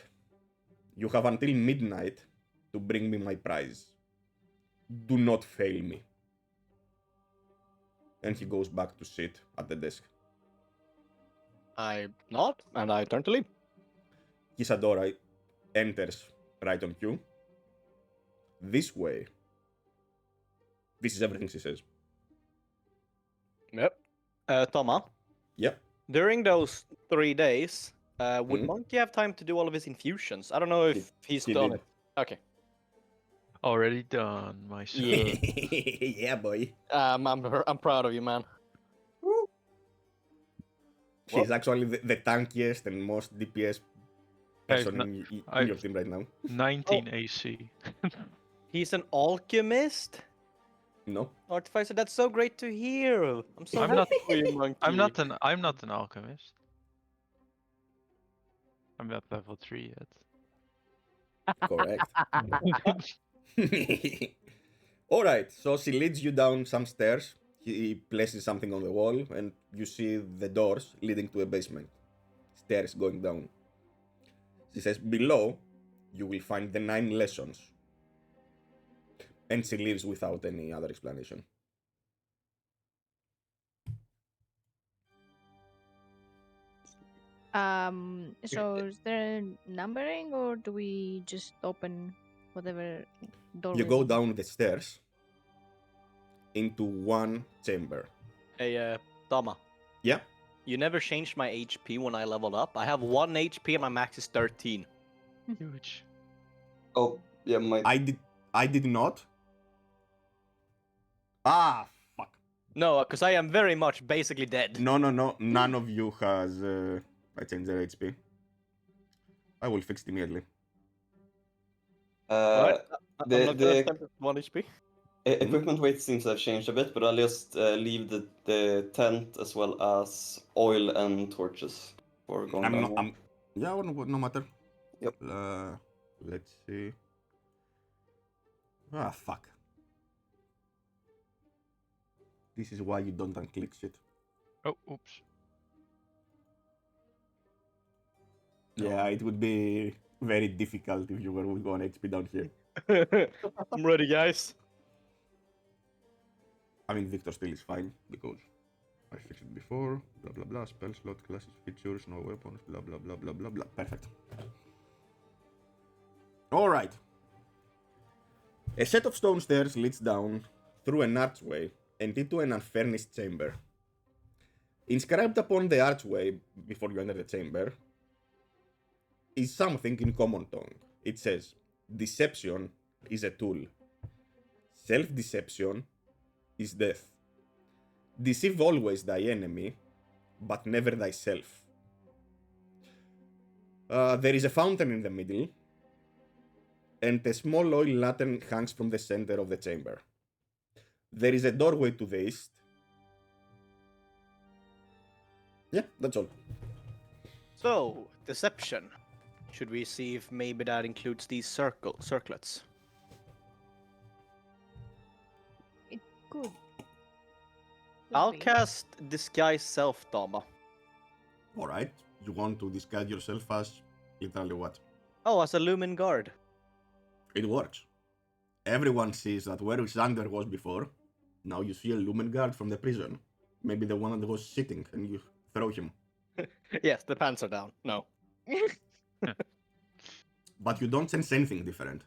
You have until midnight to bring me my prize. Do not fail me. And he goes back to sit at the desk. I nod and I turn to leave. Kisadora enters right on cue. This way. This is everything she says. Yep. Toma, Yep. during those 3 days, would Mhm. Monkey have time to do all of his infusions? I don't know if he's he done did. it. Okay. Already done, my son. Yeah. Yeah, boy. I'm proud of you, man. He's actually the tankiest and most DPS Hey, person no- in your team right now. 19 AC. He's an alchemist? No? Artificer, that's so great to hear. I'm so I'm happy not- for you, Monkey. I'm not an alchemist. I'm not level 3 yet. Correct. Alright, so she leads you down some stairs. He places something on the wall, and you see the doors leading to a basement. Stairs going down. She says, below, you will find the 9 lessons. And she leaves without any other explanation. So is there numbering or do we just open whatever door? You we go want? down the stairs into one chamber. Hey, Tama, Yeah? you never changed my HP when I leveled up. I have 1 HP and my max is 13. Huge. Oh, yeah, my. I did not. Ah, fuck. No, because I am very much basically dead. No. None of you has. I changed their HP. I will fix it immediately. What? The- I'm not gonna the- attempt with 1 HP. Equipment weight seems to have changed a bit, but I'll just leave the tent as well as oil and torches for going down here. Yeah, no matter. Yep. Let's see. Ah, fuck. This is why you don't unclick shit. Oh, oops. Yeah, it would be very difficult if you were with 1 HP down here. I'm ready, guys. I mean, Victor still is fine because I fixed it before. Blah blah blah. Spell slot, classes, features, no weapons. Blah blah blah blah blah blah. Perfect. All right. A set of stone stairs leads down through an archway and into an unfurnished chamber. Inscribed upon the archway before you enter the chamber is something in common tongue. It says, "Deception is a tool. Self-deception is death. Deceive always thy enemy, but never thyself." There is a fountain in the middle, and a small oil lantern hangs from the center of the chamber. There is a doorway to the east. Yeah, that's all. So, deception. Should we see if maybe that includes these circlets? It could. I'll be. cast Disguise Self, Dama. Alright, you want to disguise yourself as literally what? Oh, as a Lumen Guard. It works. Everyone sees that where Xander was before, now you see a Lumen Guard from the prison. Maybe the one that was sitting and you throw him. Yes, the pants are down. No. But you don't sense anything different.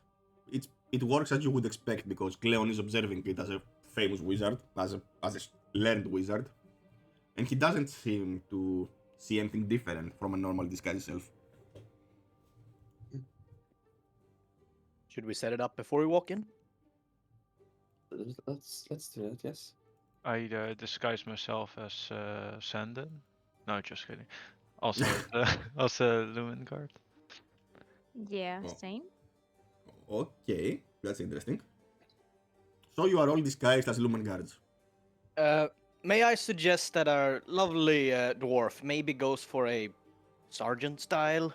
It works as you would expect because Cleon is observing it as a famous wizard, as a learned wizard, and he doesn't seem to see anything different from a normal disguise self. Should we set it up before we walk in? Let's do that. Yes. I disguise myself as Sandon. No, just kidding. Also, also Lumen Guard. Yeah, Oh. same. Okay, that's interesting. So you are all disguised as Lumen Guards. May I suggest that our lovely dwarf maybe goes for a sergeant style?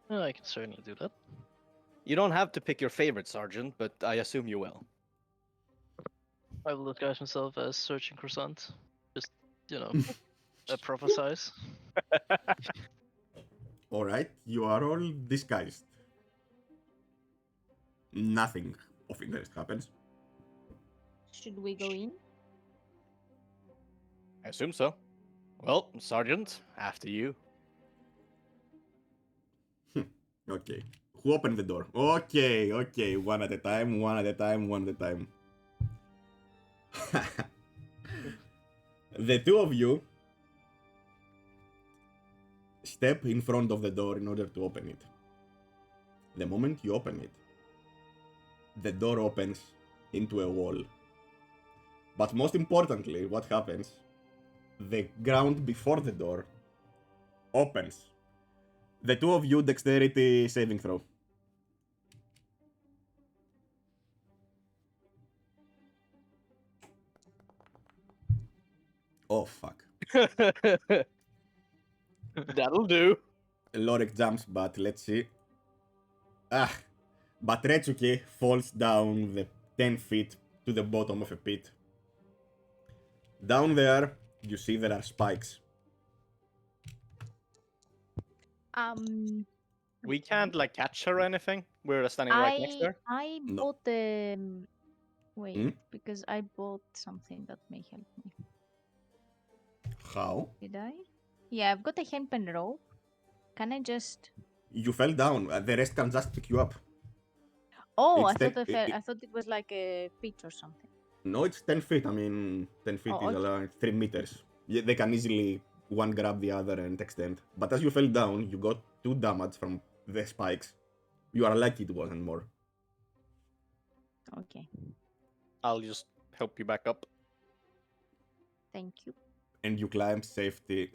I can certainly do that. You don't have to pick your favorite sergeant, but I assume you will. I will disguise myself as Searching Croissant. Just, prophesize. Alright, you are all disguised. Nothing of interest happens. Should we go in? I assume so. Well, sergeant, after you. Okay. Who opened the door? Okay. One at a time. The two of you step in front of the door in order to open it. The moment you open it, the door opens into a wall. But most importantly, what happens? The ground before the door opens. The two of you, dexterity saving throw. Oh, fuck. That'll do. Lorek jumps, but let's see. But Retsuke falls down the 10 feet to the bottom of a pit. Down there, you see there are spikes. We can't catch her or anything. We're standing right next to her. I No. bought the wait, Hmm? because I bought something that may help me. How? Did I? Yeah, I've got a hempen rope. Can I just? You fell down. The rest can just pick you up. Oh, It's I thought it was like a pit or something. No, it's 10 feet. I mean, 10 feet Oh, is okay. around 3 meters. Yeah, they can easily one grab the other and extend. But as you fell down, you got 2 damage from the spikes. You are lucky it wasn't more. Okay, I'll just help you back up. thank you. And you climb safely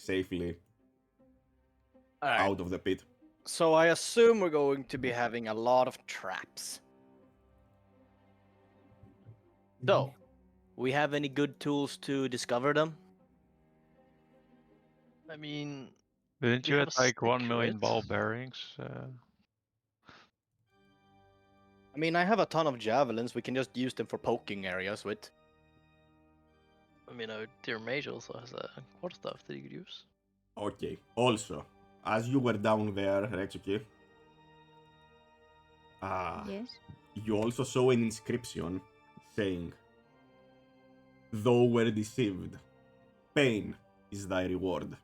Alright. out of the pit. So I assume we're going to be having a lot of traps. So, we have any good tools to discover them? I mean, Didn't we you have had a like 1 stick, million right? ball bearings? I mean, I have a ton of javelins. We can just use them for poking areas with. I mean, our dear mage also has a quarterstaff that you could use. Okay. Also, as you were down there, Retsuki, Yes. you also saw an inscription saying, "Though we're deceived, pain is thy reward."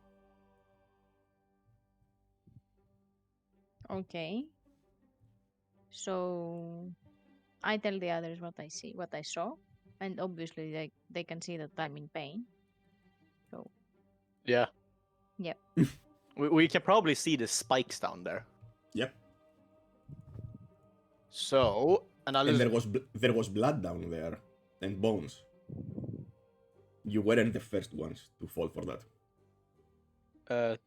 Okay. So I tell the others what I see, what I saw, and obviously they can see that I'm in pain. So Yeah. Yep. We can probably see the spikes down there. Yep. So, and I'll And just... there was blood down there and bones. You weren't the first ones to fall for that.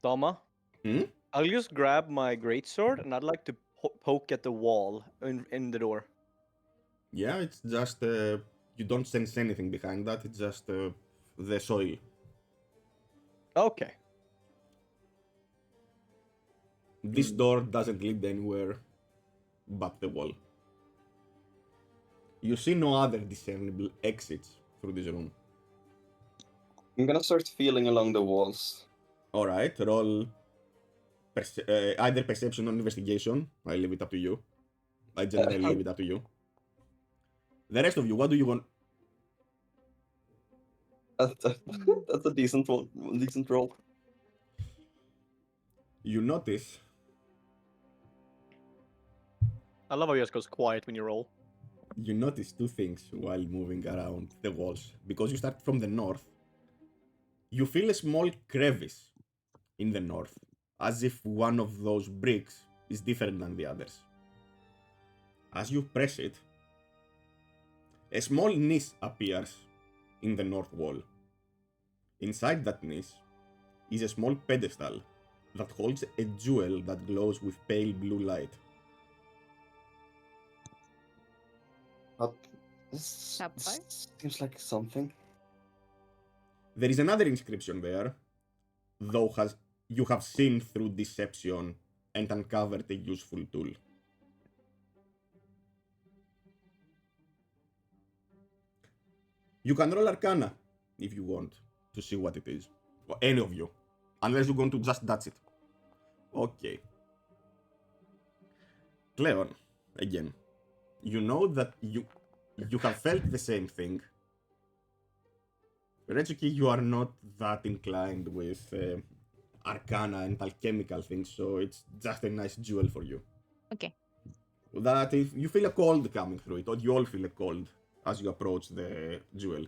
Toma, Hmm? I'll just grab my greatsword and I'd like to poke at the wall in the door. Yeah, it's just you don't sense anything behind that. It's just the soil. Okay. This door doesn't lead anywhere but the wall. You see no other discernible exits through this room. I'm gonna start feeling along the walls. All right, roll either perception or investigation. I leave it up to you. I generally leave it up to you. The rest of you, what do you want? That's a decent one. Decent roll. You notice I love how it just goes quiet when you roll. you notice two things while moving around the walls. Because you start from the north, you feel a small crevice in the north, as if one of those bricks is different than the others. As you press it, a small niche appears in the north wall. Inside that niche is a small pedestal that holds a jewel that glows with pale blue light. But this Sapphire? seems like something. There is another inscription there, though you have seen through deception and uncovered a useful tool. You can roll Arcana if you want to see what it is. Or any of you. Unless you're going to just touch it. Okay. Cleon, again. You know that you have felt the same thing. Retsuki, you are not that inclined with arcana and alchemical things, so it's just a nice jewel for you. Okay. That if you feel a cold coming through it, or you all feel a cold as you approach the jewel.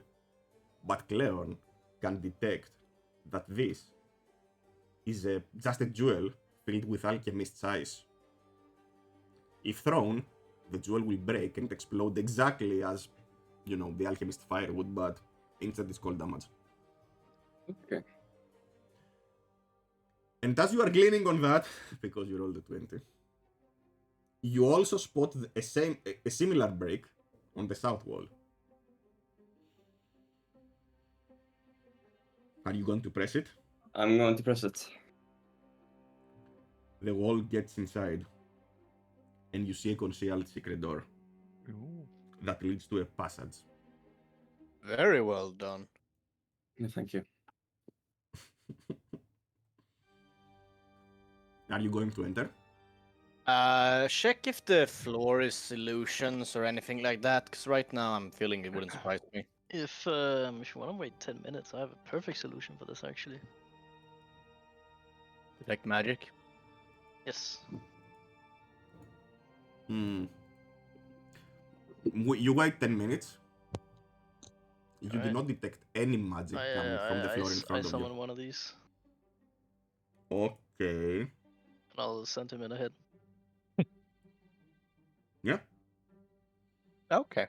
But Cleon can detect that this is just a jewel filled with alchemist's ice. If thrown, the jewel will break and explode exactly as, the alchemist fire would, but instead it's cold damage. Okay. And as you are gleaning on that, because you rolled a 20, you also spot a similar break on the south wall. Are you going to press it? I'm going to press it. The wall gets inside, and you see a concealed secret door Ooh. that leads to a passage. Very well done. Yeah, thank you. Are you going to enter? Check if the floor is illusions or anything like that, because right now I'm feeling it wouldn't surprise me. If you want to wait 10 minutes, I have a perfect solution for this actually. Detect magic. Yes. You wait 10 minutes. You do Alright. not detect any magic coming from the floor in I front of summon you. one of these, Okay. and I'll send him in ahead. Yeah. Okay.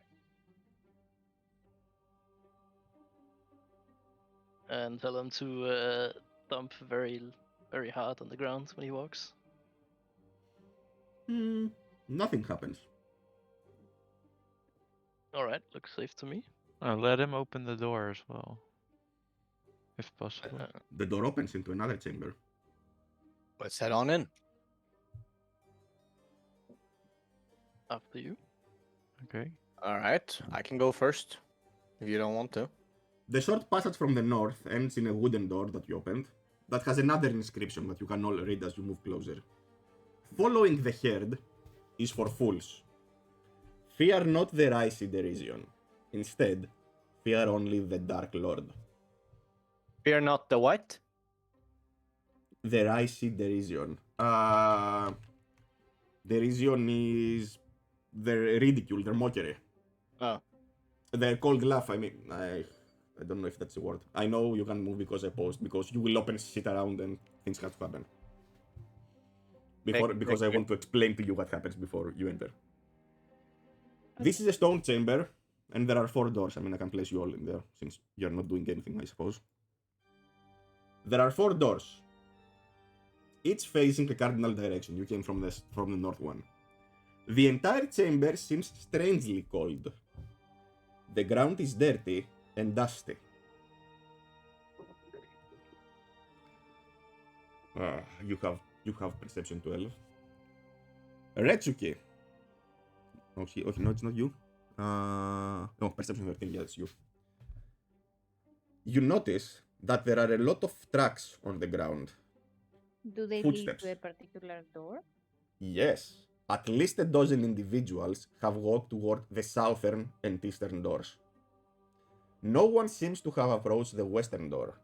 And tell him to thump very, very hard on the ground when he walks. Nothing happens. Alright, looks safe to me. Let him open the door as well, if possible. The door opens into another chamber. Let's head on in. After you. Okay. All right, I can go first if you don't want to. The short passage from the north ends in a wooden door that you opened that has another inscription that you can all read as you move closer. Following the herd is for fools. Fear not the icy derision. Instead, fear only the Dark Lord. Fear not the what? The icy derision. Derision is their ridicule, their mockery. Oh. Their cold laugh, I mean, I don't know if that's a word. I know you can move because I paused, because you will open shit around and things have to happen. Because I want to explain to you what happens before you enter. This is a stone chamber, and there are 4 doors. I mean, I can place you all in there, since you're not doing anything, I suppose. There are 4 doors, each facing a cardinal direction. You came from the north one. The entire chamber seems strangely cold. The ground is dirty and dusty. You have perception 12. Retsuki. Okay, no, it's not you. No, perception 13, yeah, it's you. You notice that there are a lot of tracks on the ground. Do they Footsteps. lead to a particular door? Yes, at least a dozen individuals have walked toward the southern and eastern doors. No one seems to have approached the western door.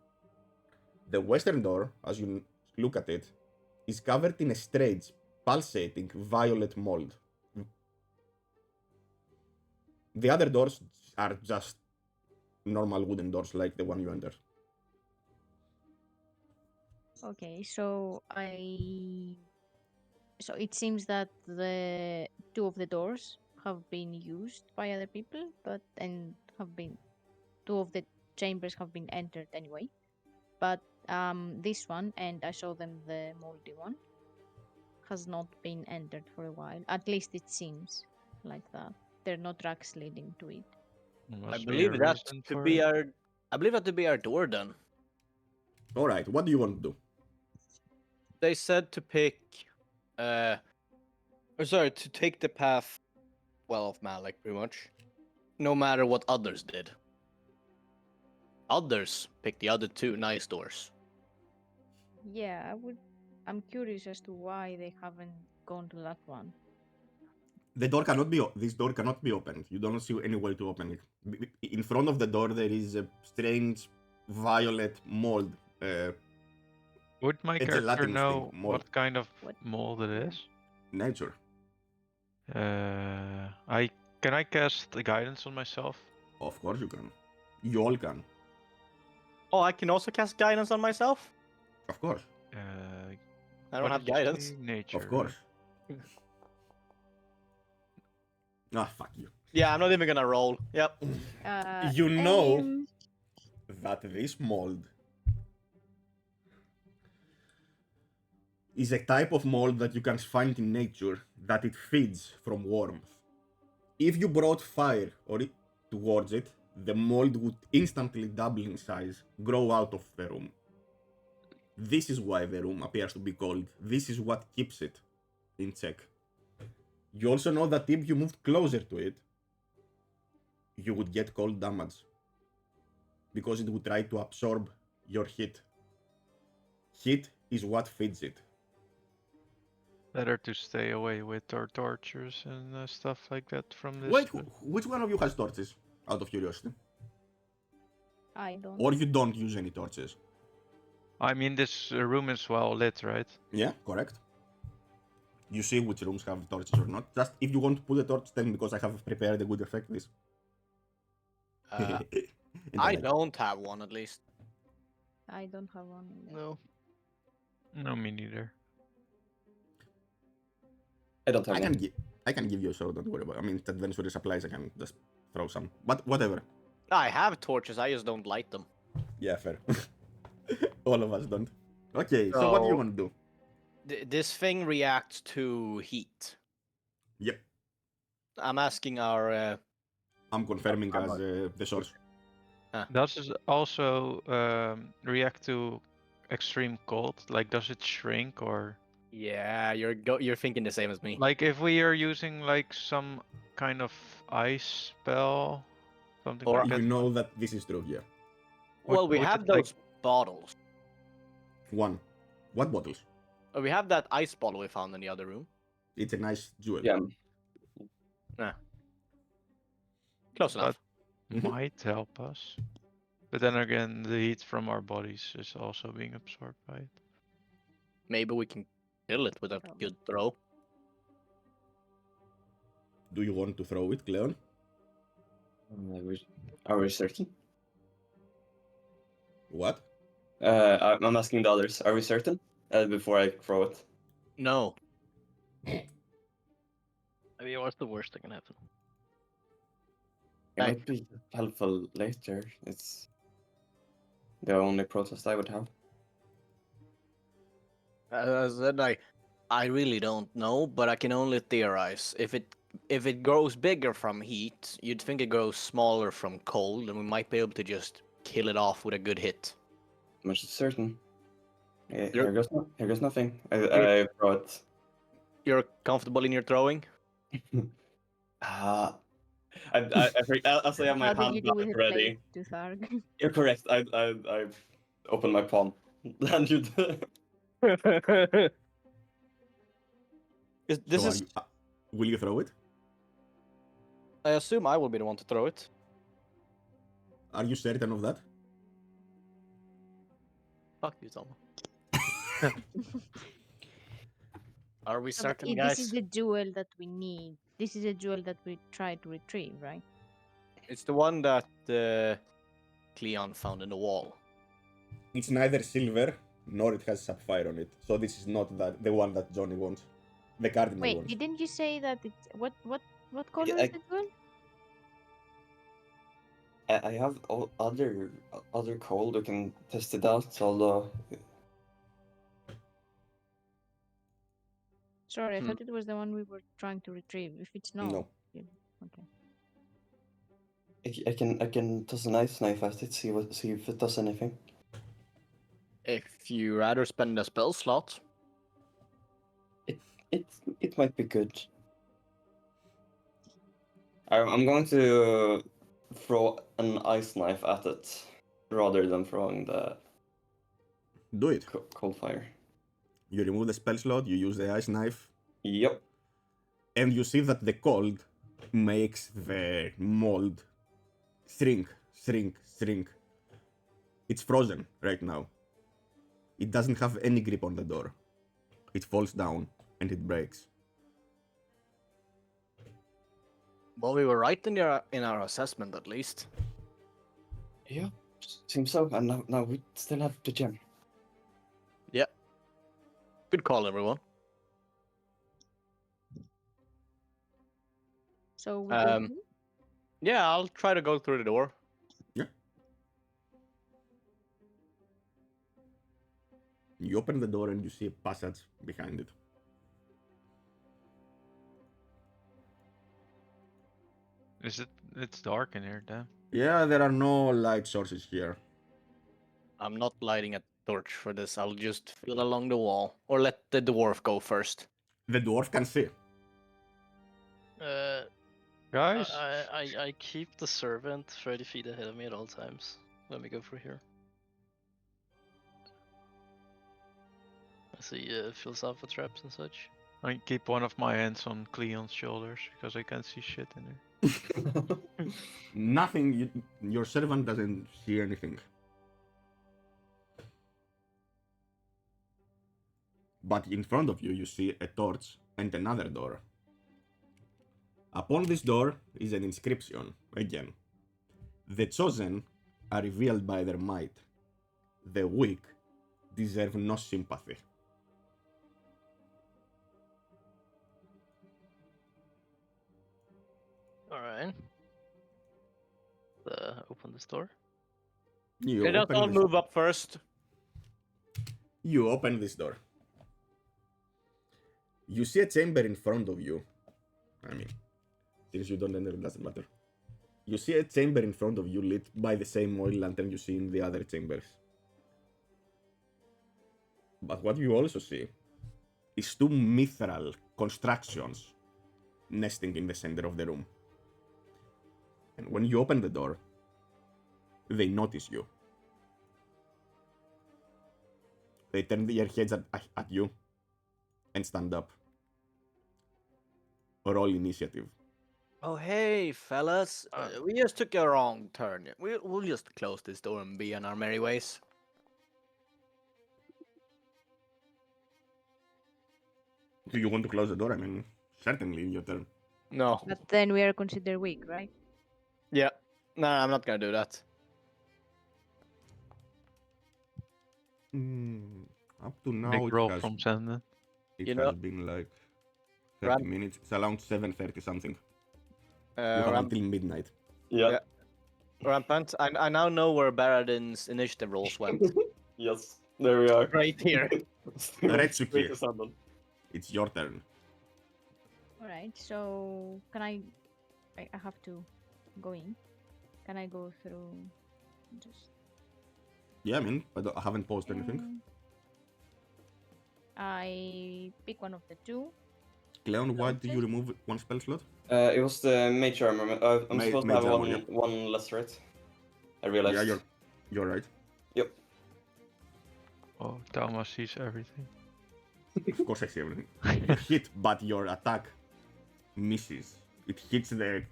The western door, as you look at it, is covered in a strange, pulsating violet mold. The other doors are just normal wooden doors like the one you entered. Okay, so it seems that the 2 of the doors have been used by other people, and have been 2 of the chambers have been entered anyway. But this one, and I show them the moldy one, has not been entered for a while. At least it seems like that. There are no tracks leading to it. I believe that to be our door then. Alright, what do you want to do? They said to pick to take the path of Malik, pretty much. No matter what others did. Others picked the other 2 nice doors. Yeah, I'm curious as to why they haven't gone to that one. This door cannot be opened. You don't see any way to open it. In front of the door there is a strange violet mold. Would my It's a character Latin know thing, mold. what kind of What? mold it is? Nature. Can I cast the guidance on myself? Of course you can. You all can. Oh, I can also cast guidance on myself? Of course. I don't what have did you say? guidance. Nature. Of course. Fuck you. Yeah, I'm not even gonna roll. Yep. You know aim. that this mold is a type of mold that you can find in nature that it feeds from warmth. If you brought fire towards it, the mold would instantly double in size, grow out of the room. This is why the room appears to be cold. This is what keeps it in check. You also know that if you moved closer to it, you would get cold damage. Because it would try to absorb your heat. Heat is what feeds it. Better to stay away with our tortures and stuff like that from this. Wait, which one of you has torches? Out of curiosity. I don't. Or you don't use any torches? I mean, this room is well lit, right? Yeah, correct. You see which rooms have torches or not. Just if you want to put a torch, tell me, because I have prepared a good effect this. I don't have one, at least. I don't have one. Either. No. No, me neither. I don't have one. I can give you a sword, don't worry about it. I mean, it's adventure supplies, I can just throw some. But whatever. I have torches, I just don't light them. Yeah, fair. All of us don't. Okay, so what do you want to do? This thing reacts to heat. Yep. I'm asking our I'm confirming I'm as the source. Does it also react to extreme cold? Like, does it shrink or Yeah, you're thinking the same as me. like if we are using like some kind of ice spell, something Or- like that? You know that this is true, yeah. Well, we would have it, like- those bottles. One. What bottles? We have that ice bottle we found in the other room. It's a nice jewel. Yeah. Close enough. Mhm. might help us. But then again, the heat from our bodies is also being absorbed by it. Maybe we can kill it with a Probably. good throw. Do you want to throw it, Cleon? Are we certain? What? I'm asking the others. Are we certain? Before I throw it. No. I mean, what's the worst that can happen? It might be helpful later. It's the only protest I would have. As I said, I really don't know, but I can only theorize. If it grows bigger from heat, you'd think it grows smaller from cold, and we might be able to just kill it off with a good hit. Much certain. You're- Here goes nothing. I throw it. You're comfortable in your throwing? As I have my How did hand you do with blade it ready. to Tharg? You're correct. I open my palm. And you. This So is. will you throw it? I assume I will be the one to throw it. Are you certain of that? Fuck you, Tom. Are we No, but certain, this is guys? the jewel that we need. This is a jewel that we try to retrieve, right? It's the one that Cleon found in the wall. It's neither silver nor it has sapphire on it. So this is not the one that Johnny wants. The cardinal Wait, wants. didn't you say that it's what color I- is the jewel? I have other cold. We can test it out. Although Sorry, I Hmm. thought it was the one we were trying to retrieve. If it's not, No. okay. I can toss an ice knife at it. See if it does anything. If you rather spend a spell slot, It might be good. I'm going to throw an ice knife at it rather than throwing the Do it. cold fire. You remove the spell slot, you use the ice knife, Yep. and you see that the cold makes the mold shrink. It's frozen right now. It doesn't have any grip on the door. It falls down and it breaks. well, we were right in our assessment at least. Yeah. Seems so. And now we still have the gem. Yeah. Good call, everyone. So we go Um, through? Yeah, I'll try to go through the door. You open the door and you see a passage behind it. It's dark in here, damn. Yeah, there are no light sources here. I'm not lighting a torch for this. I'll just feel along the wall. Or let the dwarf go first. The dwarf can see. Guys, I keep the servant 30 feet ahead of me at all times when we go through here. As he fills out for traps and such. I keep one of my hands on Cleon's shoulders because I can't see shit in there. Nothing, your servant doesn't see anything. But in front of you, you see a torch and another door. Upon this door is an inscription, again. The chosen are revealed by their might. The weak deserve no sympathy. Alright. Open this door. You Let us open all this- move up first. You open this door. You see a chamber in front of you. I mean, since you don't enter, it doesn't matter. You see a chamber in front of you lit by the same oil lantern you see in the other chambers. But what you also see is two mithril constructions nesting in the center of the room. And when you open the door, they notice you. They turn their heads at you and stand up. Roll initiative. Oh, hey, fellas. We just took a wrong turn. We'll just close this door and be on our merry ways. Do you want to close the door? I mean, certainly your turn. No. But then we are considered weak, right? Yeah. No, I'm not gonna do that. Up to now, Big it roll has, from Sandon. it You has know- been like 30 Ram- minutes. It's around 7:30 something. You Uh, have Ram- until midnight. Yeah. Rampant, I now know where Baradin's initiative rolls went. Yes. There we are. Right here. Retsuki. Straight to Sandon. It's your turn. All right. So can I have to go in. Can I go through? Just. Yeah, I mean, I haven't paused anything. I pick one of the two. Cleon, why do you Okay. remove one spell slot? It was the mage armor. I'm Ma- supposed to mage have armor, yeah. one less, right? I realized. Yeah, you're right. Yep. Oh, Thomas sees everything. Of course I see everything. You hit, but your attack misses. It hits the...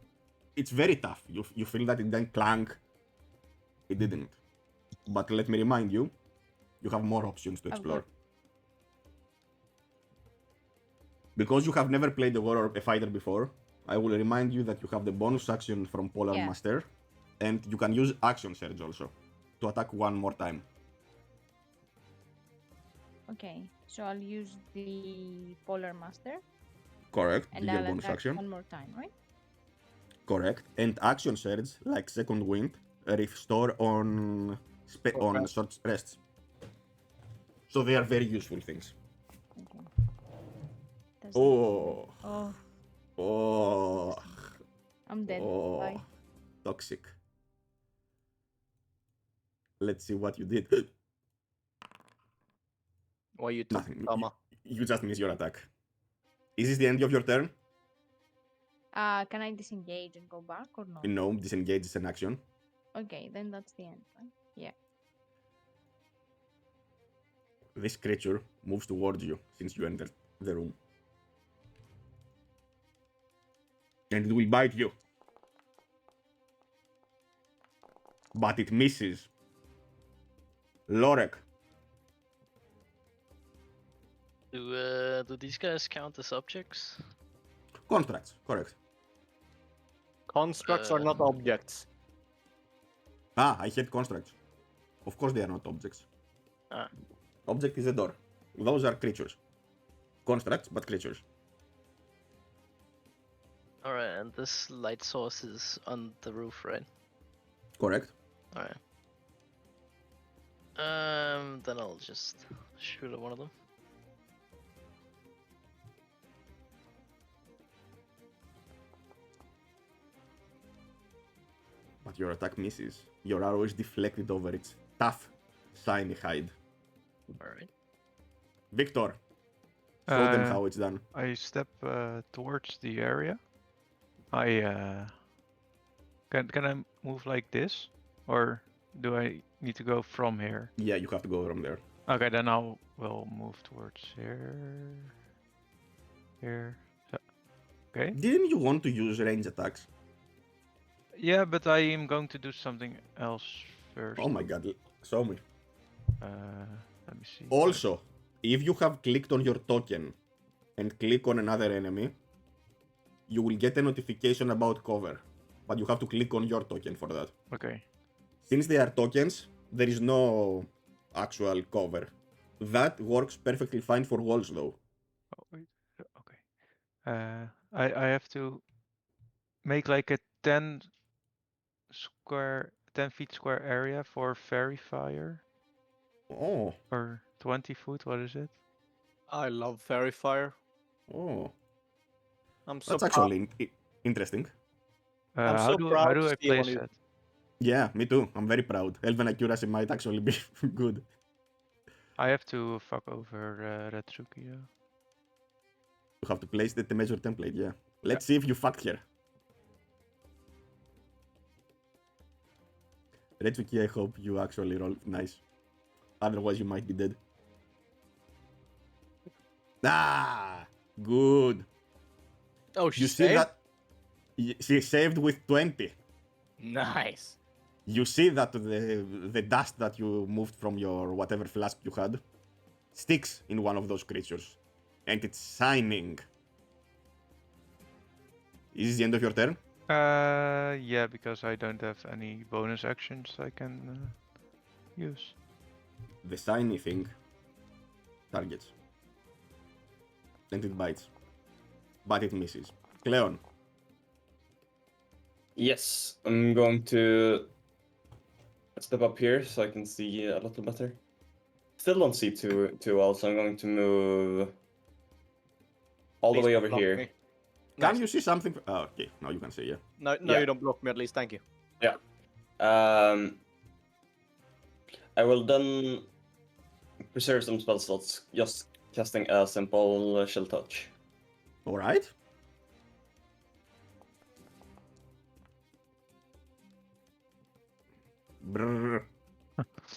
It's very tough. You feel that it didn't clank. It didn't. But let me remind you, you have more options to I've explore. got- Because you have never played a war or a fighter before, I will remind you that you have the bonus action from Polar Yeah. Master, and you can use Action Surge also to attack one more time. Okay. So I'll use the Polar Master Correct. and Your I'll bonus attack action. one more time, right? Correct. And Action Surge, like Second Wind, restore on on short rests. So they are very useful things. Okay. Does that- Oh, Oh, oh, I'm dead. oh, Bye. toxic. Let's see what you did. Why you took Nothing. Tama? You just miss your attack. Is this the end of your turn? Can I disengage and go back or not? No, disengage is an action. Okay, then that's the end, right? Yeah. This creature moves towards you since you entered the room. And it will bite you. But it misses. Lorek. Do these guys count as objects? Constructs, correct. Constructs are not objects. Ah, I hate constructs. Of course they are not objects. Ah. Object is a door. Those are creatures. Constructs, but creatures. Alright, and this light source is on the roof, right? Correct. Alright. Then I'll just shoot at one of them. But your attack misses. Your arrow is deflected over its tough, shiny hide. Alright. Victor, show them Uh, how it's done. I step towards the area. I can I move like this, or do I need to go from here? Yeah, you have to go from there. Okay, then will move towards here. Here. So, okay. Didn't you want to use range attacks? Yeah, but I am going to do something else first. Oh my god, show me. Let me see. Also, if you have clicked on your token and click on another enemy, you will get a notification about cover. But you have to click on your token for that. Okay. Since they are tokens, there is no actual cover. That works perfectly fine for walls though. Oh, wait. Okay. I have to make like a 10 feet square area for fairy fire, Oh, or 20 foot. What is it? I love fairy fire. oh. I'm so That's actually interesting. I'm How so do proud to I see one place of you. it? Yeah, me too. I'm very proud. Elven accuracy might actually be good. I have to fuck over Retsuki though. You have to place the measure template, yeah. Let's see if you fucked her. Retsuki, I hope you actually roll nice. Otherwise, you might be dead. Ah, good. Oh, she You see saved? that? She saved with 20. Nice. You see that the dust that you moved from your whatever flask you had sticks in one of those creatures. And it's shining. Is this the end of your turn? Yeah, because I don't have any bonus actions I can use. The shiny thing targets. And it bites. But it misses. Cleon. Yes, I'm going to step up here so I can see a little better. Still don't see too well, so I'm going to move all the Please way don't over block here. me. Can Nice. you see something? Oh, okay, now you can see, yeah. No, Yeah. you don't block me at least. Thank you. Yeah. I will then preserve some spell slots, just casting a simple chill touch. Alright. Brrr.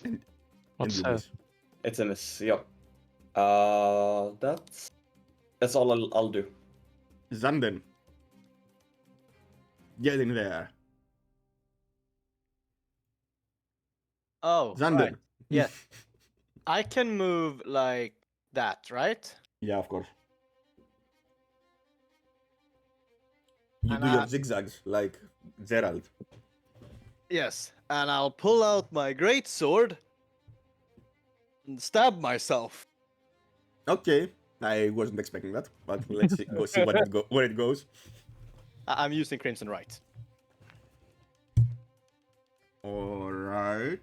And What's you that? miss. It's a miss. Yep. That's all I'll do. Zanden. Get in there. Oh, Zanden. right. Yes. I can move like that, right? Yeah, of course. You And do your zigzags like Gerald. Yes. And I'll pull out my great sword and stab myself. Okay. I wasn't expecting that, but let's go see where it goes. I'm using Crimson Right. Alright.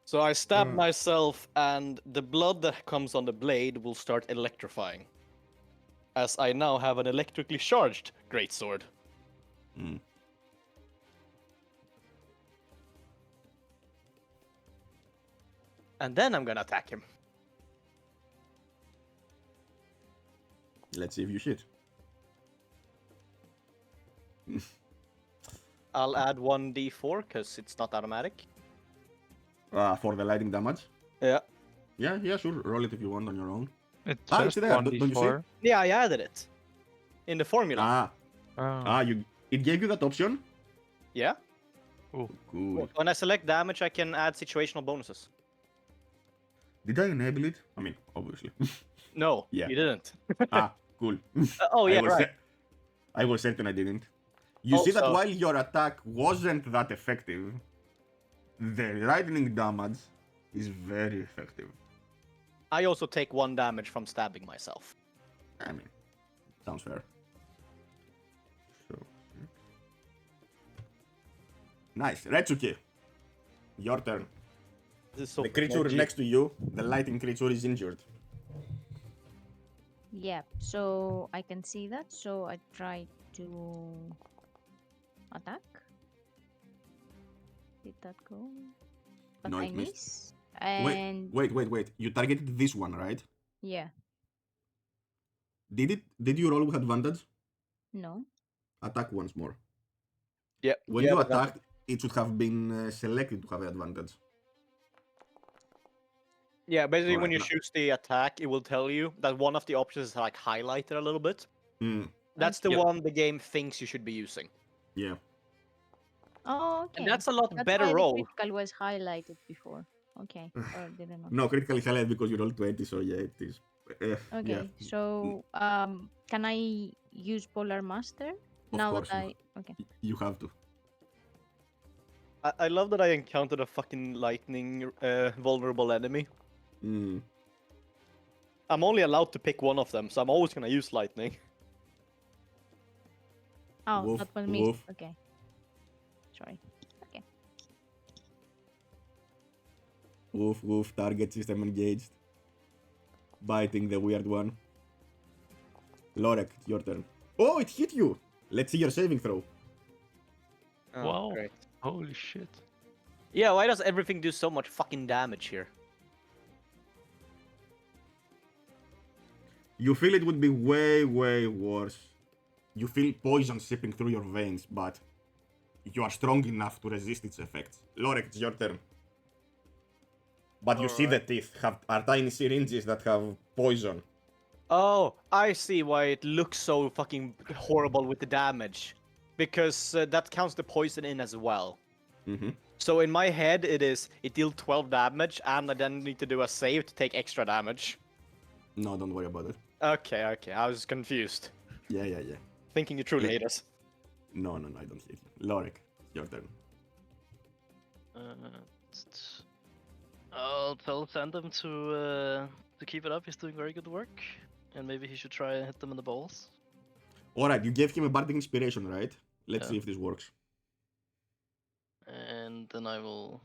So I stab myself, and the blood that comes on the blade will start electrifying. As I now have an electrically charged greatsword. Mm. And then I'm gonna attack him. Let's see if you hit. I'll add 1d4 because it's not automatic. For the lightning damage. Yeah. Yeah, sure. Roll it if you want on your own. It Ah, says it's there. Don't you see? 1d4. Yeah, I added it. In the formula. Oh. It gave you that option? Yeah. Cool. Cool. When I select damage, I can add situational bonuses. Did I enable it? I mean, obviously. No, Yeah. you didn't. Cool. Oh, yeah, right. I was certain I didn't. You see that Also- while your attack wasn't that effective, the lightning damage is very effective. I also take 1 damage from stabbing myself. I mean, sounds fair. So, nice. Retsuki, your turn. This is so The creature edgy. next to you, the lightning creature, is injured. Yep. So I can see that. So I try to attack. Did that go? But No, I it missed. miss. And Wait. You targeted this one, right? yeah, Did you roll with advantage? no. Attack once more. Yeah. When you attacked, it should have been selected to have advantage. Yeah, basically when Alright, you no. choose the attack, it will tell you that one of the options is like highlighted a little bit. Mm, That's the Yep. one the game thinks you should be using. yeah. Oh, okay. And that's a lot That's better why roll. the critical was highlighted before. Okay. Or didn't know. No, critically highlight because you rolled 20, so yeah, it is. Okay. Yeah, So can I use Polar Master of now course that okay. you have to. I love that I encountered a fucking lightning vulnerable enemy. Mm. I'm only allowed to pick one of them, so I'm always gonna use lightning. Oh, Woof, that one missed. woof. Okay. Sorry. Okay. Woof, target system engaged. Biting the weird one. Lorek, it's your turn. Oh, it hit you! Let's see your saving throw. Oh, Wow. great. Holy shit. Yeah, why does everything do so much fucking damage here? You feel it would be way, way worse. You feel poison seeping through your veins, but you are strong enough to resist its effects. Lorek, it's your turn. But you see the teeth are tiny syringes that have poison. Oh, I see why it looks so fucking horrible with the damage. Because that counts the poison in as well. Mm-hmm. So in my head, it deals 12 damage, and I then need to do a save to take extra damage. No, don't worry about it. Okay, I was confused. Yeah. Thinking you truly Le- hate us. No, I don't hate you. Lorek, it's your turn. I'll tell Sandom to keep it up. He's doing very good work, and maybe he should try and hit them in the balls. Alright, you gave him a bardic inspiration, right? Let's Yeah. see if this works. And then I will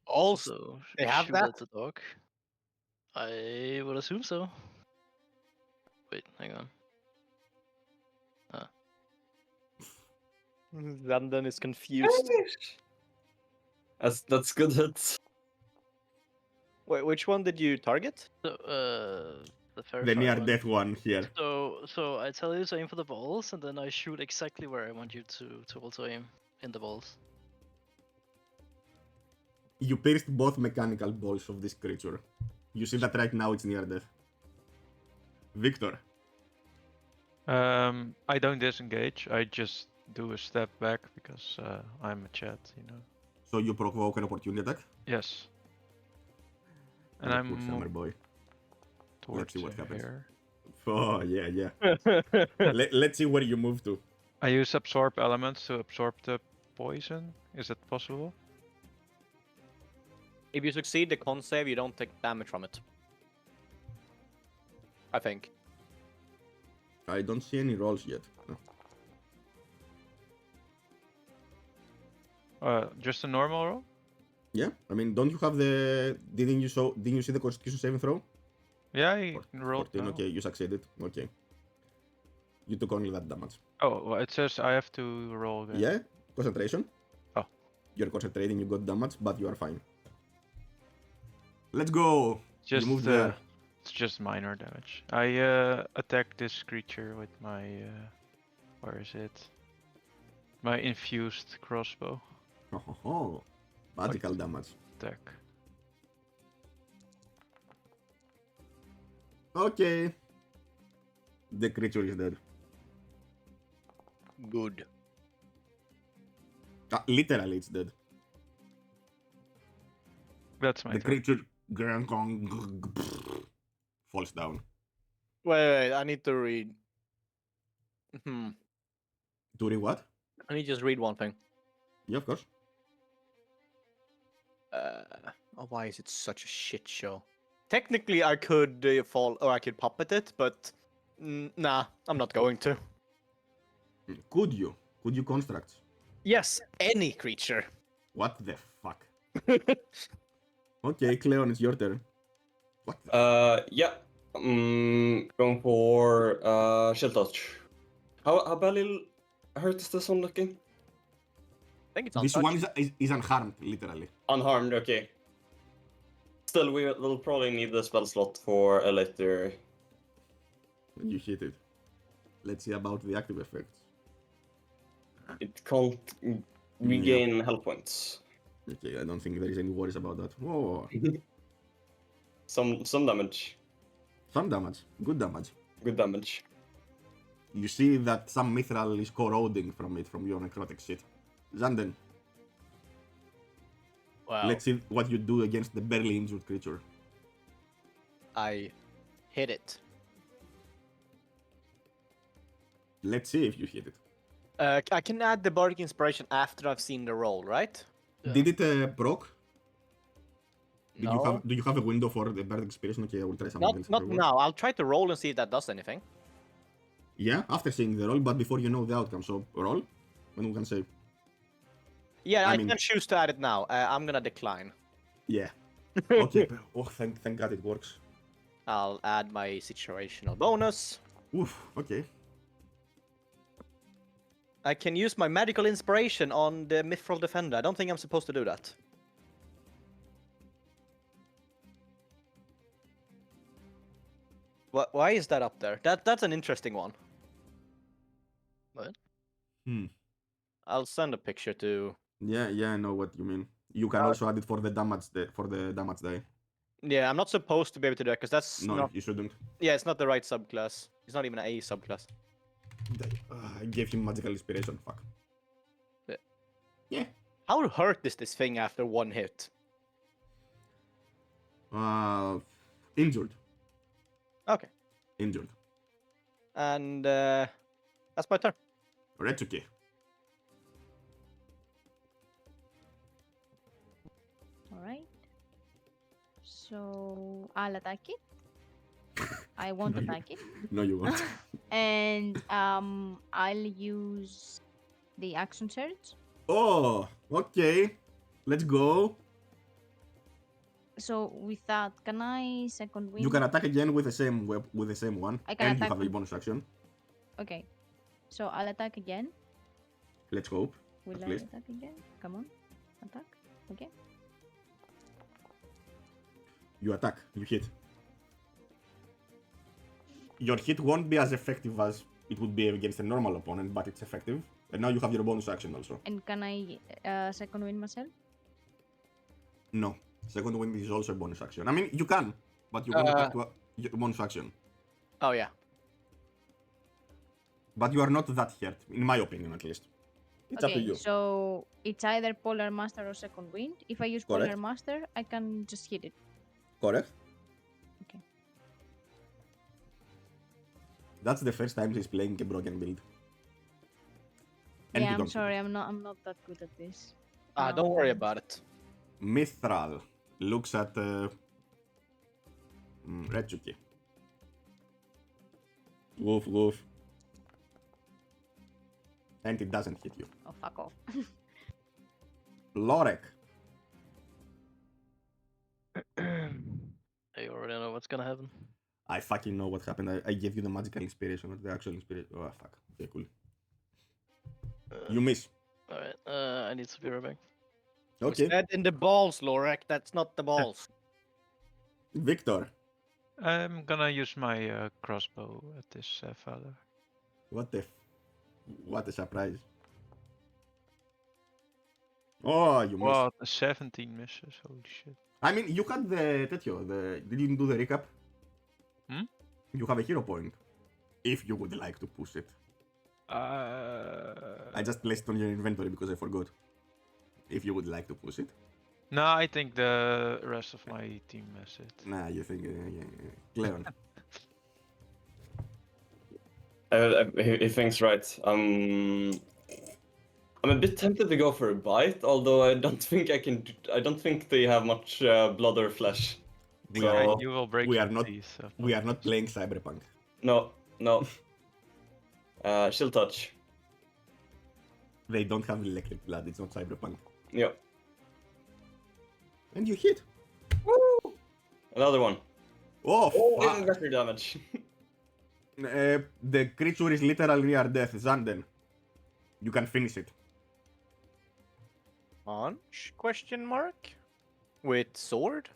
Also, also they have shoot that? at the dog. I would assume so. Wait, hang on. London is confused. That's good hit. Wait, which one did you target? So, the very The far near one. death one here. So I tell you to aim for the balls, and then I shoot exactly where I want you to also aim in the balls. You pierced both mechanical balls of this creature. You see that right now it's near death. Victor, I don't disengage. I just do a step back because I'm a chat, you know. so you provoke an opportunity attack? Yes. And Oh, I'm poor summer boy. towards see what happens. here. Oh, yeah. Let's see where you move to. I use absorb elements to absorb the poison. Is it possible? If you succeed the con save, you don't take damage from it. I think. I don't see any rolls yet. No. Just a normal roll? Yeah, I mean, don't you have the... Didn't you see the Constitution saving throw? Yeah, I rolled 14, now. okay, you succeeded. Okay. You took only that damage. Oh, well, it says I have to roll again. Yeah, concentration. Oh. You're concentrating, you got damage, but you are fine. Let's go! Just you moved there. it's just minor damage. I attack this creature with my where is it? My infused crossbow Oh, magical damage. attack. Okay. The creature is dead. Good. Literally, it's dead. That's my The turn. creature falls down. Wait, I need to read. To read what? I need to just read one thing. Yeah, of course. Why is it such a shit show? Technically, I could fall, or I could puppet it, but nah, I'm not going to. Could you? Could you construct? Yes, any creature. What the fuck? Okay, Cleon, it's your turn. What the Yeah. Going for shield touch. How badly hurt is this one looking? I think it's This untouched. one is unharmed, literally. Unharmed, okay. Still, we will probably need the spell slot for a later. When you hit it. Let's see about the active effects. It can't regain health points. Okay, I don't think there is any worries about that. Whoa. Some damage. Some damage. Good damage. Good damage. You see that some mithril is corroding from it, from your necrotic shit. Zanden, Wow. let's see what you do against the barely injured creature. I hit it. Let's see if you hit it. I can add the bardic inspiration after I've seen the roll, right? Yeah. Did it proc? No. Do you have a window for the bardic inspiration? Okay, I will try something else. Not afterwards. now. I'll try to roll and see if that does anything. Yeah, after seeing the roll, but before you know the outcome. So roll, and we can say, Yeah, I I mean- can choose to add it now. I'm gonna decline. yeah. Okay. Oh, thank God it works. I'll add my situational bonus. Oof. Okay. I can use my magical inspiration on the Mithril Defender. I don't think I'm supposed to do that. Why is that up there? That's an interesting one. What? I'll send a picture to. Yeah, I know what you mean. You can also add it for the damage die. Yeah, I'm not supposed to be able to do that because that's No, not. you shouldn't. Yeah, it's not the right subclass. It's not even an A subclass. I gave him magical inspiration. Fuck. Yeah. Yeah. How hurt is this thing after one hit? Injured. Okay. Injured. And that's my turn. Retsuki. All right. So I'll attack it. I won't No, you- attack it. No, you won't. And I'll use the action surge. Oh, okay. Let's go. So with that, can I second wind? You can attack again with the same one, I can and you attack have a with- bonus action. Okay. So I'll attack again. Let's hope. Will At I least. attack again? Come on. Attack. Okay. You attack. You hit. Your hit won't be as effective as it would be against a normal opponent, but it's effective. And now you have your bonus action also. And can I second wind myself? No. Second wind is also a bonus action. I mean, you can, but you won't attack to a bonus action. Oh yeah. But you are not that hurt, in my opinion at least. It's up to Okay, you. so it's either Polar Master or Second Wind. If I use Polar Correct. Master, I can just hit it. Correct? Okay. That's the first time he's playing a broken build. And Yeah, you I'm don't sorry, I'm not that good at this. Don't worry about it. Mithral looks at Retsuki. Woof woof. And it doesn't hit you. Oh, fuck off. Lorek. I already know what's gonna happen. I fucking know what happened. I gave you the magical inspiration, not the actual inspiration. Oh, fuck. Okay, cool. You miss. Alright, I need to be right back. Okay. Dead in the balls, Lorek. That's not the balls. Victor. I'm gonna use my crossbow at this fella. What a surprise. Oh, you missed. What? 17 misses, holy shit. I mean, you had the Tetio, did you do the recap? Hmm? You have a hero point. If you would like to push it. I just placed it on your inventory because I forgot. If you would like to push it. No, I think the rest of my team has it. Nah, you think, Cleon. He thinks right. I'm a bit tempted to go for a bite, although I don't think I can. I don't think they have much blood or flesh. We So- are, You will break we your are not- teeth. we are not playing Cyberpunk. No. She'll touch. They don't have electric blood, it's not Cyberpunk. Yeah. And you hit. Woo! Another one. Oh, Even fuck. better damage. The creature is literal near death. Zanden. You can finish it. Punch? Question mark? With sword?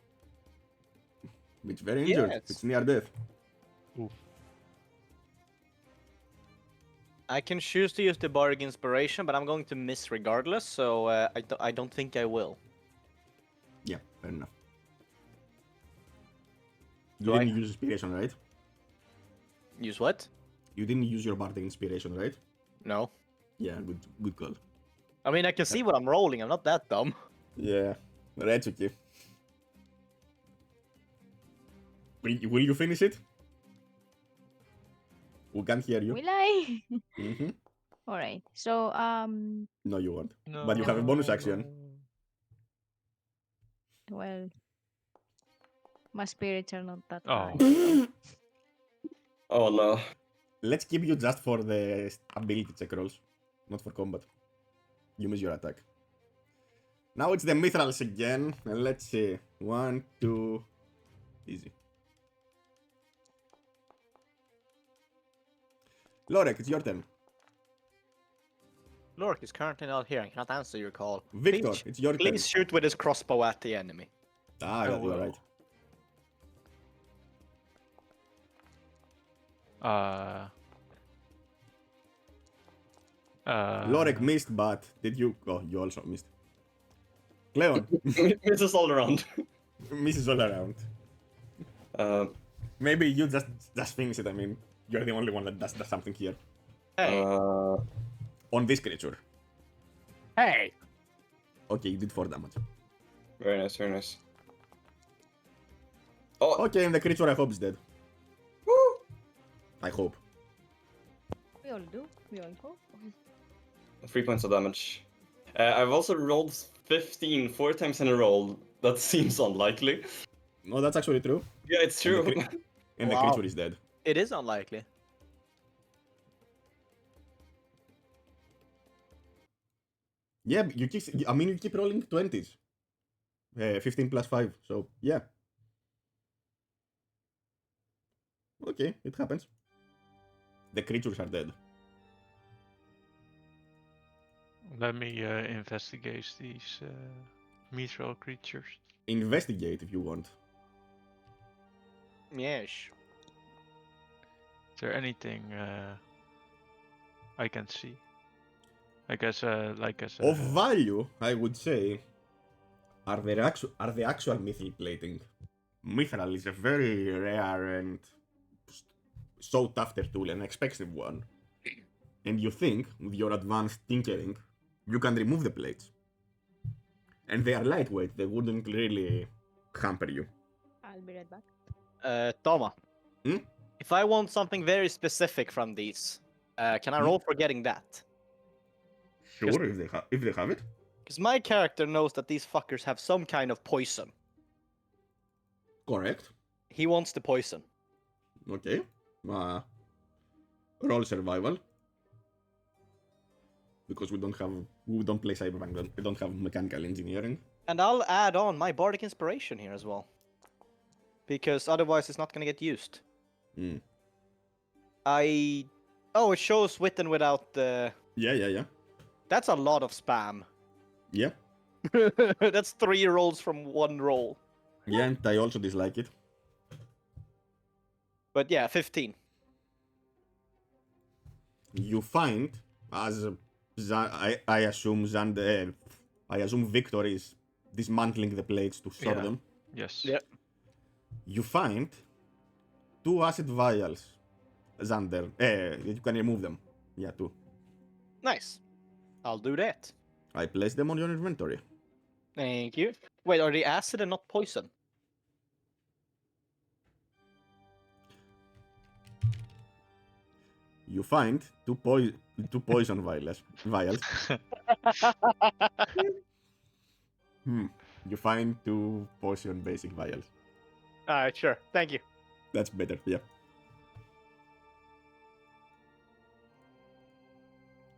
It's very injured. Yes. It's near death. I can choose to use the Bardic Inspiration, but I'm going to miss regardless, so I don't think I will. Yeah, fair enough. Do You I- didn't use inspiration, right? Use what? You didn't use your bardic inspiration, right? No. Yeah, good call. I mean, I can see what I'm rolling. I'm not that dumb. Yeah, that's okay. Will you finish it? We can't hear you. Will I? Mm-hmm. All right. So No, you won't. No. But you have a bonus action. well, my spirits are not that Oh. high. Oh no. Let's keep you just for the ability check rolls, not for combat. You miss your attack. Now it's the Mithrals again, and let's see. 1, 2, easy. Lorek, it's your turn. Lork is currently not here and cannot answer your call. Victor, Please, it's your turn. please shoot with his crossbow at the enemy. Ah, I you're right. Lorek missed, but did you? Oh, you also missed. Cleon Misses all around. misses all around. Uh, Maybe you just finish it. I mean, you're the only one that does something here Hey, on this creature. hey! Okay, you did 4 damage. very nice, very nice. Oh, Okay, and the creature I hope is dead. woo! I hope. We all do. We all hope. 3 points of damage. I've also rolled 15 4 times in a row. That seems unlikely. No, that's actually true. Yeah, it's And the true. cre- And the Wow. creature is dead. It is unlikely. Yeah, you keep. I mean, you keep rolling 20s. 15 plus 5. So yeah. Okay, it happens. The creatures are dead. Let me investigate these mithril creatures. Investigate if you want. Yes. Is there anything I can see? I guess like as Of value, I would say, are the actual mithril plating. Mithril is a very rare and sought after tool, an expensive one. And you think, with your advanced tinkering, you can remove the plates. And they are lightweight, they wouldn't really hamper you. I'll be right back. Toma. Hmm? If I want something very specific from these, can I roll for getting that? Sure, if they have it. Because my character knows that these fuckers have some kind of poison. Correct. He wants the poison. Okay. Roll survival. Because we don't play cyberpunk, we don't have mechanical engineering. And I'll add on my bardic inspiration here as well. Because otherwise it's not gonna get used. Hmm. Oh, it shows with and without the... Yeah. That's a lot of spam. Yeah. That's 3 rolls from 1 roll. Yeah, and I also dislike it. But yeah, 15. You find, as I assume I assume Victor is dismantling the plates to sort Yeah. them. Yes. Yeah. You find 2 acid vials, Xander. You can remove them. Yeah, 2. Nice. I'll do that. I place them on your inventory. Thank you. Wait, are they acid and not poison? You find 2 poison vials. You find 2 poison basic vials. Alright, sure. Thank you. That's better, yeah.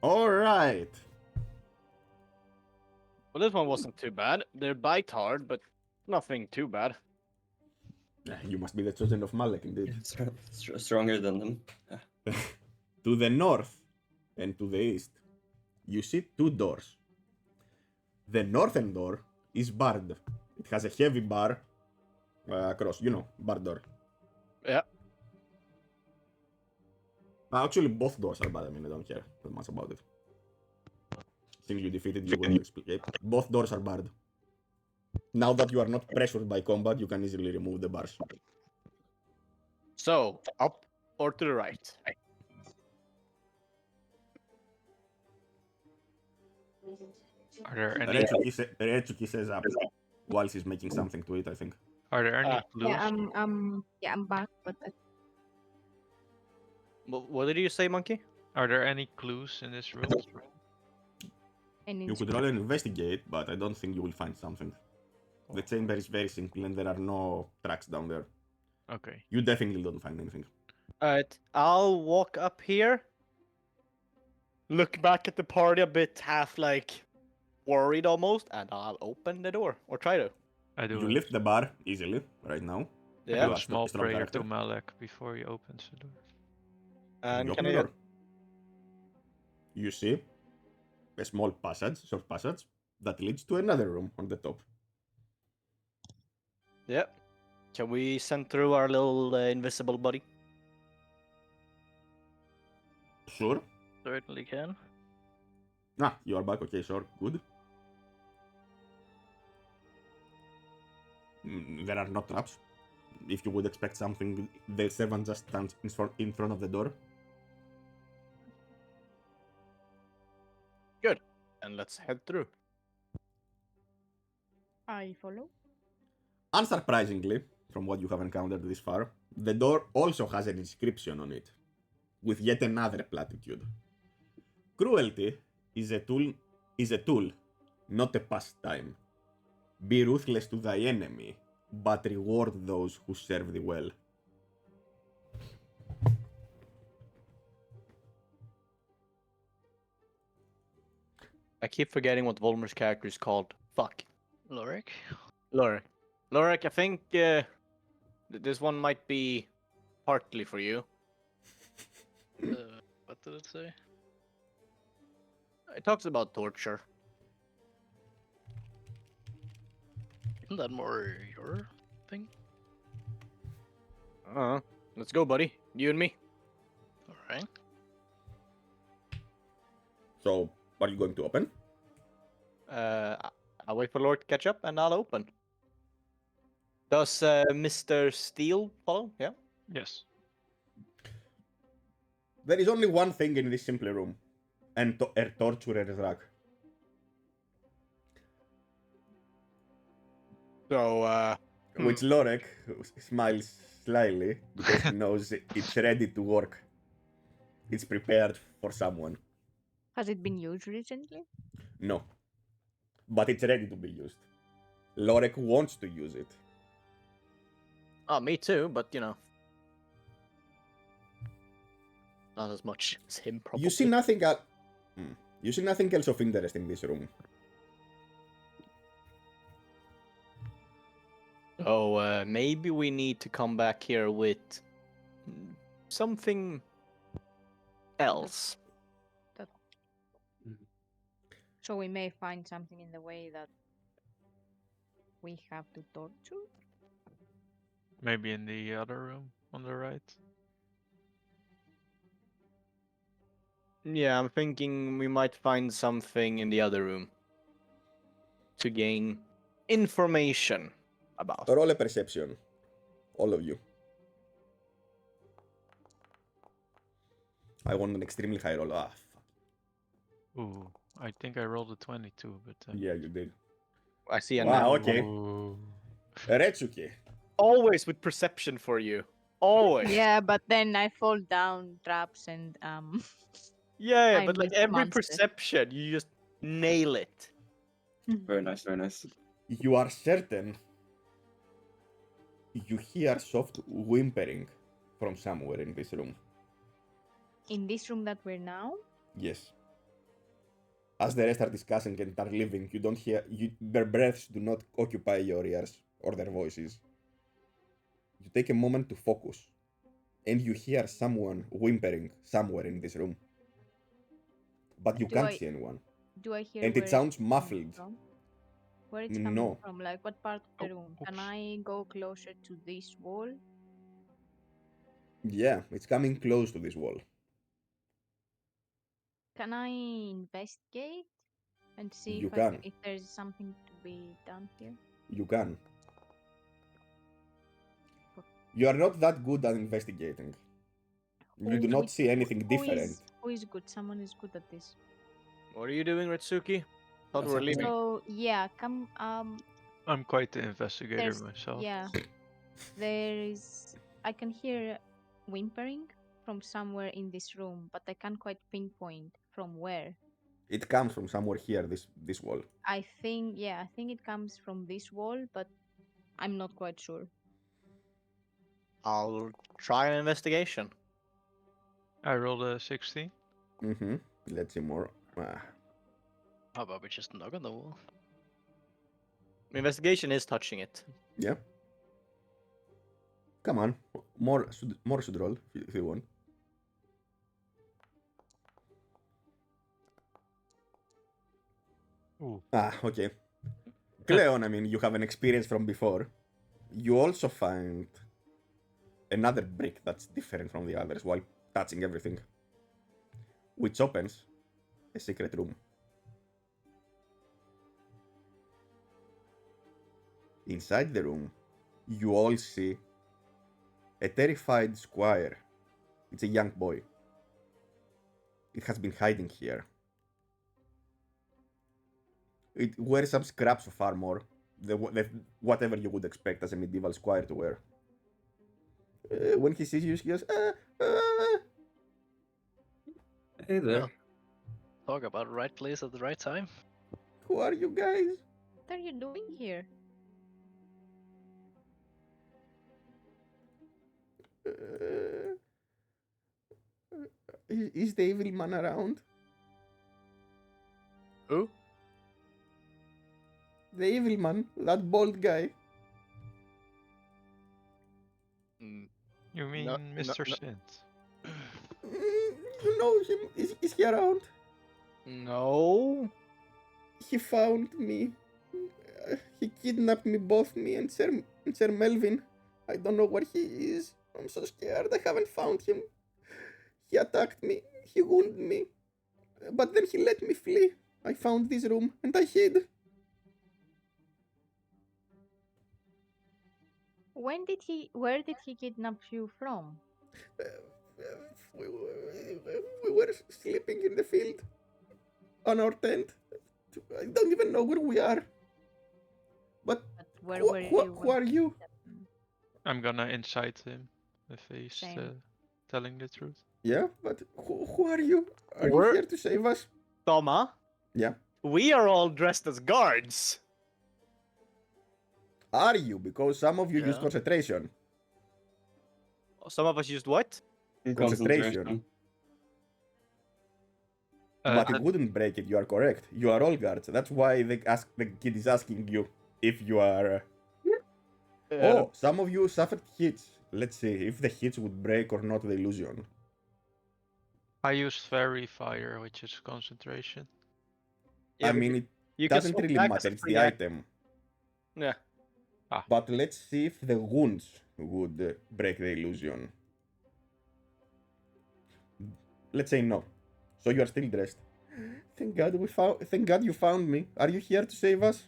Alright. Well, this one wasn't too bad. They bite hard, but nothing too bad. You must be the chosen of Malek, indeed. Stronger than them. To the north and to the east, you see 2 doors. The northern door is barred. It has a heavy bar across, bar door. Yeah. Actually, both doors are barred. I mean, I don't care that much about it. Since you defeated, you will explain. Both doors are barred. Now that you are not pressured by combat, you can easily remove the bars. So, up or to the right? Are there any? Retsuki says up while he's making something to it, I think. Are there any Ah. clues? I'm back, but What did you say, Monkey? Are there any clues in this room? You could roll and investigate, but I don't think you will find something. The chamber is very simple and there are no tracks down there. Okay. You definitely don't find anything. Alright, I'll walk up here. Look back at the party a bit, half worried almost, and I'll open the door. Or try to. I do You it. lift the bar easily right now. I Yeah. do a Strong small prayer character. to Malek before he opens the door. And You can open I the door. You see a small passage, short passage, that leads to another room on the top. Yep. Can we send through our little invisible buddy? Sure. Certainly can. Ah, you are back. Okay, sure. Good. There are no traps. If you would expect something, the servant just stands in front of the door. Good. And let's head through. I follow. Unsurprisingly, from what you have encountered this far, the door also has an inscription on it, with yet another platitude. Cruelty is a tool, not a pastime. Be ruthless to thy enemy, but reward those who serve thee well. I keep forgetting what Volmer's character is called. Fuck. Lorik? Lorik. Lorik, I think this one might be partly for you. What did it say? It talks about torture. Isn't that more your thing? Let's go, buddy. You and me. Alright. So, are you going to open? I'll wait for Lord to catch up and I'll open. Does Mr. Steele follow? Yeah. Yes. There is only one thing in this simple room, and a torturer's rack. So, Which Lorek smiles slyly because he knows it's ready to work. It's prepared for someone. Has it been used recently? No. But it's ready to be used. Lorek wants to use it. Oh, me too, but you know. Not as much as him, probably. You see nothing else. You see nothing else of interest in this room. Oh, maybe we need to come back here with something else. So we may find something in the way that we have to torture? Maybe in the other room on the right. Yeah, I'm thinking we might find something in the other room to gain information about. Roll a perception. All of you. I want an extremely high roll. Ah, fuck. Ooh, I think I rolled a 22, but Yeah, you did. I see a Wow, nat- okay. Ooh. Retsuki. Always with perception for you. Always. Yeah, but then I fall down traps and Yeah, I'm but like just every monster. perception, you just nail it. Very nice, very nice. You are certain you hear soft whimpering from somewhere in this room. In this room that we're now? Yes. As the rest are discussing and are leaving, you don't hear. Their breaths do not occupy your ears or their voices. You take a moment to focus, and you hear someone whimpering somewhere in this room. But you Do can't I- see anyone. Do I hear And where it sounds it's coming muffled. from? Where it's coming No. from? Like what part of the Oh, room? Can oops. I go closer to this wall? Yeah, it's coming close to this wall. Can I investigate and see You if can. if there's something to be done here? You can. You are not that good at investigating. You do not see anything different. Who is good? Someone is good at this. What are you doing, Ritsuki? Thought That's we were up to leaving. me. So yeah, come I'm quite the investigator there's myself. yeah. There is I can hear whimpering from somewhere in this room, but I can't quite pinpoint from where. It comes from somewhere here, this wall. I think it comes from this wall, but I'm not quite sure. I'll try an investigation. I rolled a 16. Mm-hmm. Let's see more. How about we just knock on the wall? Investigation is touching it. Yeah. Come on, more should roll if you want. Ooh. Ah, okay. Cleon, I mean, you have an experience from before. You also find another brick that's different from the others while touching everything, which opens a secret room. Inside the room, you all see a terrified squire. It's a young boy. It has been hiding here. It wears some scraps of armor, whatever you would expect as a medieval squire to wear. When he sees you, he goes, Hey there. Well, talk about right place at the right time. who are you guys? What are you doing here? Uh, is the evil man around? Who? The evil man, that bald guy. Mm, You mean no, Mr. no. Sint? You know him? Is he around? No. He found me. He kidnapped me, both me and Sir Melvin. I don't know where he is. I'm so scared. I haven't found him. He attacked me. He wounded me. But then he let me flee. I found this room and I hid. Where did he kidnap you from? We were sleeping in the field on our tent. I don't even know where we are. But But where were you? who are you? I'm gonna incite him if he's Same. telling the truth. Yeah, but who are you? Are you We're- here to save us? Toma, Yeah. we are all dressed as guards. Are you? Because some of you use Yeah. concentration. Some of us used what? Concentration. But it wouldn't break it. You are correct. You are all guards. That's why the kid is asking you if you are. Oh, some of you suffered hits. Let's see if the hits would break or not the illusion. I used fairy fire, which is concentration. Yeah, I but mean, it you can doesn't swap really back matter. as It's free the act- item. Yeah. But let's see if the wounds would break the illusion. Let's say no. So you are still dressed. Thank God Thank God you found me. Are you here to save us?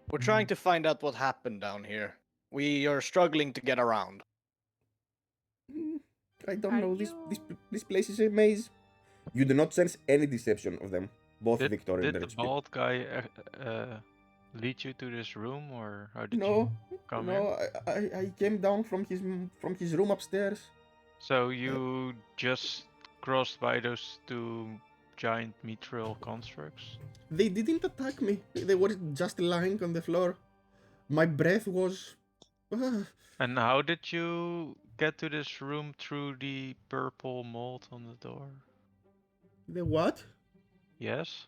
We're trying to find out what happened down here. We are struggling to get around. I don't Are know. you- This place is a maze. You do not sense any deception of them, both Did, Victor and did the Rexby. bald guy lead you to this room, or how did No, you come no. here? I came down from his room upstairs. So you just crossed by those two giant mithril constructs? They didn't attack me. They were just lying on the floor. My breath was. And how did you get to this room through the purple mold on the door? The what? Yes?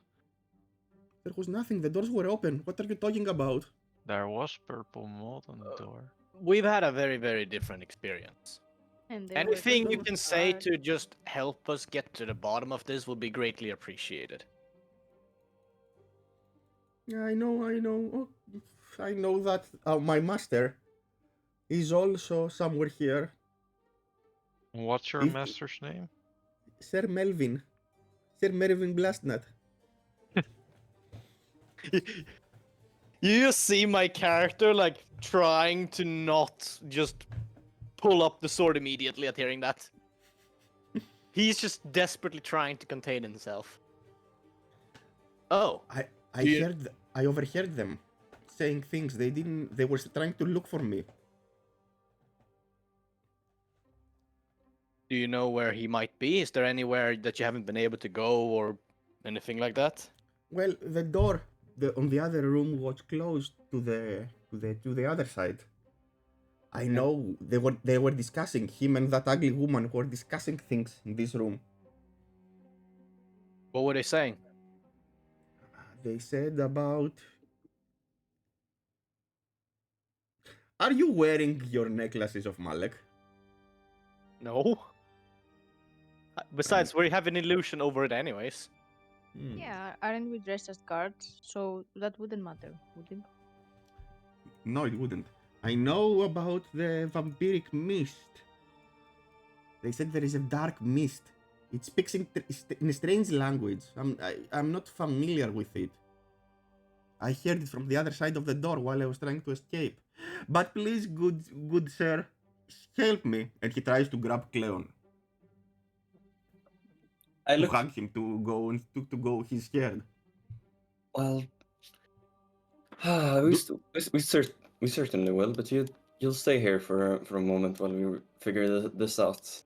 There was nothing. The doors were open. What are you talking about? There was purple mold on the door. We've had a very, very different experience. And there were Anything you two can say guards. to just help us get to the bottom of this will be greatly appreciated. I know. Oh, I know that my master is also somewhere here. What's your If- master's name? Sir Melvin. Sir Melvin Blastnut. You just see my character like trying to not just pull up the sword immediately at hearing that. He's just desperately trying to contain himself. Oh, I Do you- heard. I overheard them saying things. They didn't. They were trying to look for me. do you know where he might be? Is there anywhere that you haven't been able to go or anything like that? Well, the door on the other room was closed to the other side. I know they were discussing, him and that ugly woman were discussing things in this room. What were they saying? They said about. Are you wearing your necklaces of Malek? No. Besides, we have an illusion over it anyways. Yeah, aren't we dressed as guards? So that wouldn't matter, would it? No, it wouldn't. I know about the vampiric mist. They said there is a dark mist. It speaks in a strange language. I'm not familiar with it. I heard it from the other side of the door while I was trying to escape. But please, good sir, help me. And he tries to grab Cleon I to look. hug him to go. He's scared. Well, we certainly will, but you'll stay here for a moment while we figure this out.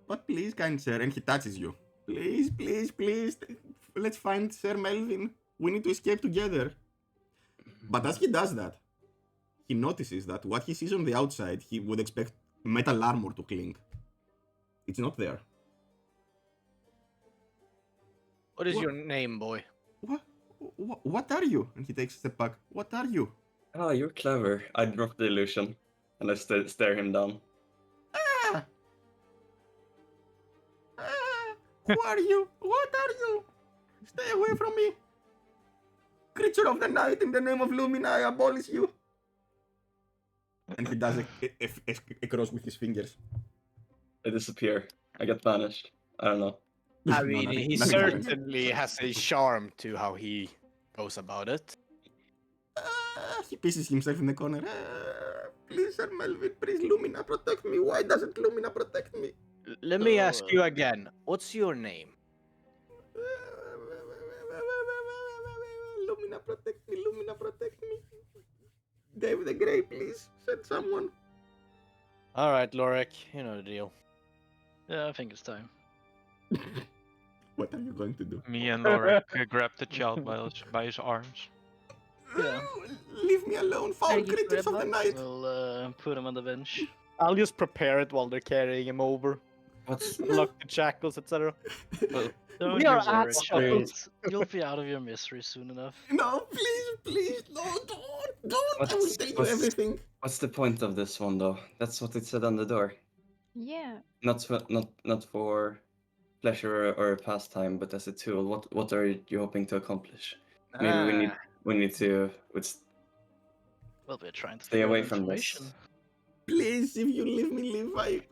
But please, kind sir, and he touches you. Please, please, please, let's find Sir Melvin. We need to escape together. But as he does that, he notices that what he sees on the outside, he would expect metal armor to clink. It's not there. What is What? your name, boy? What are you? And he takes a step back. What are you? Ah, you're clever. I drop the illusion and I stare him down. Ah! Who are you? What are you? Stay away from me. Creature of the night, in the name of Lumina, I abolish you. And he does a cross with his fingers. I disappear. I get vanished. I don't know. I No, mean, nothing- he nothing happens. certainly has a charm to how he goes about it. He pisses himself in the corner. Please, Sir Melvin, please, Lumina, protect me. Why doesn't Lumina protect me? Let me ask you again. What's your name? Lumina, protect me. Lumina, protect me. Dave the Grey, please. Send someone. All right, Lorik, you know the deal. Yeah, I think it's time. What are you going to do? Me and Lorik grab the child by his arms. Yeah. Leave me alone, Are foul you sure creatures of the about night. We'll put him on the bench. I'll just prepare it while they're carrying him over. What's Unlock the shackles, etc. Don't We you are worry, assholes. child. You'll be out of your misery soon enough. No, please, no, don't. I will tell you everything. what's the point of this one though? That's what it said on the door. Yeah. Not for pleasure or pastime, but as a tool. What are you hoping to accomplish? Maybe we need to Well, we're trying to stay figure away out from information. this. Please, if you leave me live,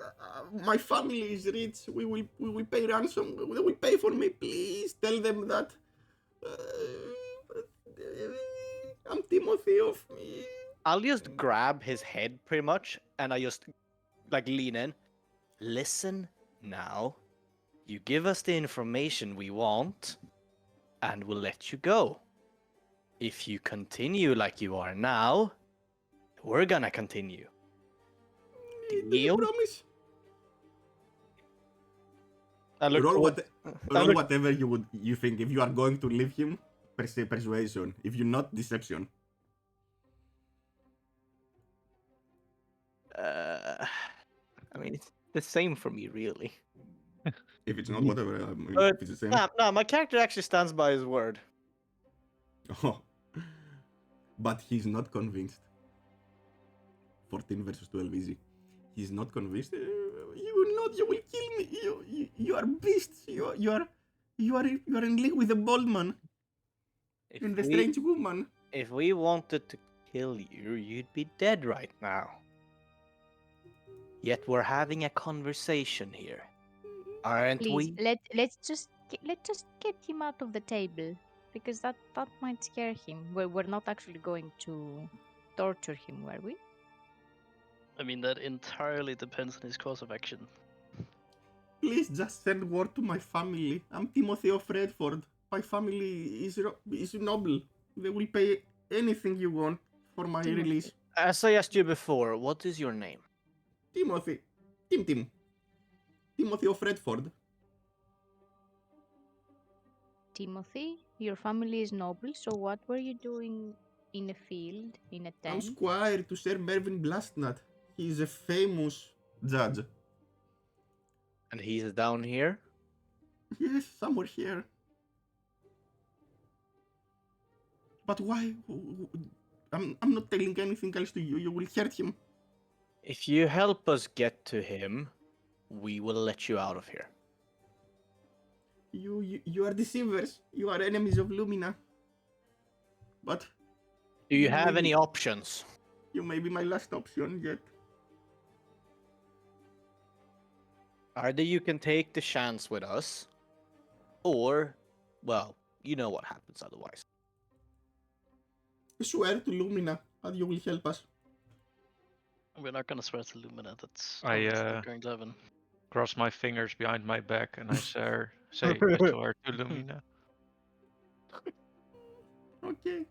my family is rich. We will pay ransom. They will pay for me. Please tell them that. I'm Timothy of me. I'll just grab his head pretty much, and I just like lean in. Listen now. You give us the information we want, and we'll let you go. If you continue like you are now, we're gonna continue. Do you Deal? promise? I look Roll, toward- roll look- whatever you think. If you are going to leave him, persuasion. If you're not, deception. I mean, it's the same for me, really. If it's not, whatever. But if it's the same. No, my character actually stands by his word. Oh. But he's not convinced. 14 versus 12 easy. He's not convinced. You will not. You will kill me. You are beasts. You are in league with the bold man and the strange woman. If we wanted to kill you, you'd be dead right now. Yet we're having a conversation here, aren't Please, we? let's just get him out of the table, because that might scare him. We're not actually going to torture him, were we? I mean, that entirely depends on his course of action. Please just send word to my family. I'm Timothy of Redford. My family is noble. They will pay anything you want for my Timothy. release. As I asked you before, what is your name? Timothy. Tim. Timothy of Redford. Timothy, your family is noble, so what were you doing in a field, in a I'm tent? squire to Sir Mervyn Blastnut. He is a famous judge. And he's down here? Yes, somewhere here. But why? I'm not telling anything else to you. You will hurt him. If you help us get to him, we will let you out of here. You are deceivers. You are enemies of Lumina. But Do you You have may any be- options? you may be my last option yet. Either you can take the chance with us, or, well, you know what happens otherwise. Swear to Lumina that you will help us. We're not gonna swear to Lumina. That's I, obviously going to happen. Cross my fingers behind my back and I say I swear to Lumina. Okay.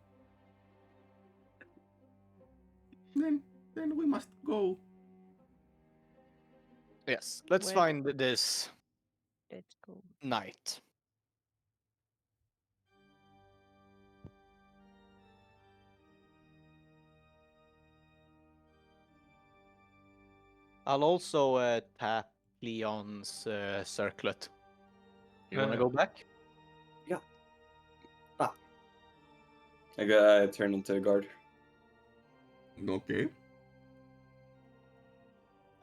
Then we must go. Yes, let's Where- find this Let's go. knight. I'll also tap Leon's circlet. You want to go back? I turn into a guard. Okay.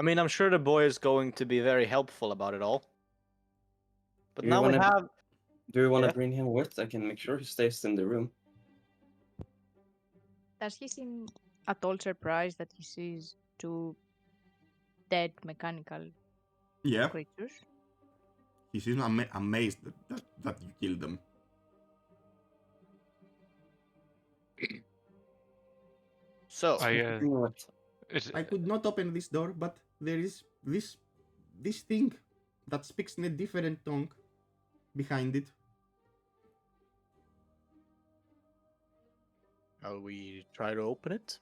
I mean, I'm sure the boy is going to be very helpful about it all. But You now we wanna- have. Do you want to Yeah. bring him with? I can make sure he stays in the room. Does he seem at all surprised that he sees two dead mechanical Yeah. creatures? He seems amazed that you killed them. So, I Bring him with. is I could not open this door, but there is this thing that speaks in a different tongue behind it. shall we try to open it?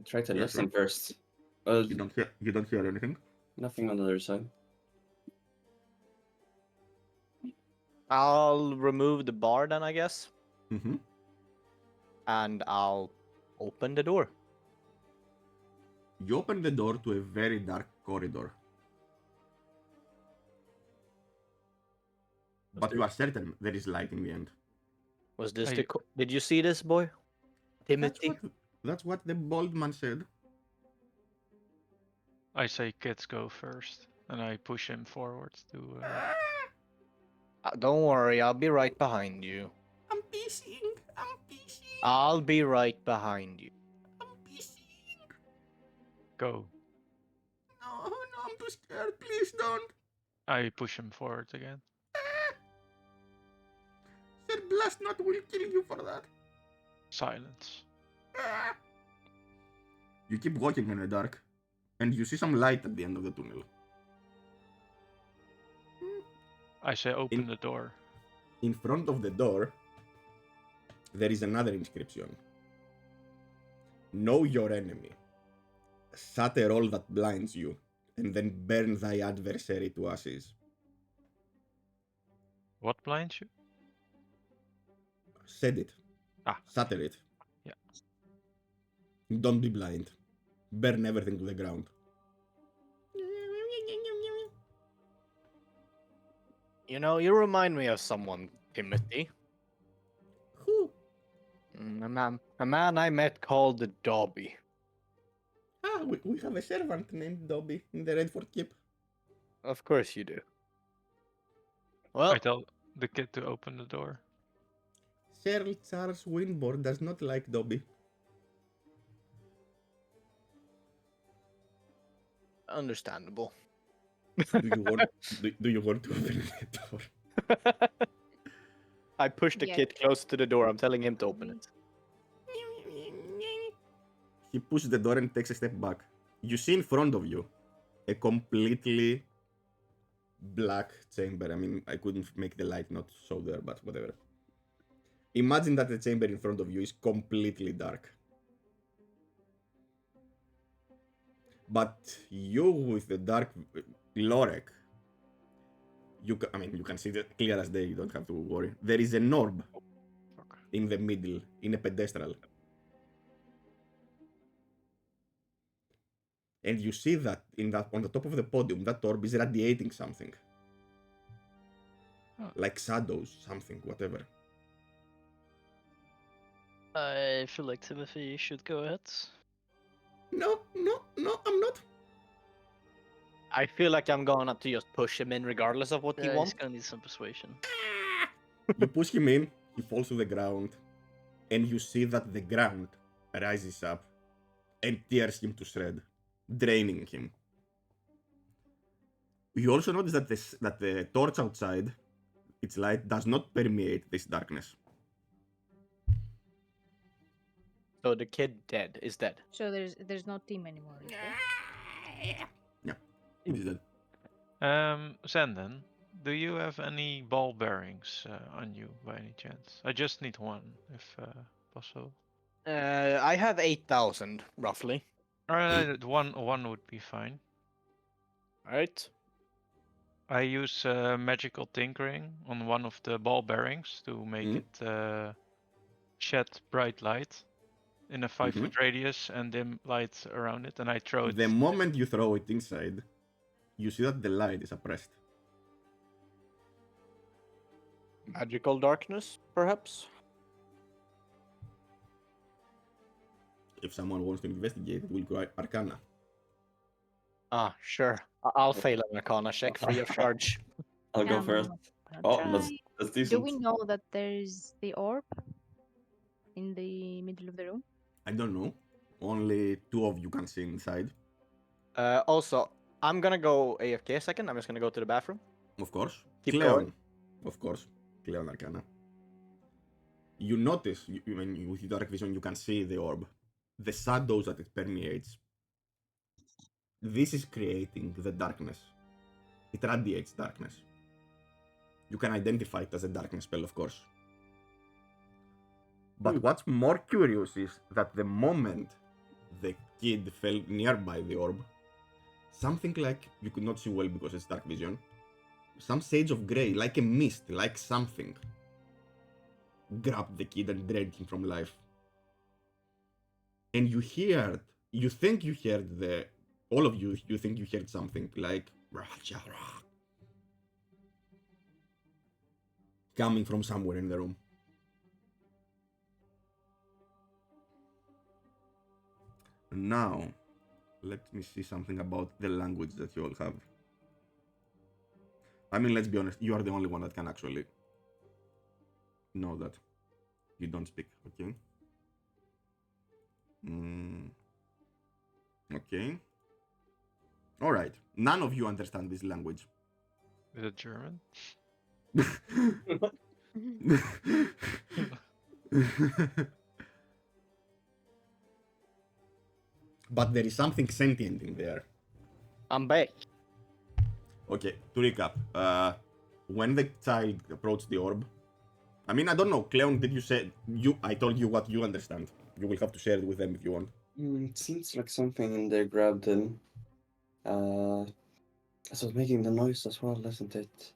Try to Yeah, listen sure. first. You don't hear anything. Nothing on the other side. I'll remove the bar then, I guess, Mm-hmm. and I'll open the door. You open the door to a very dark corridor. But you are certain there is light in the end. Was this I- the? Did you see this boy, Timothy? That's what the bald man said. I say kids go first and I push him forwards to Don't worry, I'll be right behind you. I'm pissing. I'm pissing. I'll be right behind you. I'm pissing. go. No, I'm too scared. Please don't. I push him forwards again. Sir Blastnut will kill you for that. Silence. You keep walking in the dark, and you see some light at the end of the tunnel. I say open In- the door. In front of the door, there is another inscription. Know your enemy. Shatter all that blinds you, and then burn thy adversary to ashes. What blinds you? Said it. Ah. Shatter it. Yeah. Don't be blind. Burn everything to the ground. You know, you remind me of someone, Timothy. Who? A man I met called Dobby. Ah, we have a servant named Dobby in the Redford Keep. Of course you do. Well, I tell the kid to open the door. Sir Charles Winborn does not like Dobby. understandable. Do you want to open the door? I push the Yeah. kid close to the door. I'm telling him to open it. He pushes the door and takes a step back. You see in front of you a completely black chamber. I mean, I couldn't make the light not show there, but whatever. Imagine that the chamber in front of you is completely dark. But you with the dark Lorek, you can see that clear as day, you don't have to worry. There is an orb Fuck. in the middle, in a pedestal. And you see that on the top of the podium, that orb is radiating something. Oh. Like shadows, something, whatever. I feel like Timothy should go ahead. No, I'm not. I feel like I'm gonna have to just push him in regardless of what he Yeah, he's wants. gonna need some persuasion. You push him in, he falls to the ground, and you see that the ground rises up and tears him to shreds, draining him. You also notice that the torch outside, its light does not permeate this darkness. So the kid is dead. So there's no team anymore. Is there? Yeah, it is dead. Zenden, do you have any ball bearings on you by any chance? I just need one, if possible. I have 8,000 roughly. Alright, one would be fine. Right. I use magical tinkering on one of the ball bearings to make it shed bright light in a 5-foot radius and dim light around it, and I throw it. The moment you throw it inside, you see that the light is suppressed. Magical darkness, perhaps. If someone wants to investigate, it will go Arcana. Ah, sure. I'll fail an Arcana check free of charge. I'll go first. I'll Oh, try. that's Do decent. we know that there's the orb in the middle of the room? I don't know. Only 2 of you can see inside. Also, I'm gonna go AFK a second. I'm just gonna go to the bathroom. Of course. Keep Cleon. going. Of course. Cleon Arcana. You notice, when with your dark vision, you can see the orb. The shadows that it permeates. This is creating the darkness. It radiates darkness. You can identify it as a darkness spell, of course. But what's more curious is that the moment the kid fell nearby the orb, something like, you could not see well because it's dark vision, some shades of grey, like a mist, like something, grabbed the kid and drained him from life. And you think you heard all of you think you heard something like coming from somewhere in the room. Now, let me see something about the language that you all have. I mean, let's be honest, you are the only one that can actually know that. You don't speak, okay? Okay. Alright, none of you understand this language. Is it German? But there is something sentient in there. I'm back. Okay, to recap. When the child approached the orb, I mean, I don't know, Cleon, did you say... I told you what you understand. You will have to share it with them if you want. It seems like something in there grabbed him. So it's making the noise as well, isn't it?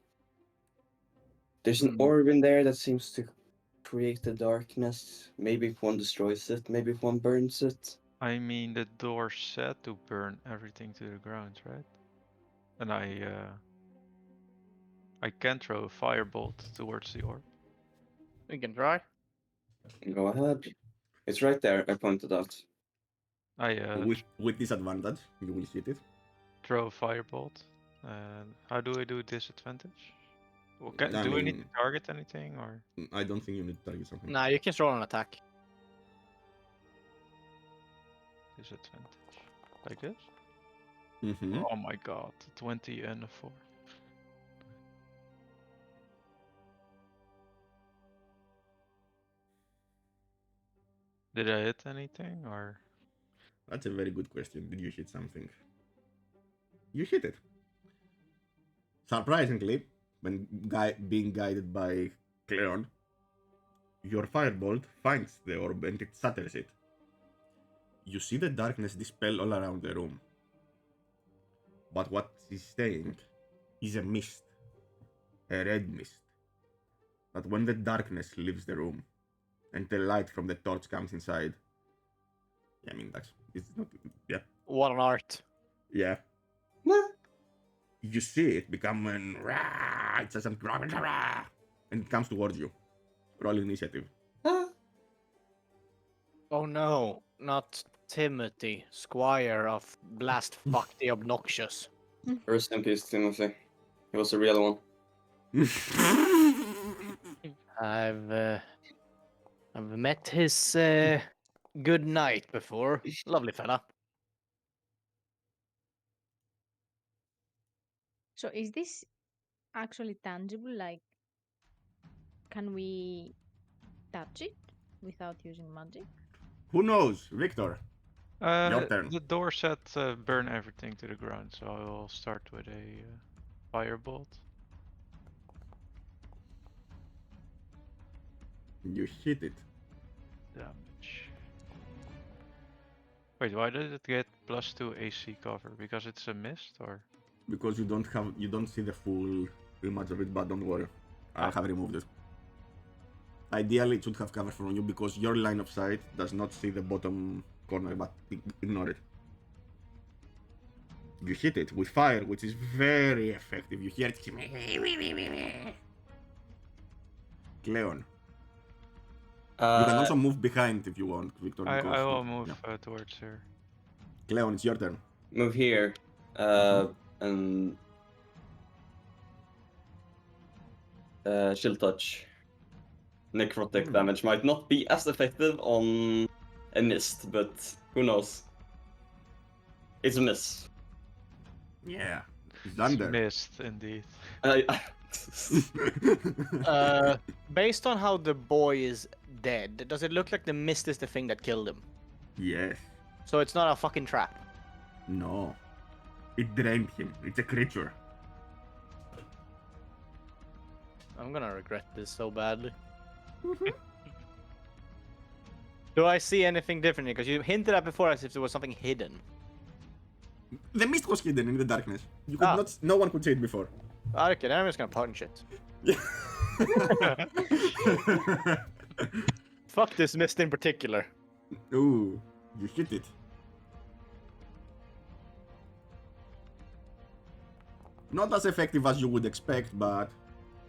There's an orb in there that seems to create the darkness. Maybe if one destroys it, maybe if one burns it. I mean, the door said to burn everything to the ground, right? And I can throw a firebolt towards the orb. We can try. Go ahead. It's right there, I pointed out. I With disadvantage, you will hit it. throw a firebolt. And how do I do disadvantage? Well, I do I need mean- to target anything or I don't think you need to target something. Nah, you can throw an attack. disadvantage? Like this? Mm-hmm. Oh my god, 20 and a 4. Did I hit anything or? That's a very good question. Did you hit something? You hit it. Surprisingly, when being guided by Cleon, your firebolt finds the orb and it shatters it. You see the darkness dispel all around the room. But what is staying is a mist. A red mist. That when the darkness leaves the room and the light from the torch comes inside. Yeah, I mean, it's not, yeah. What an art. Yeah. You see it become an it says something and it comes towards you. Roll initiative. Oh no, not Timothy, Squire of Blast Fuck the Obnoxious. Rest in peace, Timothy. He was a real one. I've met his good night before. Lovely fella. So is this actually tangible? Like, can we touch it without using magic? Who knows? Victor, your turn. The door said burn everything to the ground, so I will start with a firebolt. You hit it. Damage. Wait, why did it get +2 AC cover? Because it's a mist, or? Because you don't see the full image of it, but don't worry. I have removed it. Ideally, it should have cover from you because your line of sight does not see the bottom corner, but ignore it. You hit it with fire, which is very effective. You hear it. Cleon. You can also move behind if you want, Victor. I because will move yeah. towards her. Cleon, it's your turn. Move here. And chill touch. Necrotic damage might not be as effective on a mist, but who knows? It's a miss. Yeah. It's Xander. mist, indeed. Based on how the boy is dead, does it look like the mist is the thing that killed him? Yes. So it's not a fucking trap. No. It drained him. It's a creature. I'm gonna regret this so badly. Do I see anything different? Because you hinted at before as if there was something hidden. The mist was hidden in the darkness. You could not. No one could see it before. Okay, then I'm just gonna punch it. Fuck this mist in particular. Ooh, you hit it. Not as effective as you would expect, but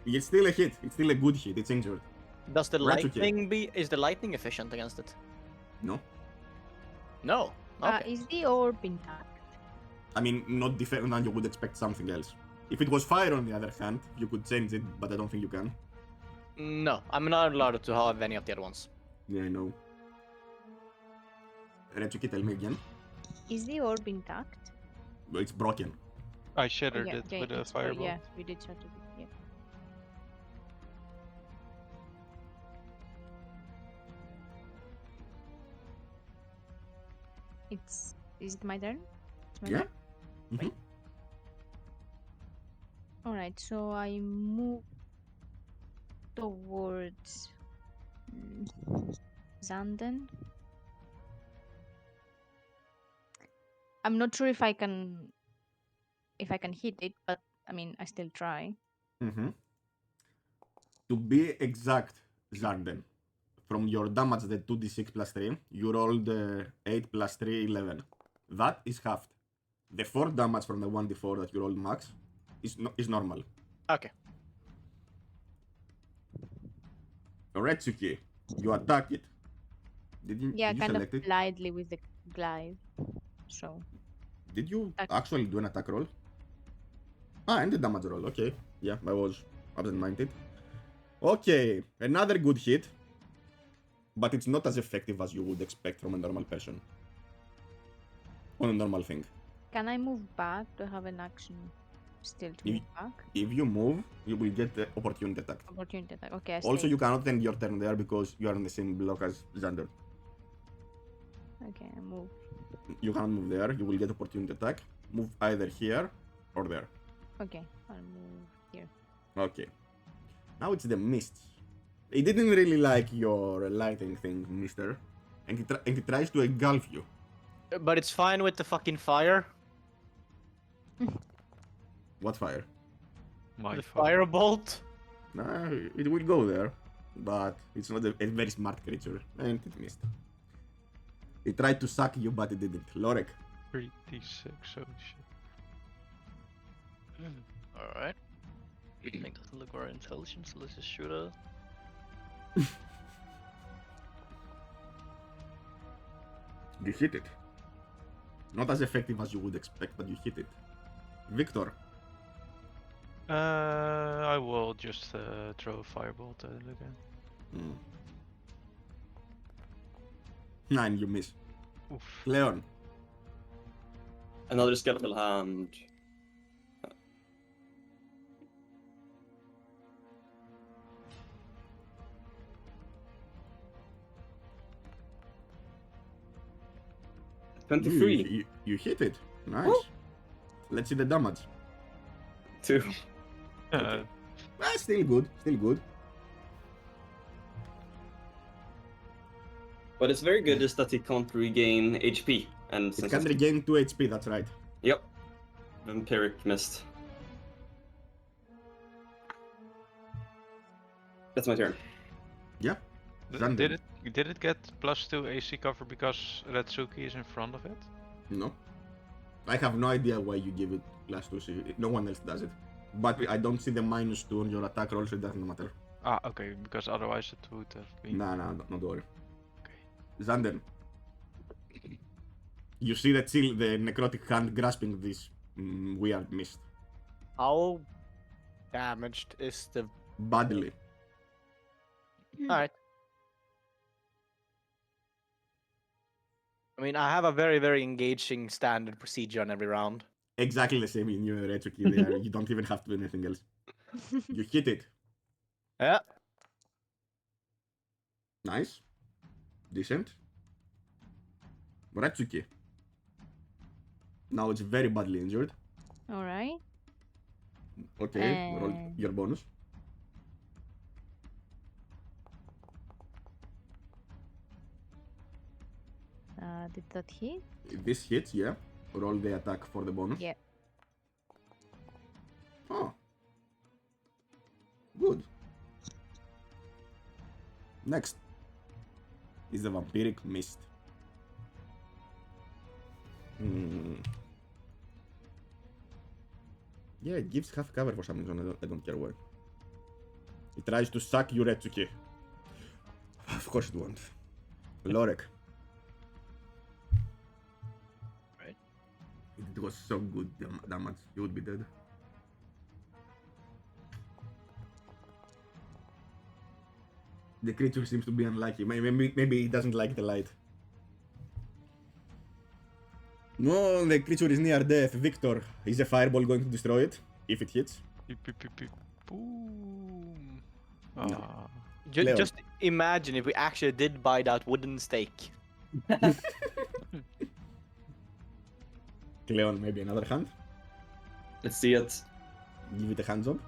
it's still a hit. It's still a good hit. It's injured. Does the Right, lightning is the lightning efficient against it? No. No. Okay. Is the orb intact? I mean, not different than you would expect something else. If it was fire, on the other hand, you could change it, but I don't think you can. No, I'm not allowed to have any of the other ones. Yeah, I know. Retsuki, tell me again. Is the orb intact? It's broken. I shattered yeah, it okay, with a it's firebolt. yeah, we did shatter it. Yeah. Is it my turn? It's my Yeah. turn? Mm-hmm. Alright, so I move towards Zanden. I'm not sure if I can hit it, but I mean I still try. Mm-hmm. To be exact, Zarden, from your damage, the 2d6 plus 3, you rolled 8 plus 3, 11. That is halved. The 4 damage from the 1d4 that you rolled max is normal. Okay. Retsuki, you attack it. Did you Kind of select it? blindly with the glaive. So Did you Attack. actually do an attack roll? And the damage roll, okay. Yeah, I was absent-minded. Okay, another good hit. But it's not as effective as you would expect from a normal person. On a normal thing. can I move back to have an action still to move back? If you move, you will get the opportunity attack. Opportunity attack. Okay, I Also, stay. you cannot end your turn there because you are in the same block as Xander. Okay, I move. You cannot move there, you will get opportunity attack. Move either here or there. Okay, I'll move here. Okay. Now it's the mists. It didn't really like your lighting thing, mister. And it tries to engulf you. But it's fine with the fucking fire. What fire? My The fault. firebolt. Nah, it will go there. But it's not a very smart creature. And it missed. It tried to suck you, but it didn't. Lorek. 3d6, holy shit. Alright. Thing doesn't look very intelligent, so let's just shoot her. You hit it. Not as effective as you would expect, but you hit it. Victor. I will just throw a firebolt at it again. 9, you miss. Oof. Leon. Another skeletal hand. You, 23. you hit it. Nice. Let's see the damage. 2. Okay. Still good. Still good. What is very good is that he can't regain HP. And It since can it's- regain 2 HP, that's right. Yep. Vampiric mist. That's my turn. Yeah. Did Xander. it get +2 AC cover because Retsuki is in front of it? No. I have no idea why you give it +2 C. No one else does it. But I don't see the -2 on your attack roll, so it doesn't matter. Ah, okay, because otherwise it would have been. Nah, don't worry. Okay. Xander. You see the chill, the necrotic hand grasping this weird mist. How damaged is the? Badly. All right. I mean, I have a very, very engaging standard procedure on every round. Exactly the same in your Retsuki there. You don't even have to do anything else. You hit it. Yeah. Nice. Decent. Retsuki. Now it's very badly injured. All right. Okay, roll your bonus. Did that hit? This hits, yeah. Roll the attack for the bonus. Yeah. Oh. Good. Next is the vampiric mist. Yeah, it gives half cover for some reason. I don't care why. It tries to suck your Retsuki. Of course it won't. Lorek. Right. It was so good damage. You would be dead. The creature seems to be unlucky. Maybe it doesn't like the light. No, the creature is near death. Victor, is a fireball going to destroy it? If it hits? Beep, beep, beep, beep. Boom. No. Ah. Leon. Just imagine if we actually did buy that wooden stake. Cleon, maybe another hand? Let's see it. Give it a hand job?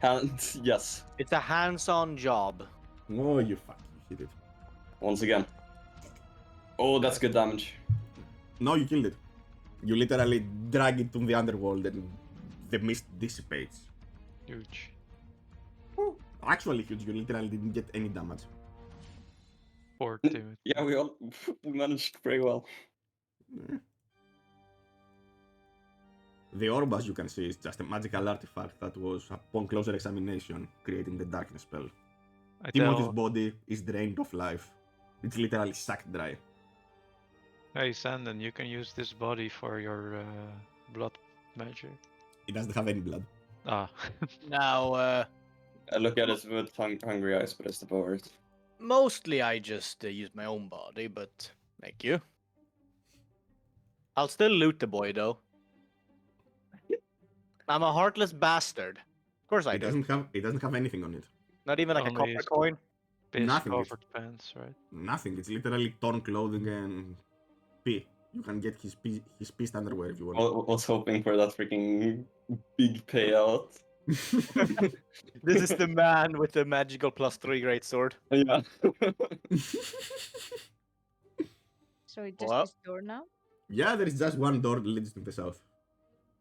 Hand, yes. It's a hands-on job. Oh, you fuck. You hit it. Once again. Oh, that's good damage. No, you killed it. You literally drag it to the underworld and the mist dissipates. Huge. Actually huge, you literally didn't get any damage. Poor Timothy. Yeah, we managed very well. The orb, as you can see, is just a magical artifact that was, upon closer examination, creating the darkness spell. I Timothy's tell, body is drained of life. It's literally sucked dry. hey Sandon, you can use this body for your blood magic. It doesn't have any blood. Ah. Now, I look at it with hungry eyes, but it's the power. mostly I just use my own body, but thank you. I'll still loot the boy, though. I'm a heartless bastard. Of course I It do. doesn't have anything on it. Not even like a Only copper his- coin. Piss Nothing, it's- covered pants, right? Nothing. It's literally torn clothing and pee. You can get his pissed underwear if you want. I was hoping for that freaking big payout. This is the man with the magical +3 greatsword. Yeah. So it just Well. this door now? Yeah, there is just one door that leads to the south.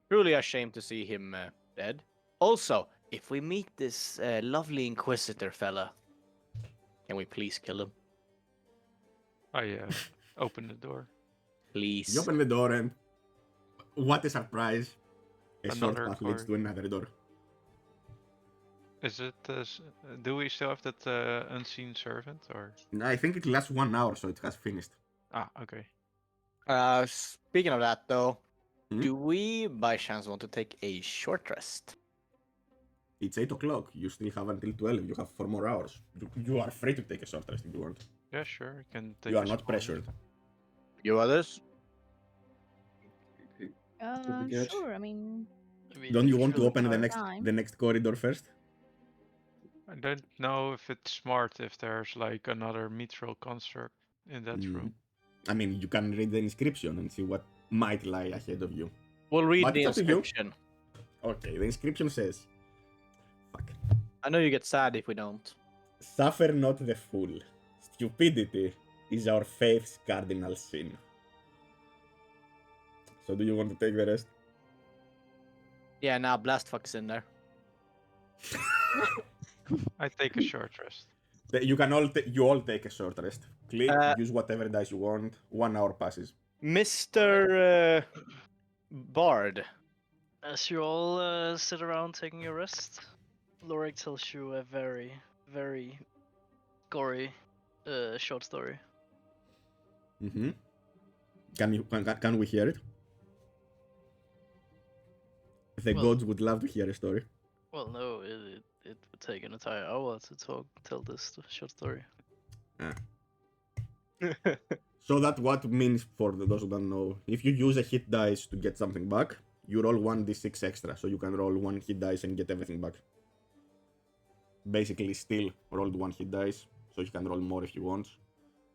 Truly a shame to see him dead. Also, if we meet this lovely Inquisitor fella, can we please kill him? I open the door. Please. You open the door and what a surprise! A short Another path leads to another door. Is it? Do we still have that unseen servant or? No, I think it lasts 1 hour, so it has finished. Ah, okay. Speaking of that, though, Do we, by chance, want to take a short rest? It's 8 o'clock. You still have until 12. You have 4 more hours. You are free to take a short rest if you want. Yeah, sure. You can take You are a not small pressured. rest. You others? good. Sure. I mean, I mean, Don't you if want to you're open tired- Time. the next corridor first? I don't know if it's smart if there's like another mithril construct in that room. I mean, you can read the inscription and see what might lie ahead of you. We'll read But the it's up to you. inscription. Okay, the inscription says, fuck. I know you get sad if we don't. Suffer not the fool. Stupidity is our faith's cardinal sin. So do you want to take the rest? Yeah, now Blastfuck's in there. I take a short rest. You can all you all take a short rest. Click, Uh, use whatever dice you want. 1 hour passes. Mr. Bard. As you all sit around taking a rest, Lorik tells you a very, very gory short story. Mm-hmm. Can we hear it? The Well- gods would love to hear a story. Well, no, it would take an entire hour to tell this short story. So that what means for those who don't know, if you use a hit dice to get something back, you roll 1d6 extra, so you can roll 1 hit dice and get everything back. Basically still rolled 1 hit dice, so you can roll more if you want,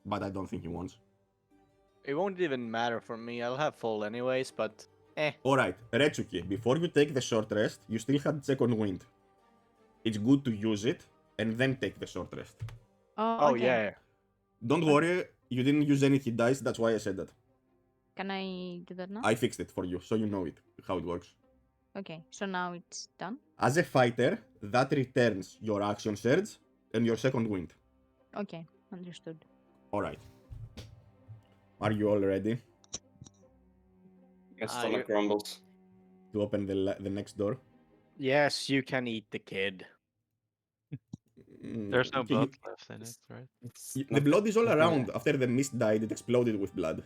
but I don't think he wants. It won't even matter for me. I'll have full anyways, but Alright, Retsuki, before you take the short rest, you still had second wind. It's good to use it, and then take the short rest. Oh okay. yeah. Don't worry, you didn't use any hit dice, that's why I said that. Can I do that now? I fixed it for you, so you know it, how it works. Okay, so now it's done. As a fighter, that returns your action surge and your second wind. Okay, understood. Alright. Are you all ready My Ah, stomach rumbles. to open the next door? Yes, you can eat the kid. There's no Okay, blood left in it, right? the blood is all not around. really. After the mist died, it exploded with blood.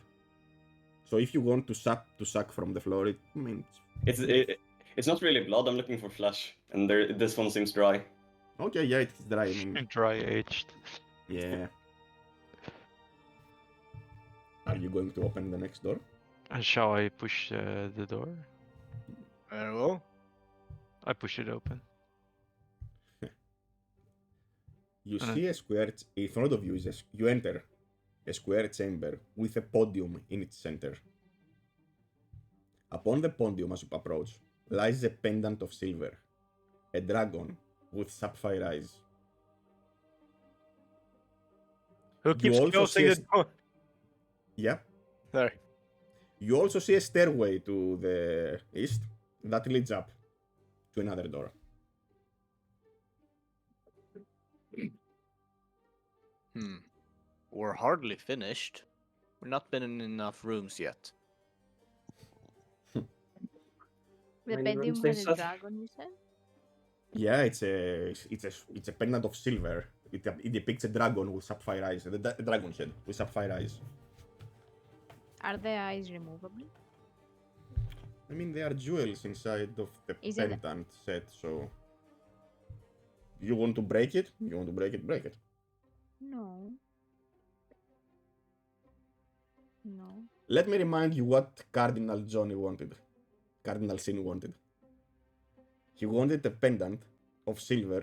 So if you want to suck from the floor, I mean, It's not really blood. I'm looking for flesh, and this one seems dry. okay, yeah, it's dry. I mean, Dry aged. yeah. Are you going to open the next door? And shall I push the door? Very well. I push it open. You Uh-huh. see a square in front of you. You enter a square chamber with a podium in its center. Upon the podium, as you approach, lies a pendant of silver, a dragon with sapphire eyes. Who You keeps also closing see the door? Yeah. Sorry. You also see a stairway to the east that leads up to another door. We're hardly finished. We've not been in enough rooms yet. The Many podium rooms, they has a said? dragon, you said? Yeah, it's a pendant of silver. It depicts a dragon with sapphire eyes. The dragon head with sapphire eyes. Are the eyes removable? I mean, there are jewels inside of the Is it- pendant set, so you want to break it? You want to break it? Break it. No. No. Let me remind you what Cardinal Johnny wanted. Cardinal Sin wanted. He wanted a pendant of silver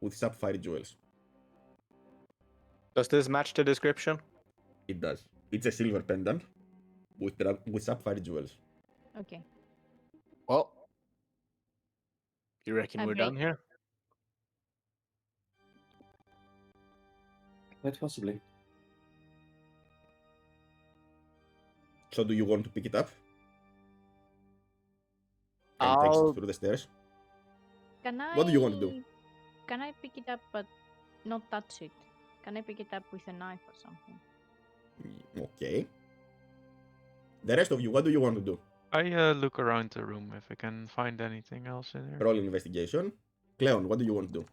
with sapphire jewels. Does this match the description? It does. It's a silver pendant with sapphire jewels. Okay. Well, you reckon I we're break done here? Quite possibly. So do you want to pick it up? And takes I'll it through the stairs? Can I? What do you want to do? Can I pick it up but not touch it? Can I pick it up with a knife or something? Okay. The rest of you, what do you want to do? I look around the room if I can find anything else in here. Roll investigation. Cleon, what do you want to do?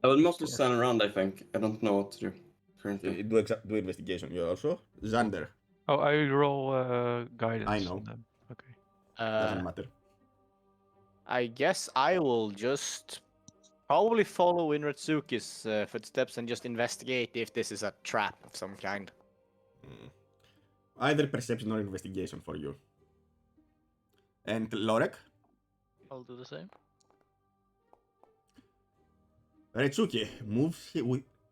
I will mostly stand around, I think. I don't know what to do currently. Do investigation. You also. Xander, Oh, I roll guidance I know. on them. Okay. Doesn't matter. I guess I will just probably follow in Ratsuki's footsteps and just investigate if this is a trap of some kind. Either perception or investigation for you. And Lorek? I'll do the same. Retsuki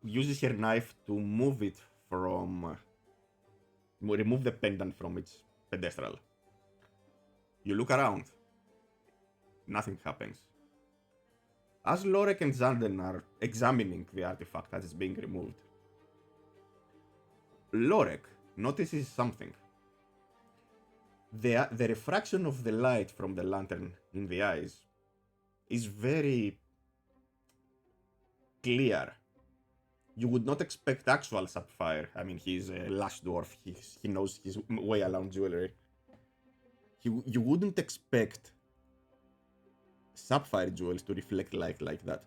uses her knife to move it from. Remove the pendant from its pedestal. You look around. Nothing happens. As Lorek and Zanden are examining the artifact that is being removed, Lorek notices something. The refraction of the light from the lantern in the eyes is very clear. You would not expect actual Sapphire. I mean, he's a lush dwarf. He knows his way around jewelry. You wouldn't expect sapphire jewels to reflect light like that.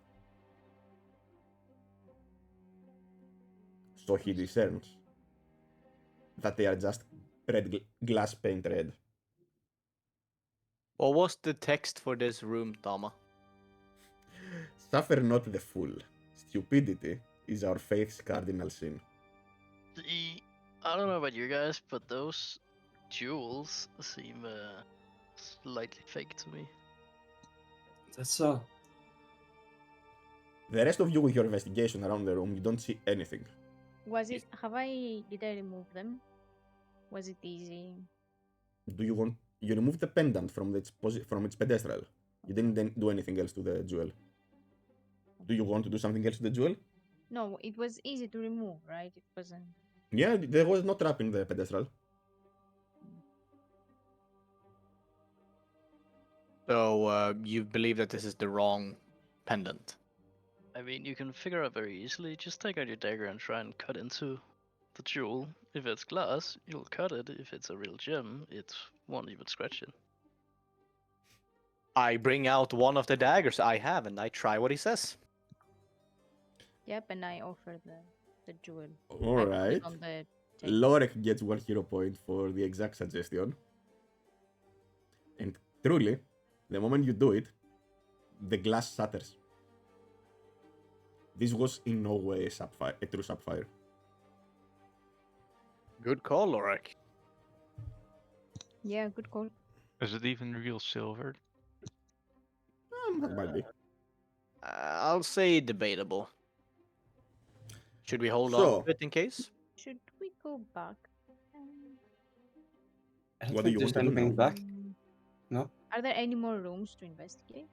So he discerns that they are just red glass paint red. What was the text for this room, Tama? Suffer not the fool. Stupidity is our faith's cardinal sin. I don't know about you guys, but those jewels seem slightly fake to me. That's so. The rest of you with your investigation around the room, you don't see anything. Did I remove them? Was it easy? You remove the pendant from its pedestal. You didn't then do anything else to the jewel. Do you want to do something else to the jewel? No, it was easy to remove, right? It wasn't. Yeah, there was no trap in the pedestal. So you believe that this is the wrong pendant? I mean, you can figure out very easily. Just take out your dagger and try and cut into the jewel. If it's glass, you'll cut it. If it's a real gem, it won't even scratch it. I bring out one of the daggers I have and I try what he says. Yep, and I offer the jewel. I put Alright. it on the table. Lorek gets 1 hero point for the exact suggestion. And truly, the moment you do it, the glass shatters. This was in no way a true sapphire. Good call, Lorek. Yeah, good call. Is it even real silver? That might be. I'll say debatable. Should we hold So- on to it in case? Should we go back? Um, I don't What do think you there's want to do anything now? back. No? Are there any more rooms to investigate?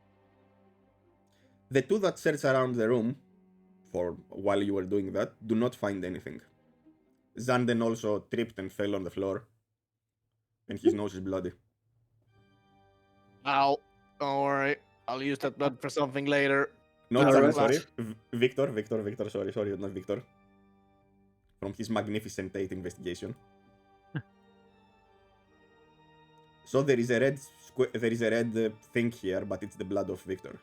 The two that search around the room for while you were doing that do not find anything. Zanden also tripped and fell on the floor, and his nose is bloody. Ow. Don't worry. I'll use that blood for something later. Not Alright. Zanden, sorry. Victor, sorry, not Victor. From his magnificent 8 investigation. So there is a red thing here, but it's the blood of Victor.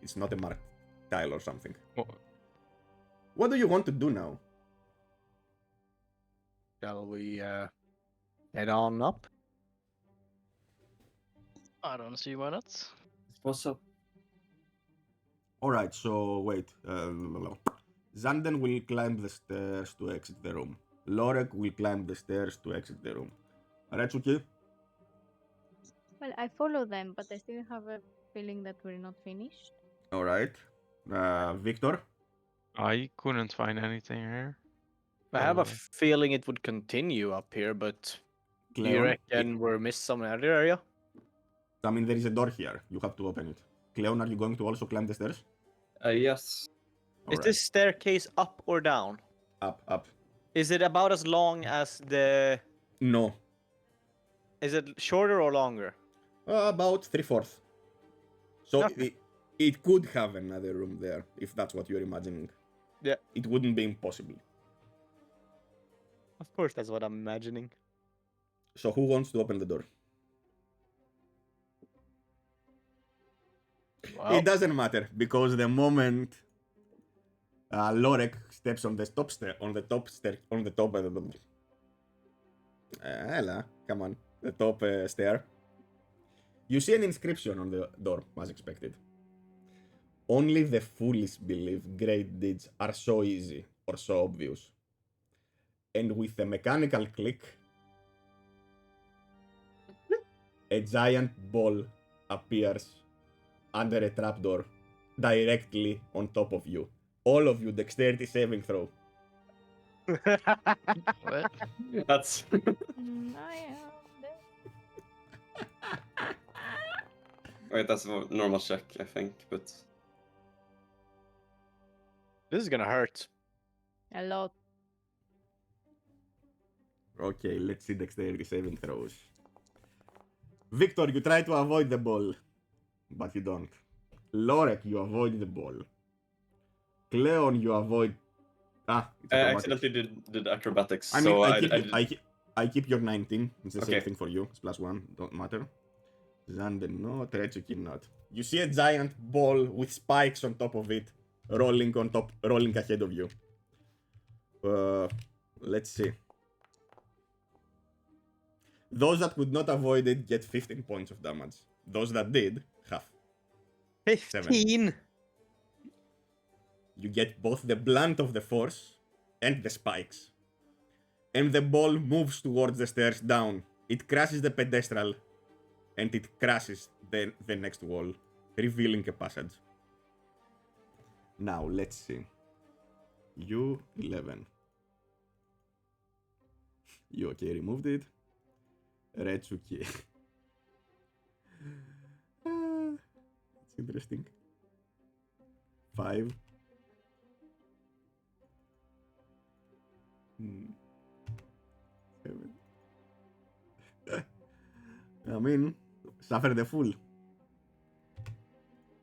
It's not a marked tile or something. Well, What do you want to do now? Shall we head on up? I don't see why not. I suppose so. Alright, so wait. Zanden will climb the stairs to exit the room. Lorek will climb the stairs to exit the room. Retsuki? Well, I follow them, but I still have a feeling that we're not finished. Alright. Victor? I couldn't find anything here. I have a Uh, feeling it would continue up here, but do you Cleon? reckon we're missed some other area? I mean, there is a door here. You have to open it. Cleon, are you going to also climb the stairs? Yes. Is Alright. this staircase up or down? Up. Is it about as long as the... No. Is it shorter or longer? About 3/4. So Okay. it could have another room there, if that's what you're imagining. Yeah. It wouldn't be impossible. Of course, that's what I'm imagining. So who wants to open the door? Well, It doesn't matter, because the moment Lorek steps on the top stair, Ella, come on, the top stair. You see an inscription on the door, as expected. Only the foolish believe great deeds are so easy or so obvious. And with a mechanical click, a giant ball appears under a trapdoor directly on top of you. All of you, dexterity saving throw. What? That's I am dead. wait. That's a normal check, I think. But This is gonna hurt. A lot. Okay, let's see dexterity saving throws. Victor, you try to avoid the ball, but you don't. Lorek, you avoid the ball. Cleon, you avoid. It's I acrobatics. accidentally did acrobatics. I mean, so I keep your 19. It's the same Okay. thing for you. It's +1. Don't matter. Xander not. Retsuki not. You see a giant ball with spikes on top of it, rolling ahead of you. Let's see. Those that could not avoid it get 15 points of damage. Those that did, half. 15. You get both the blunt of the force and the spikes. And the ball moves towards the stairs down. It crashes the pedestal and it crashes the next wall, revealing a passage. Now, let's see. You 11. You okay, removed it. Retsuki. It's interesting. 5. 7. I mean, suffer the fool.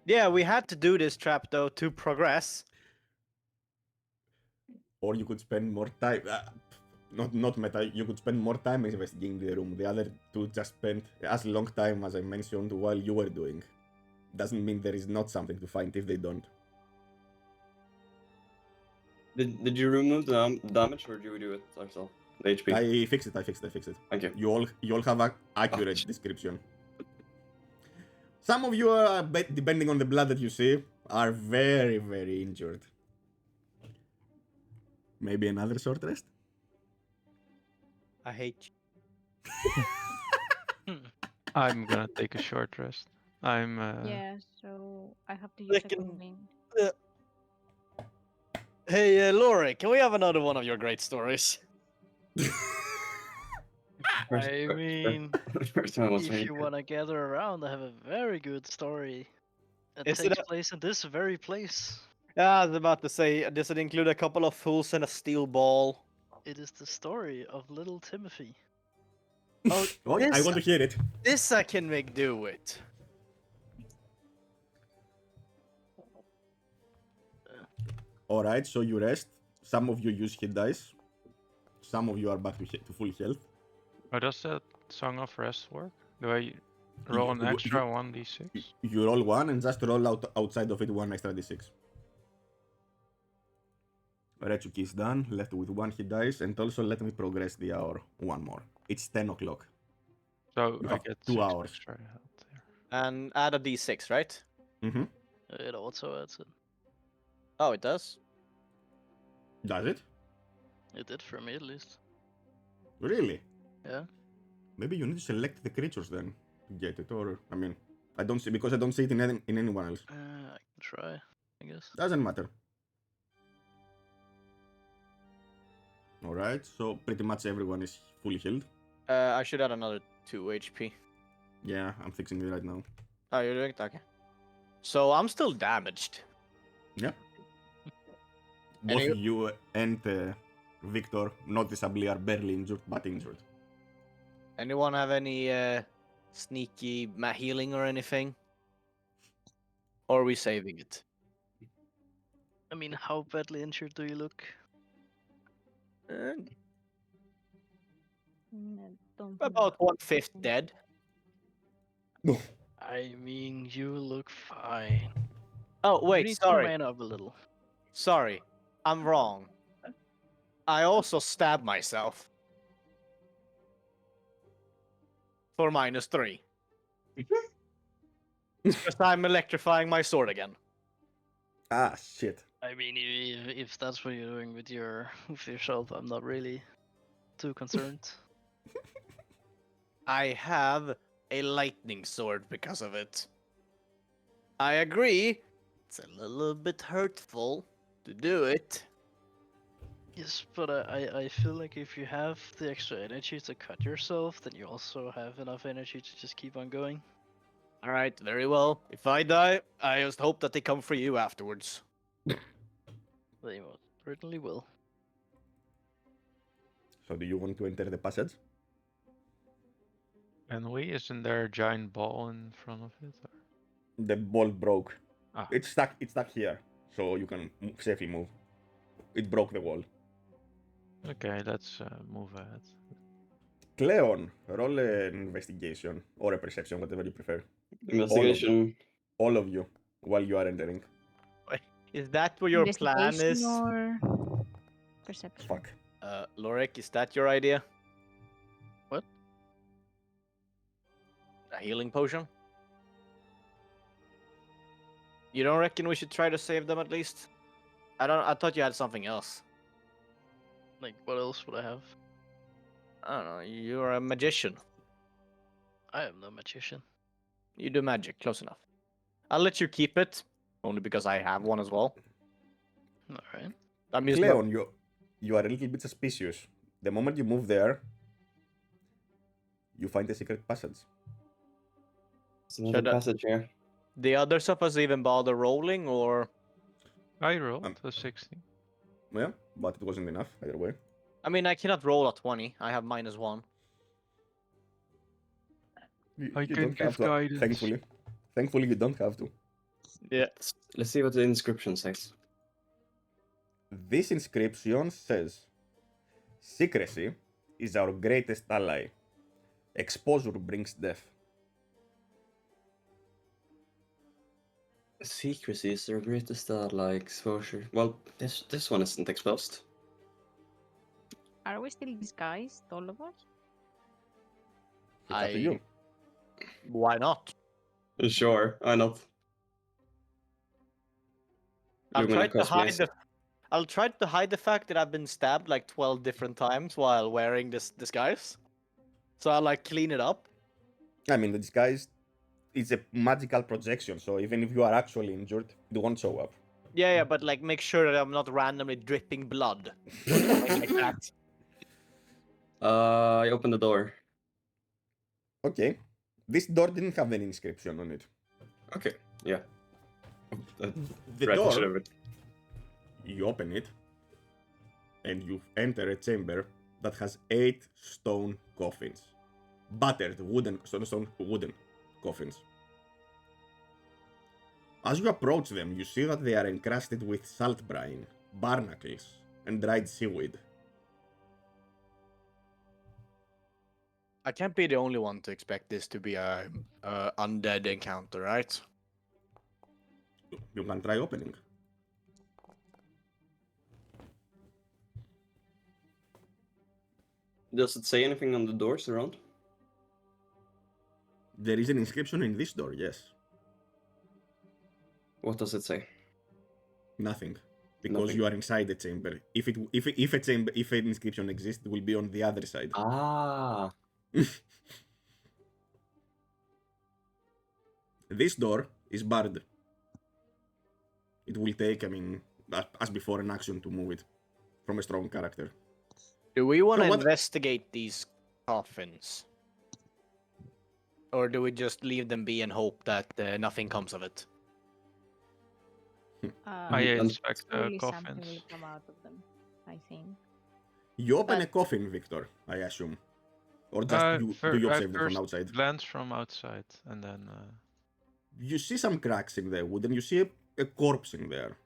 Yeah, we had to do this trap though to progress. Or you could spend more time. Not meta. You could spend more time investigating the room. The other two just spent as long time as I mentioned while you were doing. Doesn't mean there is not something to find if they don't. did you remove the damage or did you do it yourself? The HP. I fixed it. Thank you. You all have an accurate description. Some of you, are, depending on the blood that you see, are very, very injured. Maybe another short rest? I hate you. I'm gonna take a short rest. I'm Yeah, so I have to use a Freaking- coin. Hey, Lori, can we have another one of your great stories? I mean, first time I was if very you want to gather around, I have a very good story. It Is it takes a- place in this very place. Yeah, I was about to say, does it include a couple of fools and a steel ball? It is the story of little Timothy. Oh, Oh, I this, want to hear it. this I can make do with. Alright, so you rest. Some of you use hit dice. Some of you are back to full health. How does that Song of Rest work? Do I roll an You- extra you- 1d6? You roll one and just roll outside of it one extra d6. Retsuki is done, left with one hit dice, and also let me progress the hour one more. It's 10 o'clock. So You I have get 2 6 hours. extra health here. And add a d6, right? Mm-hmm. It also adds it. Oh, it does? Does it? It did for me at least. Really? Yeah. Maybe you need to select the creatures then to get it, or I mean, I don't see because I don't see it in anyone else. I can try, I guess. Doesn't matter. All right, so pretty much everyone is fully healed. I should add another 2 HP. Yeah, I'm fixing it right now. Oh, you're doing it? Okay. So I'm still damaged. Yeah. Both you- you and Victor noticeably are barely injured, but injured. Anyone have any sneaky healing or anything? Or are we saving it? I mean, how badly injured do you look? Mm, I don't About know. 1/5 dead. I mean, you look fine. Oh, You wait, need sorry. to man up a little. Sorry. I'm wrong. I also stabbed myself. for -3. Because I'm electrifying my sword again. Ah, shit. I mean, if that's what you're doing with with yourself, I'm not really too concerned. I have a lightning sword because of it. I agree. It's a little bit hurtful to do it. Yes, but I feel like if you have the extra energy to cut yourself, then you also have enough energy to just keep on going. All right, very well. If I die, I just hope that they come for you afterwards. They most certainly will. So do you want to enter the passage? And we isn't there a giant ball in front of it? Or... The bolt broke. Ah, It's stuck here, so you can safely move. It broke the wall. okay, let's move ahead. Cleon, roll an investigation or a perception, whatever you prefer. Investigation. All of you, while you are entering. Is that what your plan Investigation is? or perception? Fuck. Lorik, is that your idea? What? A healing potion? You don't reckon we should try to save them at least? I thought you had something else. Like, what else would I have? I don't know. You're a magician. I am no magician. You do magic. Close enough. I'll let you keep it, only because I have one as well. Alright. That means Cleon, you are a little bit suspicious. The moment you move there, you find a secret passage. There's another Should I- passage here. the others of us even bother rolling, or I rolled Um, a 16. Yeah, but it wasn't enough either way. I mean, I cannot roll a 20. I have -1. I You can don't have give to, guidance. thankfully. Thankfully, you don't have to. Yeah. Let's see what the inscription says. This inscription says, "Secrecy is our greatest ally. Exposure brings death." Secrecy is their greatest ally. Exposure. Well, this one isn't exposed. Are we still disguised, all of us? It's up to you. Why not? Sure, why not? I'll try Lumina to hide cosplays. the. I'll try to hide the fact that I've been stabbed like 12 different times while wearing this disguise. So I'll like clean it up. I mean, the disguise is a magical projection, so even if you are actually injured, it won't show up. Yeah, but like make sure that I'm not randomly dripping blood. Or something like that. I open the door. Okay. This door didn't have any inscription on it. Okay, yeah. The Right, I should door, have- you open it, and you enter a chamber that has 8 stone coffins. Battered wooden coffins. As you approach them, you see that they are encrusted with salt brine, barnacles, and dried seaweed. I can't be the only one to expect this to be a undead encounter, right? You can try opening. Does it say anything on the doors around? There is an inscription in this door, yes. What does it say? Nothing. Because Nothing. you are inside the chamber. If an inscription exists, it will be on the other side. Ah. This door is barred. It will take, as before, an action to move it from a strong character. Do we want to So what- investigate these coffins? Or do we just leave them be and hope that nothing comes of it? I and inspect the Surely something coffins. will come out of them, I think. You open a But- coffin, Victor, I assume. Or just do you observe them from outside? Glance from outside, and then You see some cracks in the wood, and you see a corpse in there.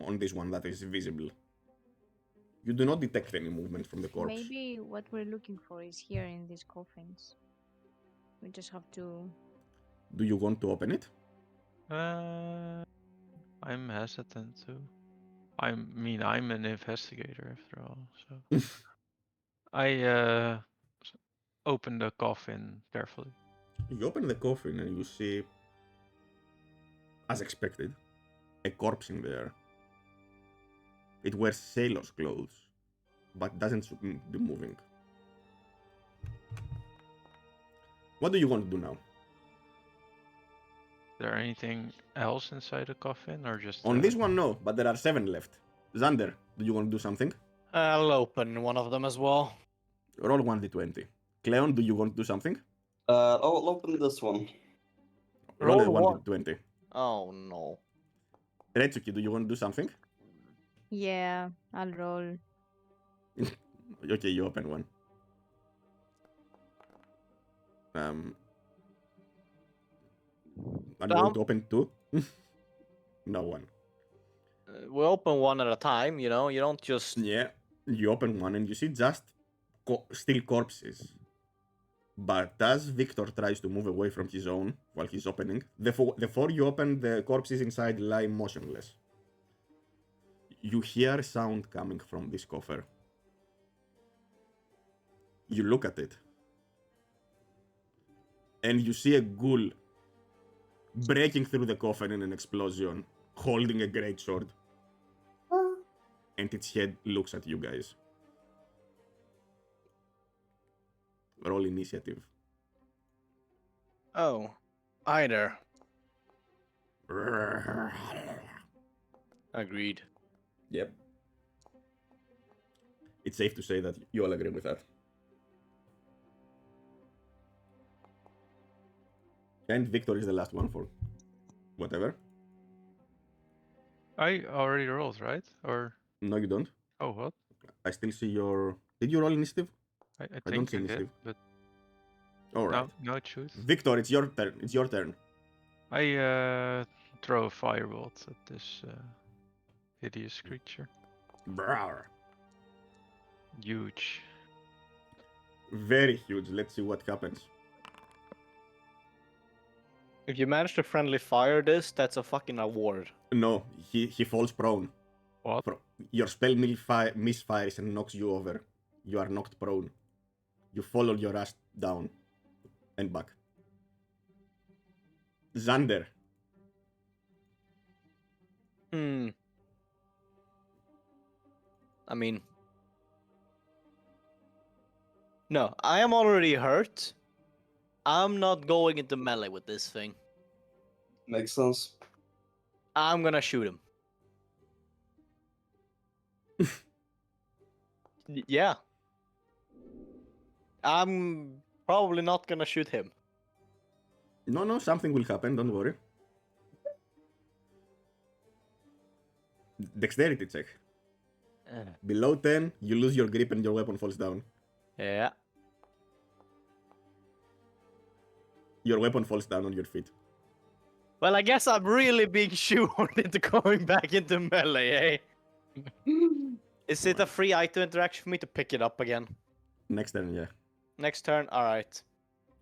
On this one that is visible. You do not detect any movement from the corpse. Maybe what we're looking for is here in these coffins. We just have to. Do you want to open it? I'm hesitant to. I'm an investigator after all, so I open the coffin carefully. You open the coffin and you see, as expected, a corpse in there. It wears sailor's clothes, but doesn't be moving. What do you want to do now? Is there anything else inside the coffin, or just On this one, no, but there are 7 left. Xander, do you want to do something? I'll open one of them as well. Roll 1d20. Cleon, do you want to do something? I'll open this one. Roll a Roll 1d20. Oh no. Retsuki, do you want to do something? Yeah, I'll roll. Okay, you open one. Are you going to open 2? No one. We open one at a time, you know? You don't just. Yeah, you open one and you see just still corpses. But as Victor tries to move away from his own while he's opening, the four you open, the corpses inside lie motionless. You hear sound coming from this coffer. You look at it. And you see a ghoul breaking through the coffer in an explosion, holding a great sword. And its head looks at you guys. Roll initiative. Oh. Either. Agreed. Yep. It's safe to say that you all agree with that. And Victor is the last one for whatever. I already rolled, right? Or No, you don't. oh, what? I still see your... Did you roll initiative? I I think don't see I did, initiative. but Alright. no, choose. Victor, it's your turn. It's your turn. I throw a firebolt at this hideous creature. Brawr. Huge. Very huge. Let's see what happens. If you manage to friendly fire this, that's a fucking award. No, he falls prone. What? Your spell misfires and knocks you over. You are knocked prone. You fall on your ass down and back. Xander. I mean... No, I am already hurt. I'm not going into melee with this thing. Makes sense. I'm gonna shoot him. Yeah. I'm probably not gonna shoot him. No, something will happen. Don't worry. Dexterity check. Below 10, you lose your grip and your weapon falls down. Yeah. Your weapon falls down on your feet. Well, I guess I'm really being shoehorned into going back into melee, eh? Is it a free item interaction for me to pick it up again? Next turn, yeah. Next turn? Alright.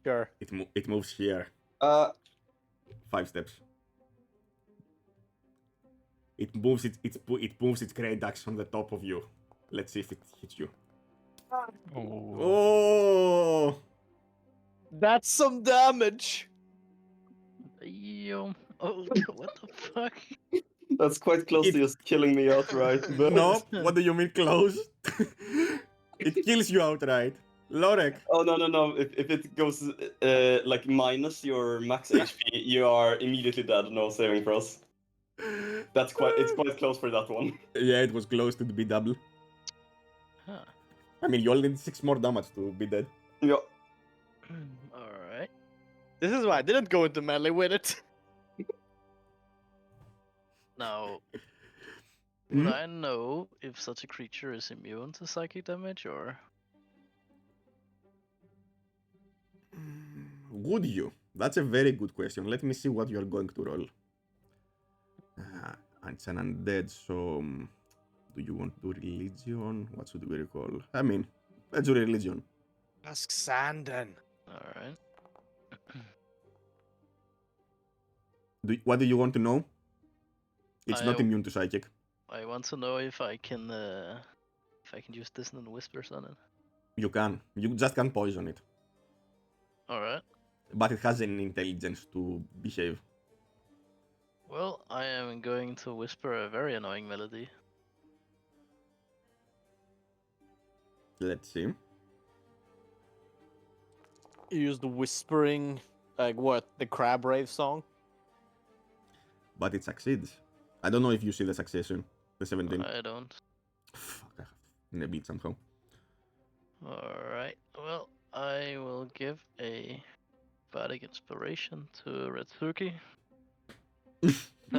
Sure. It moves here. 5 steps. It moves its great axe on the top of you. Let's see if it hits you. Oh. Oh! That's some damage! Yo. Oh, what the fuck? That's quite close to just killing me outright. But... No, what do you mean close? It kills you outright. Lorek. Oh no! If it goes like minus your max HP, you are immediately dead. No saving throws. It's quite close for that one. Yeah, it was close to be double. Huh. I mean, you only need 6 more damage to be dead. Yeah. Alright. This is why I didn't go into melee with it. Now, Hmm? would I know if such a creature is immune to psychic damage, or? Would you? That's a very good question. Let me see what you are going to roll. It's an undead, so do you want to do religion? What should we recall? I mean, let's do religion. Ask Sanden. Alright. What do you want to know? It's I not immune to psychic. I want to know if I can use dissonant whispers on it. You can. You just can't poison it. Alright. But it has an intelligence to behave. Well, I am going to whisper a very annoying melody. Let's see. You use the whispering, like what, the crab rave song? But it succeeds. I don't know if you see the succession. The 17. I don't. Fuck, I have in a beat somehow. Alright. Well, I will give a bardic inspiration to Red Turkey. And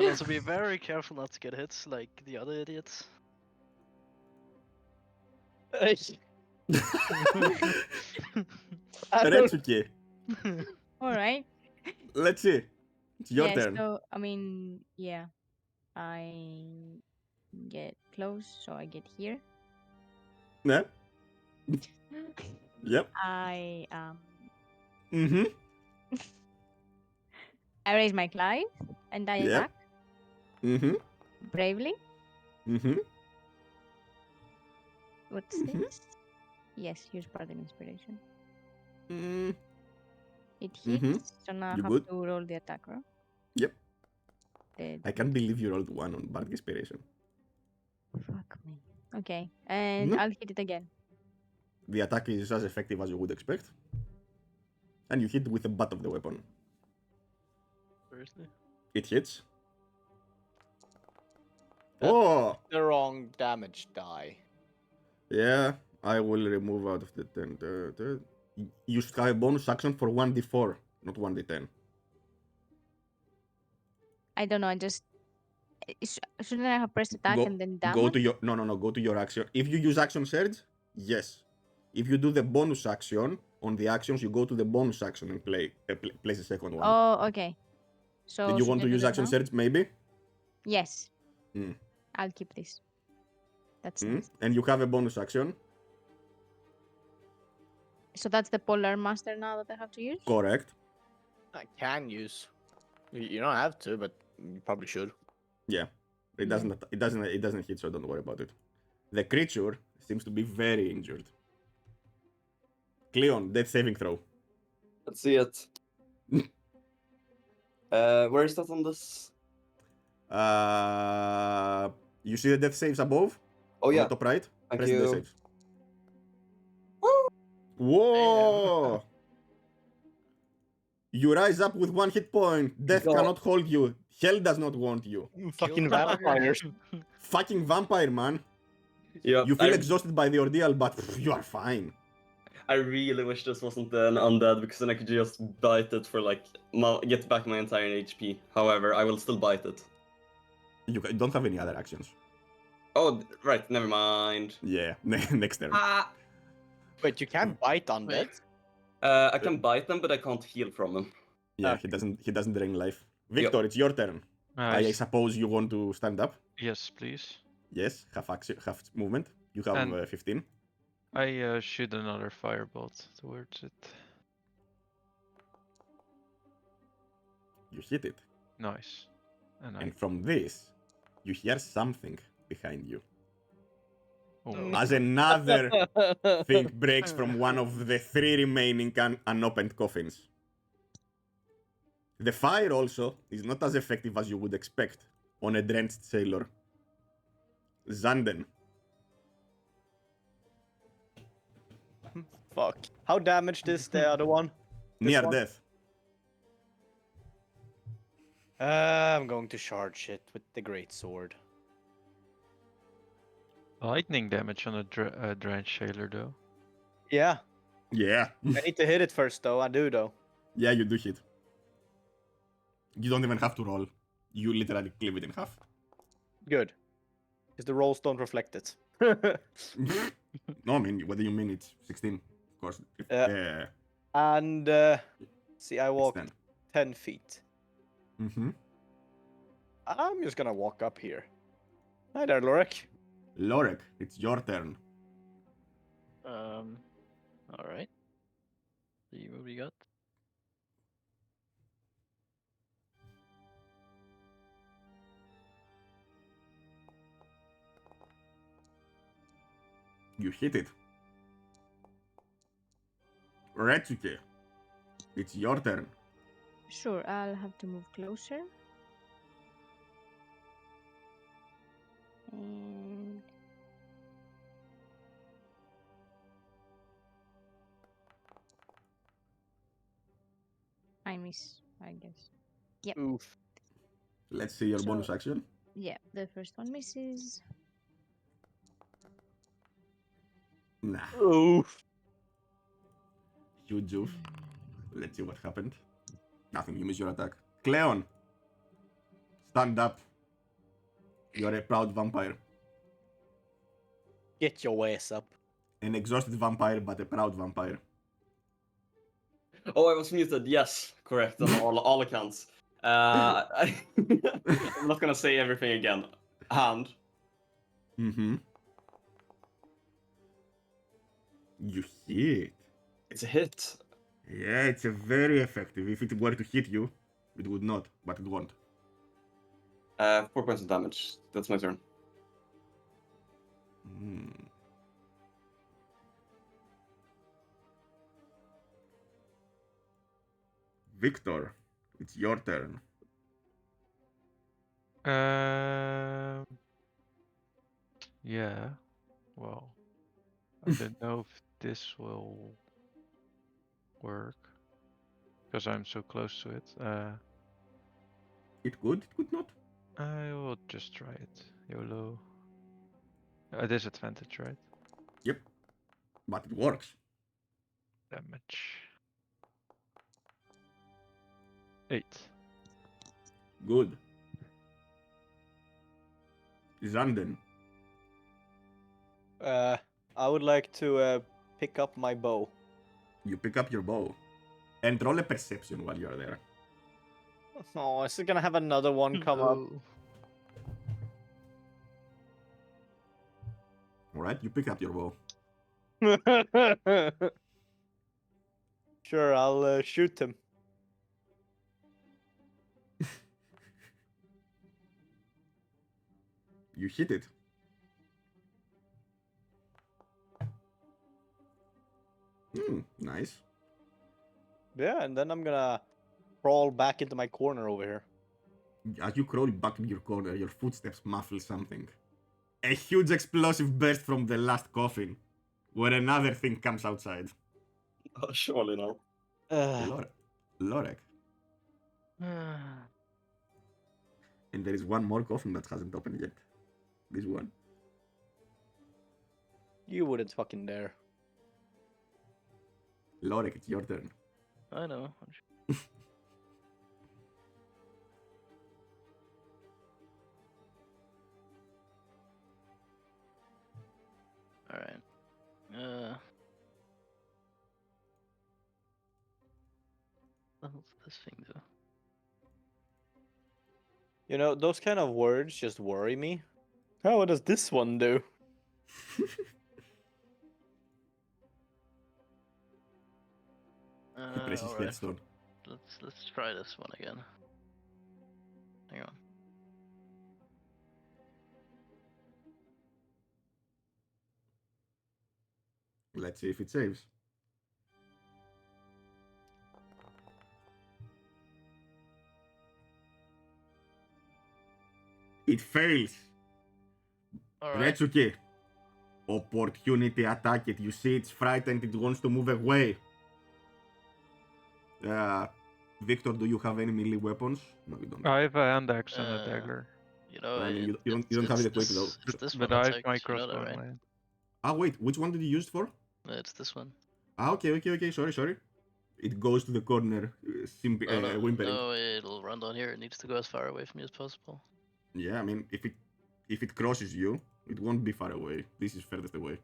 also be very careful not to get hits like the other idiots. Retsuke, All right. let's see. It's your Yeah, turn. so I mean, yeah, I get close, so I get here. Yeah? Yep. I Mm-hmm. I raise my Clive and I Yep. attack Mm-hmm. bravely. Mm-hmm. What's Mhm. this? Yes, use bardic inspiration. Mm. It hits, Mhm. so now I You have good? to roll the attack roll. Yep. The I can't believe you rolled 1 on Bardic Inspiration. fuck me. Okay, and No. I'll hit it again. The attack is as effective as you would expect. And you hit with the butt of the weapon. Seriously? It hits. That's Oh! the wrong damage die. Yeah, I will remove out of the 10. You should have a bonus action for 1d4, not 1d10. I don't know. I just shouldn't I have pressed attack and then Go damage? to your go to your action. If you use action surge, yes. If you do the bonus action on the actions, you go to the bonus action and place the second one. Oh, okay. So Did you want should to I do use that action now? surge? Maybe. Yes. Mm. I'll keep this. That's nice. And you have a bonus action. So that's the Polar Master now that I have to use? Correct. I can use. You don't have to, but you probably should. Yeah. It Yeah. doesn't hit, so don't worry about it. The creature seems to be very injured. Cleon, death saving throw. Let's see it. Where is that on this? You see the death saves above? Oh On yeah. the top right? Thank Press the death you. saves. Whoa! You rise up with 1 hit point. Death God. cannot hold you. Hell does not want you. Fucking Kill the bugger. vampires. Fucking vampire, man. Yeah. You feel exhausted by the ordeal, but you are fine. I really wish this wasn't an undead because then I could just bite it for like get back my entire HP. However, I will still bite it. You don't have any other actions. Oh, right. Never mind. Yeah, next turn. Wait, you can bite undead? I can bite them, but I can't heal from them. Yeah, he doesn't drain life. Victor, it's your turn. I Nice. suppose you want to stand up. Yes, please. Yes, have action, have movement. You have And- 15. I shoot another firebolt towards it. You hit it. Nice. And I. And from this, you hear something behind you. Oh, As another thing breaks from one of the 3 remaining unopened coffins. The fire also is not as effective as you would expect on a drenched sailor. Zanden. Fuck. How damaged is the other one? Near one? death. I'm going to charge it with the great sword. lightning damage on a drenched sailor, though. Yeah. Yeah. I need to hit it first, though. I do, though. Yeah, you do hit. You don't even have to roll. You literally cleave it in half. Good. Because the rolls don't reflect it. No, I mean, what do you mean it's 16? Of course. And, see, I walked 10 feet. Mm-hmm. I'm just gonna walk up here. Hi there, Lorik. Lorek, it's your turn. Alright. See what we got. You hit it. Retsuke. It's your turn. Sure, I'll have to move closer. And I miss, I guess. Yep. Oof. Let's see your So- bonus action. Yeah, the first one misses. Nah, Oof. huge oof. Let's see what happened. Nothing, you miss your attack. Cleon! Stand up. You're a proud vampire. Get your ass up. An exhausted vampire, but a proud vampire. Oh, I was muted. Yes, correct on all accounts. I'm not gonna say everything again. Hand. Mm-hmm. You hit. It's a hit. Yeah, it's a very effective. If it were to hit you, it would not, but it won't. 4 points of damage. That's my turn. Hmm. Victor, it's your turn. Yeah. Well, I don't know if this will work because I'm so close to it. It could not. I will just try it. YOLO. A disadvantage, right? Yep, but it works. Damage. 8. Good. Zanden, I would like to pick up my bow. you pick up your bow and roll a perception while you're there. Oh, is it gonna have another one come up? Alright, you pick up your bow. Sure, I'll shoot him. You hit it. Nice. Yeah, and then I'm gonna crawl back into my corner over here. As you crawl back in your corner, your footsteps muffle something. A huge explosive burst from the last coffin, where another thing comes outside. Oh, surely no. Lorek. And there is one more coffin that hasn't opened yet. This one. You wouldn't fucking dare. Lorek, it's your turn. I know. Alright. What does this thing do? You know, those kind of words just worry me. Oh, what does this one do? Precious Alright. headstone. Let's try this one again. Hang on. Let's see if it saves. It fails. Alright. Retsuki. Opportunity attack it. You see it's frightened. It wants to move away. Victor, do you have any melee weapons? No, you don't. I have a hand axe and a Uh, dagger. You know, I mean, you don't have it equipped though. It's this But one I that have my takes, you know that, crossbow in right? my hand. Ah, wait. Which one did you use it for? It's this one. Ah, okay. Sorry. It goes to the corner, Oh, no, whimpering. no, it'll run down here. It needs to go as far away from me as possible. Yeah, I mean, if it crosses you, it won't be far away. This is furthest away.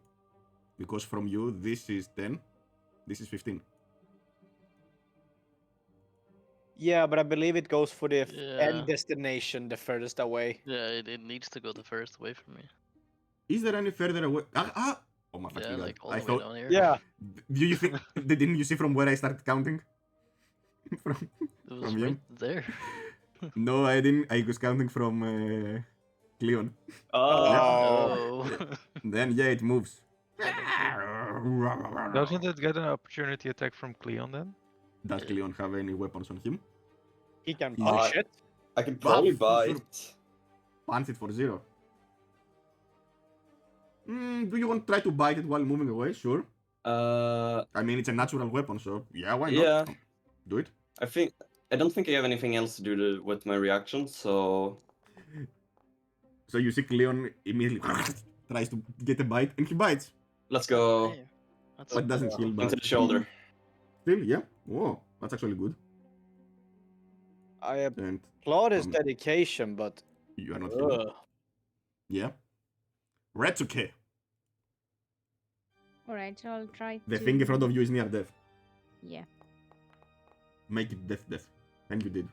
Because from you, this is 10. This is 15. Yeah, but I believe it goes for the Yeah. end destination, the furthest away. Yeah, it needs to go the furthest away from me. Is there any further away? Oh my Yeah, fucking god. like all I the way thought. down here. Yeah. Do you think? Didn't you see from where I started counting? from It was from right you? there. No, I didn't. I was counting from Cleon. Oh. Then yeah, it moves. Doesn't it get an opportunity attack from Cleon then? Does Cleon have any weapons on him? He can He- punch it. I can probably for sure. bite. Punch it for 0. Do you want to try to bite it while moving away? Sure. I I mean, it's a natural weapon, so yeah, why Yeah. not? Do it. I don't think I have anything else to do with my reaction, so So you see Cleon immediately tries to get a bite, and he bites. let's go Hey, that's But doesn't heal into back. the shoulder. Still, yeah. Whoa, that's actually good. I And applaud his Um, dedication, but you are not healed. ugh. Yeah. Retsuke. Alright, so I'll try The to... thing in front of you is near death. Yeah. Make it death. And you did.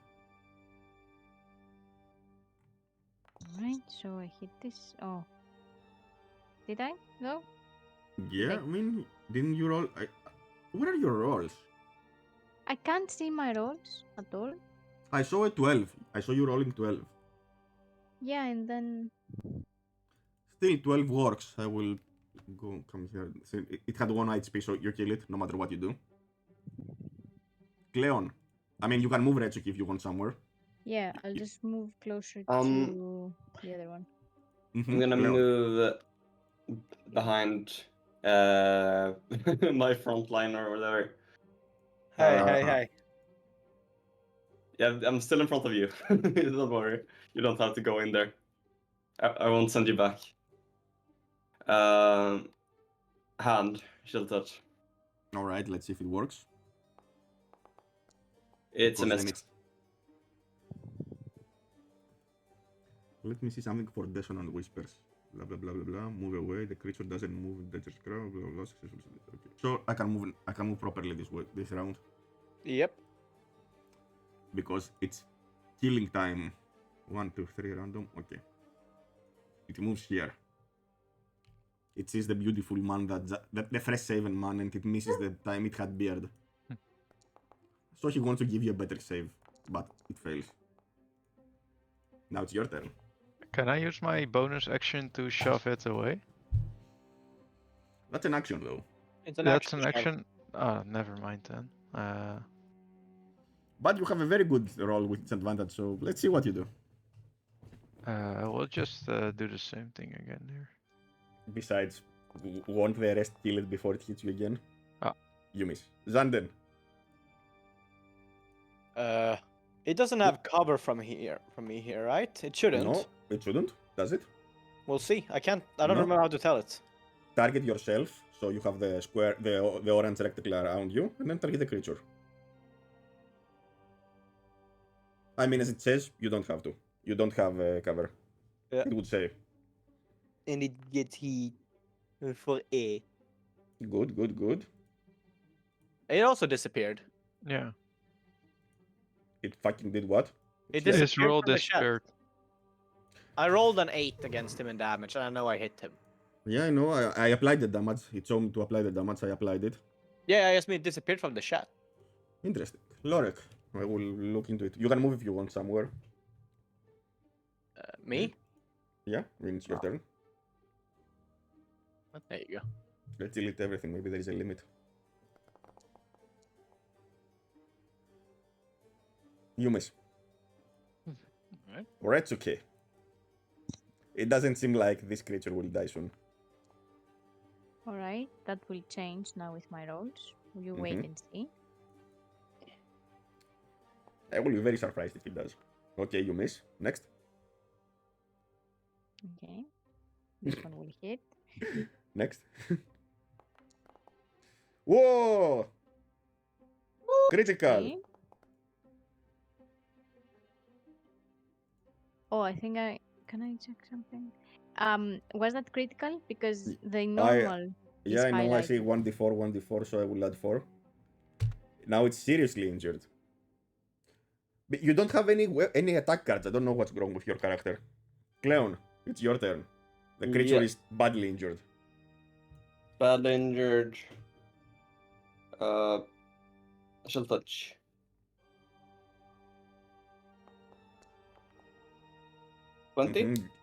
Alright, so I hit this. Oh. Did I? No? Yeah, Like- I mean, didn't you roll? What are your rolls? I can't see my rolls at all. I saw a 12. I saw you rolling 12. Yeah, and then... Still, 12 works. I will come here. So it had 1 HP, so you kill it no matter what you do. Cleon. I mean, you can move Retsuki if you want somewhere. Yeah, I'll just move closer Um, to the other one. I'm gonna Cleon. move behind my front line or whatever. Hey, Uh, hey, hey. Yeah, I'm still in front of you. Don't worry. You don't have to go in there. I won't send you back. Hand, shield touch. Alright, let's see if it works. It's a Because then miss. it's- Let me see something for Dissonant Whispers. Blah blah blah blah blah. Move away. The creature doesn't move. Dangerous crowd. Blah blah blah. Successful. Okay. So I can move. I can move properly this round Yep. because it's killing time. 1, 2, 3 random. Okay. It moves here. It sees the beautiful man the fresh shaven man, and it misses the time it had beard. So he wants to give you a better save, but it fails. Now it's your turn. Can I use my bonus action to shove it away? That's an action though. It's an That's action. an shove. action. Oh, never mind then. But you have a very good roll with disadvantage, so let's see what you do. I will just do the same thing again here. Besides, won't the rest kill it before it hits you again? Ah. You miss. Zanden. It doesn't have cover from me here, right? It shouldn't. No, it shouldn't. Does it? We'll see. I don't No. remember how to tell it. Target yourself, so you have the square, the orange rectangle around you, and then target the creature. I mean, as it says, you don't have to. You don't have cover. Yeah. It would say. And it gets heat for A. Good, good, good. It also disappeared. Yeah. It fucking did what? It Yeah. His disappeared roll from the chat. disappeared. I rolled an 8 against him in damage, and I know I hit him. Yeah, I know. I applied the damage. It told me to apply the damage. I applied it. Yeah, I just mean it disappeared from the chat. Interesting. Lorek. I will look into it. You can move if you want somewhere. Me? Yeah, I mean, it's your turn. There you go. Let's delete everything. Maybe there is a limit. You miss. Alright. Retsuke. It doesn't seem like this creature will die soon. Alright, that will change now with my rolls. You wait Mhm. and see. I will be very surprised if it does. Okay, you miss. Next. Okay. This one will hit. Next. Whoa! Critical. Okay. Oh, I think I... Can I check something? Was that critical? Because the normal Yeah, I know. I see highlighted. 1d4, 1d4, so I will add 4. Now it's seriously injured. But you don't have any attack cards. I don't know what's wrong with your character. Cleon, it's your turn. The creature Yeah. is badly injured. Badly injured. Shall touch.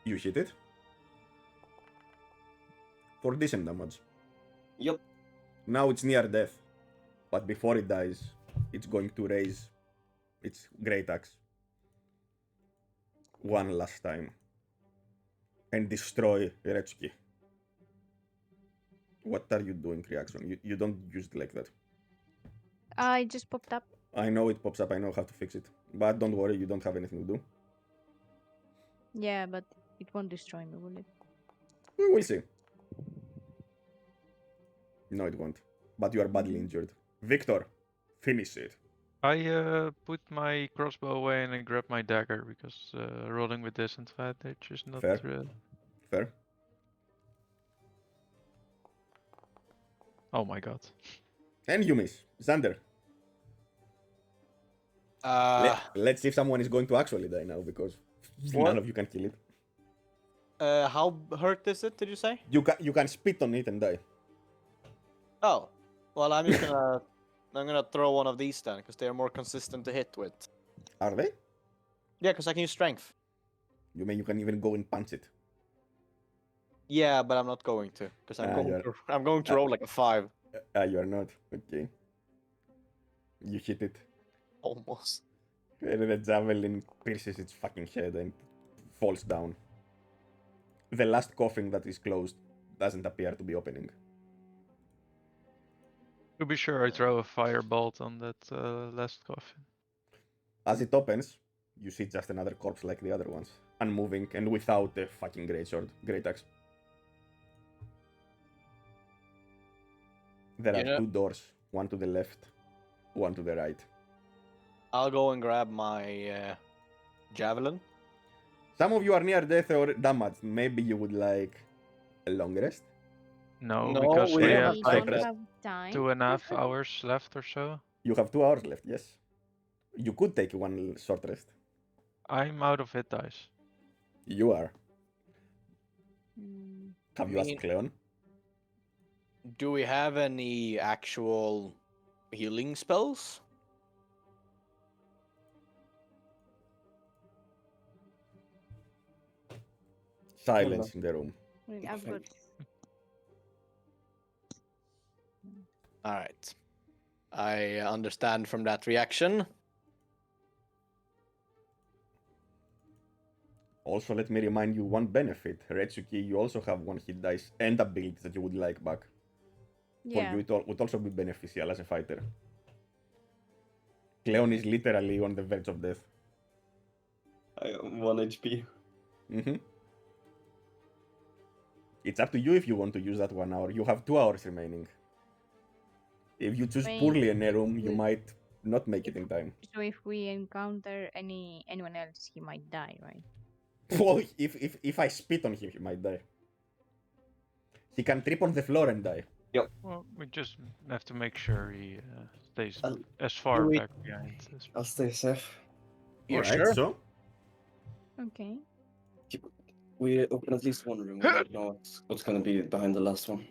You hit it. For decent damage. Yep. Now it's near death. But before it dies, it's going to raise its great axe one last time and destroy Retsuki. What are you doing, reaction? You don't use it like that. I just popped up. I know it pops up, I know how to fix it. But don't worry, you don't have anything to do. Yeah, but it won't destroy me, will it? We will see. No, it won't. But you are badly Mhm. injured. Victor, finish it. I put my crossbow away and I grab my dagger because rolling with disadvantage is not Fair. Fair. Oh my god. And you miss. Xander, let's see if someone is going to actually die now because What? none of you can kill it. How hurt is it? Did you say? You can spit on it and die. Oh, well, I'm just gonna throw one of these then, because they are more consistent to hit with. Are they? Yeah, because I can use strength. You mean you can even go and punch it? Yeah, but I'm not going to, because I'm going to roll like a 5. You are not. Okay. You hit it. Almost. And the javelin pierces its fucking head and falls down. The last coffin that is closed doesn't appear to be opening. To be sure, I throw a firebolt on that last coffin. As it opens, you see just another corpse like the other ones, unmoving and without a fucking great axe. There are Yeah. 2 doors, one to the left, one to the right. I'll go and grab my javelin. Some of you are near death or damaged. Maybe you would like a long rest? No, No, because we we don't have We have like don't rest. have time. 2.5 hours left or so. You have 2 hours left, yes. You could take one short rest. I'm out of hit dice. You are. Mm, Have you I asked mean- Cleon? Do we have any actual healing spells? Silence in the room. I've got. All right. I understand from that reaction. Also, let me remind you one benefit. Retsuki, you also have 1 hit dice and abilities that you would like back. For Yeah. you, it would also be beneficial as a fighter. Cleon is literally on the verge of death. I am 1 HP. Mm-hmm. It's up to you if you want to use that 1 hour. You have 2 hours remaining. If you choose Wait, poorly in a room, you we- might not make it in time. So if we encounter anyone else, he might die, right? Well, if I spit on him, he might die. He can trip on the floor and die. Well, we just have to make sure he stays I'll- as far we- back behind as I'll stay safe. You Alright, sure? so Okay. We open at least one room. We don't know what's gonna be behind the last one.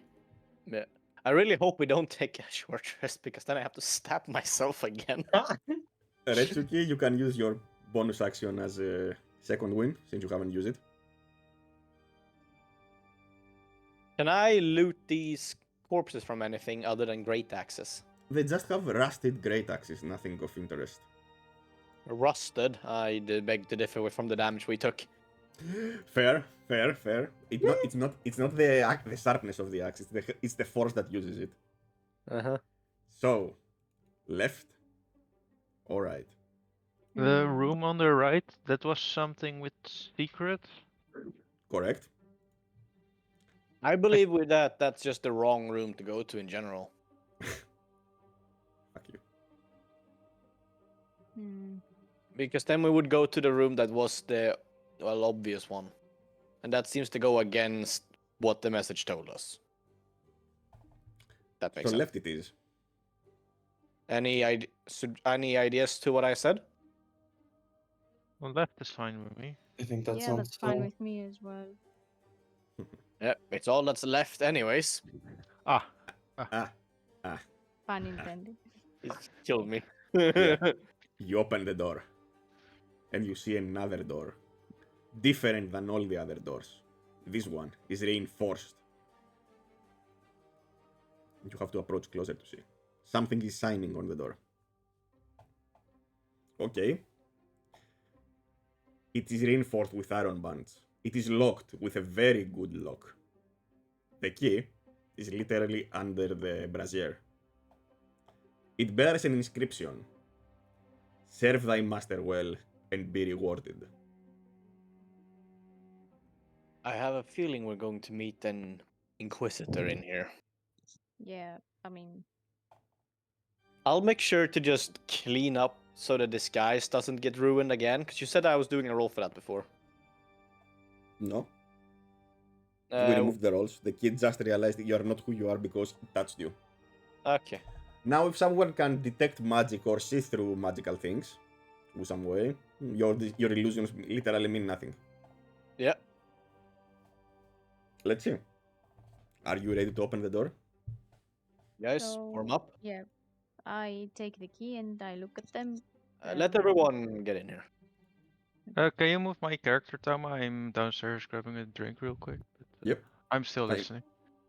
Yeah. I really hope we don't take a short rest, because then I have to stab myself again. Retsuki, you can use your bonus action as a second win, since you haven't used it. Can I loot these corpses from anything other than great axes? They just have rusted great axes, nothing of interest. Rusted, I beg to differ from the damage we took. Fair. It's not the sharpness of the axe. It's the force that uses it. Uh-huh. So, left or right? the Mm, room on the right. That was something with secret. Correct. I believe with that's just the wrong room to go to in general. Fuck you. hmm. Because then we would go to the room that was the obvious one. And that seems to go against what the message told us. That makes So sense. left it is. Any ideas to what I said? Well, left is fine with me. I think that Yeah, sounds that's fine so- with me as well. Yeah, it's all that's left anyways. Ah, Pun intended. It killed me. Yeah. You open the door, and you see another door, different than all the other doors. This one is reinforced. You have to approach closer to see. Something is shining on the door. Okay. It is reinforced with iron bands. It is locked with a very good lock. The key is literally under the brazier. It bears an inscription. Serve thy master well and be rewarded. I have a feeling we're going to meet an inquisitor in here. Yeah, I mean, I'll make sure to just clean up so the disguise doesn't get ruined again, because you said I was doing a roll for that before. No? We Uh, removed the rolls. The kid just realized that you are not who you are because it touched you. okay. Now, if someone can detect magic or see through magical things, in some way, your illusions literally mean nothing. Yeah. Let's see. Are you ready to open the door? Guys, warm up. Yeah, I take the key and I look at them. Let everyone get in here. Can you move my character, Tama? I'm downstairs grabbing a drink real quick. But, Yep. I'm still Fine. listening.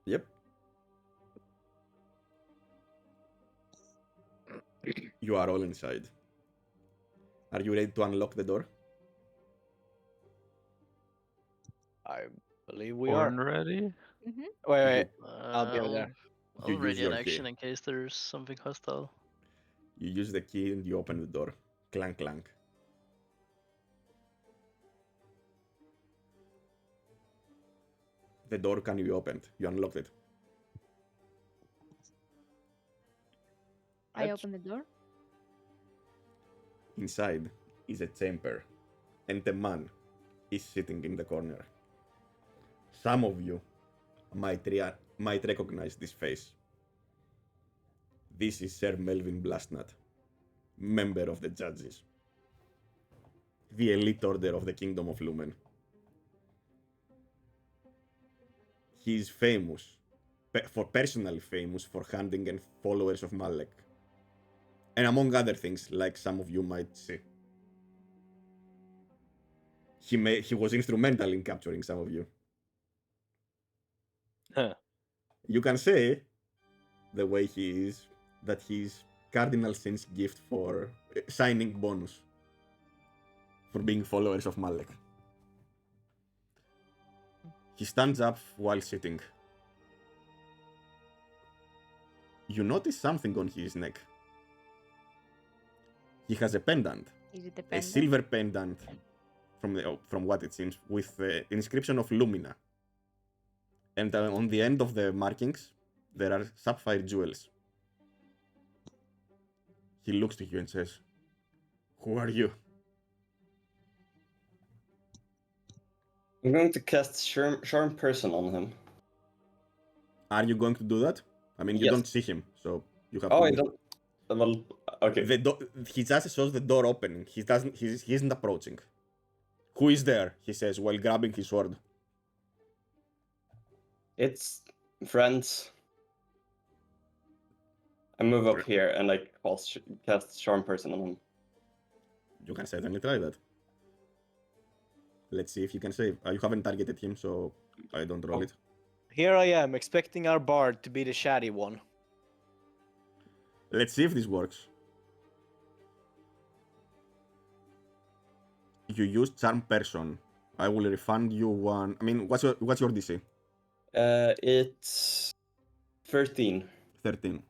Yep. You are all inside. Are you ready to unlock the door? I believe we Born are. ready? Mm-hmm. Wait. I'll be I'll, there. I'll You use ready an your action key. in case there's something hostile. You use the key and you open the door. Clank, clank. The door can be opened. You unlocked it. I open the door. Inside is a chamber, and a man is sitting in the corner. Some of you might recognize this face. This is Sir Melvin Blastnut, member of the Judges, the elite order of the Kingdom of Lumen. He is famous, personally famous for hunting and followers of Malek, and among other things, like some of you might see. He was instrumental in capturing some of you. Huh. You can say, the way he is, that he's Cardinal Sin's gift for signing bonus for being followers of Malek. He stands up while sitting. You notice something on his neck. He has a pendant, Is it the a pendant? silver pendant, from what it seems, with the inscription of Lumina. And on the end of the markings, there are sapphire jewels. He looks to you and says, "Who are you?" I'm going to cast Charm Person on him. Are you going to do that? I mean, you Yes. don't see him, so you have Oh, to I move. don't. Well, okay. He just shows the door opening. He isn't approaching. "Who is there?" he says while grabbing his sword. It's friends. I move up here and I cast Charm Person on him. You can certainly try that. Let's see if you can save. You haven't targeted him, so I don't roll it. Here I am, expecting our bard to be the shady one. Let's see if this works. You used Charm Person. I will refund you one. I mean, what's your DC? It's 13. 13.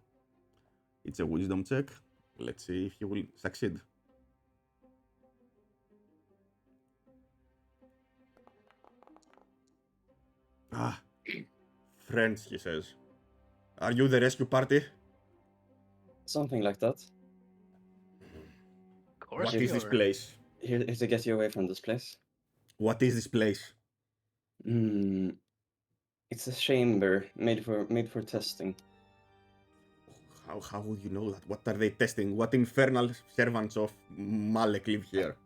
It's a wisdom check. Let's see if you will succeed. Ah, friends, he says. Are you the rescue party? Something like that. Of course What we is this are. place? Here to get you away from this place. What is this place? It's a chamber made for testing. How would you know that? What are they testing? What infernal servants of Malek live here?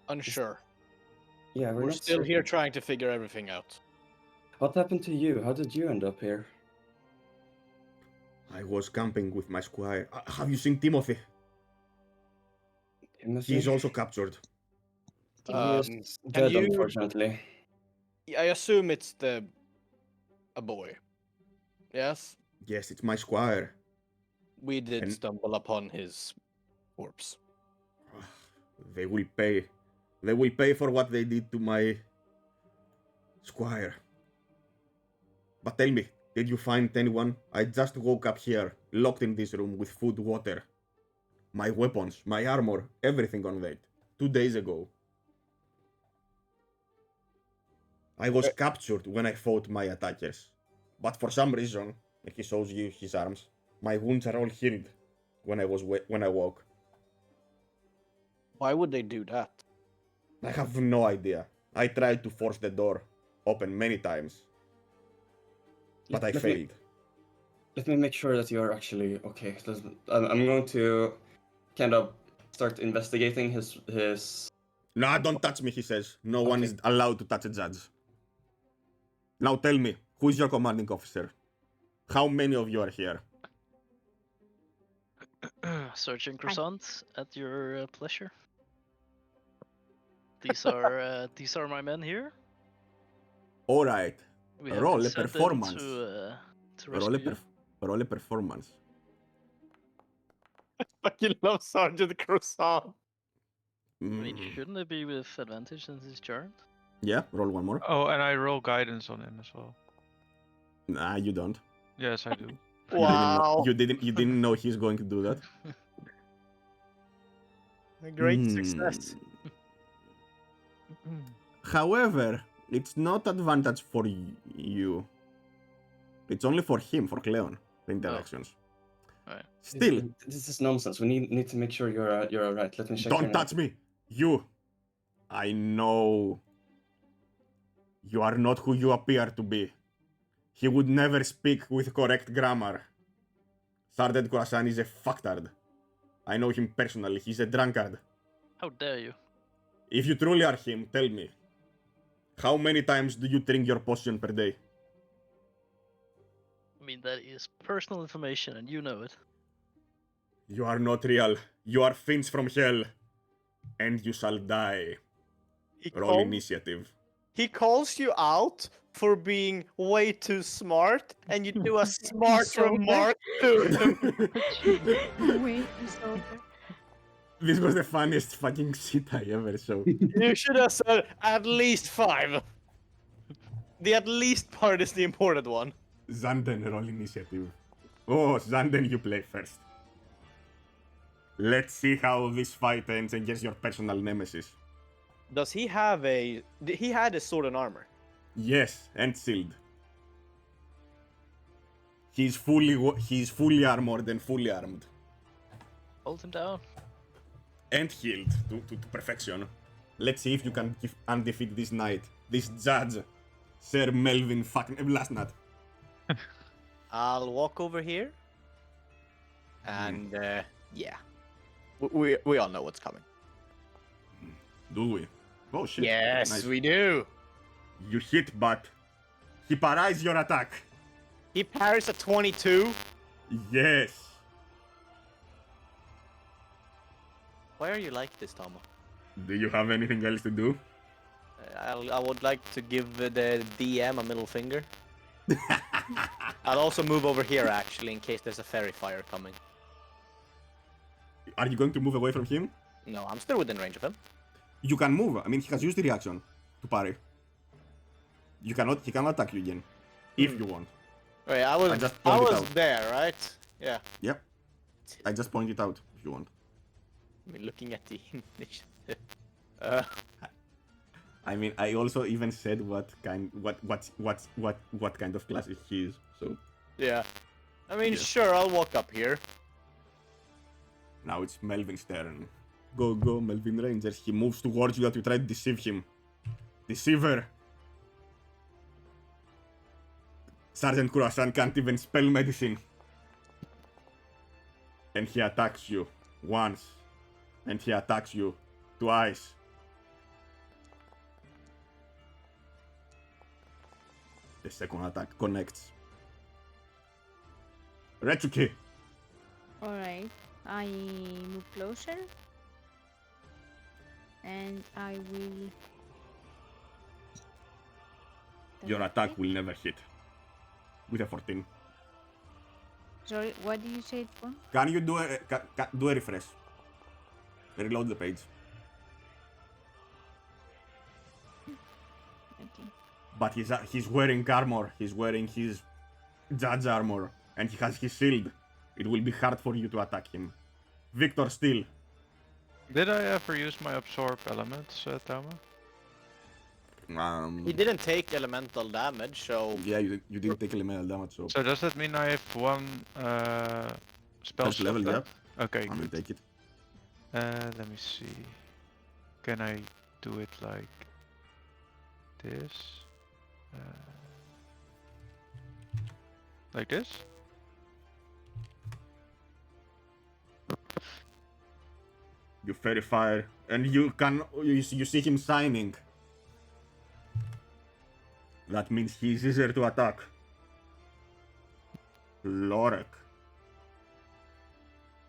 Unsure. Yeah, We're not still here certain. trying to figure everything out. What happened to you? How did you end up here? I was camping with my squire. Have you seen Timothy? Timothy? He is also captured. He Um, is can dead, you- unfortunately. I assume it's a boy. Yes? Yes, it's my squire. We did And- stumble upon his corpse. They will pay. They will pay for what they did to my squire. But tell me, did you find anyone? I just woke up here, locked in this room with food, water. My weapons, my armor, everything on that. 2 days ago. I was captured when I fought my attackers. But for some reason, and he shows you his arms, my wounds are all healed when I woke. Why would they do that? I have no idea. I tried to force the door open many times, but I failed. Let me make sure that you're actually okay. I'm going to kind of start investigating his. No, don't touch me, he says. No one Okay. is allowed to touch a judge. Now tell me, who is your commanding officer? How many of you are here? Sergeant Croissant, at your pleasure. These are my men here. Alright, We have roll been a sent in performance. to rescue you. Roll a performance. Fucking love Sergeant Croissant. I mean, Mm, shouldn't it be with advantage since he's charmed? yeah, roll one more. Oh, and I roll guidance on him as well. Nah, you don't. Yes, I do. Wow. You didn't know he's going to do that. A great success. However, it's not advantage for you. It's only for him, for Cleon, the interactions. Alright. Still, This is nonsense. We need to make sure you're alright. Let me check. don't touch me! You! I know you are not who you appear to be. He would never speak with correct grammar. Sergeant Khorasan is a fucktard. I know him personally. He's a drunkard. How dare you? If you truly are him, tell me. How many times do you drink your potion per day? I mean, that is personal information, and you know it. You are not real. You are fiends from hell. And you shall die. Roll initiative. He calls you out for being way too smart, and you do a smart Sober. remark to him. Wait, it's over. This was the funniest fucking shit I ever saw. You should have said at least 5. The at least part is the important one. Zanden, roll initiative. Oh, Zanden, you play first. Let's see how this fight ends against your personal nemesis. Does he have a... He had a sword and armor. Yes, and shield. He's fully armored and fully armed. Hold him down. And healed to perfection. Let's see if you can undefeat this knight. This judge. Sir Melvin fucking Blasnat. I'll walk over here. And, yeah. We all know what's coming. Do we? Oh shit. Yes, Nice. we do. You hit, but he parries your attack. He parries a 22. Yes. Why are you like this, Tomo? Do you have anything else to do? I would like to give the DM a middle finger. I'll also move over here, actually, in case there's a fairy fire coming. Are you going to move away from him? No, I'm still within range of him. You can move. I mean, he has used the reaction to parry. He cannot attack you again. If you want. Wait, I I just pointed out. there, right? Yeah. Yep. I just pointed out if you want. I mean, looking at the initiative. I mean, I also even said what kind of class he is. So Yeah. I mean, Yeah. sure, I'll walk up here. now it's Melvin's turn. Go, Melvin Rangers. He moves towards you that you try to deceive him. Deceiver. Sergeant Khorasan can't even spell medicine. And he attacks you once. And he attacks you twice. The second attack connects. Retsuki. Alright, I move closer. And I will... Your attack will never hit. With a 14. Sorry, what did you say it for? Can you do do a refresh? Reload the page. Okay. But he's wearing armor. He's wearing his judge armor, and he has his shield. It will be hard for you to attack him. Victor still. Did I ever use my absorb elements, Tama? He didn't take elemental damage, so Yeah, you didn't take elemental damage, so So does that mean I have one spell first level, slot yeah. left? Okay, I will good. take it. Let me see. Can I do it like this? Like this? You verify, and you see him signing. That means he's easier to attack. Lorek.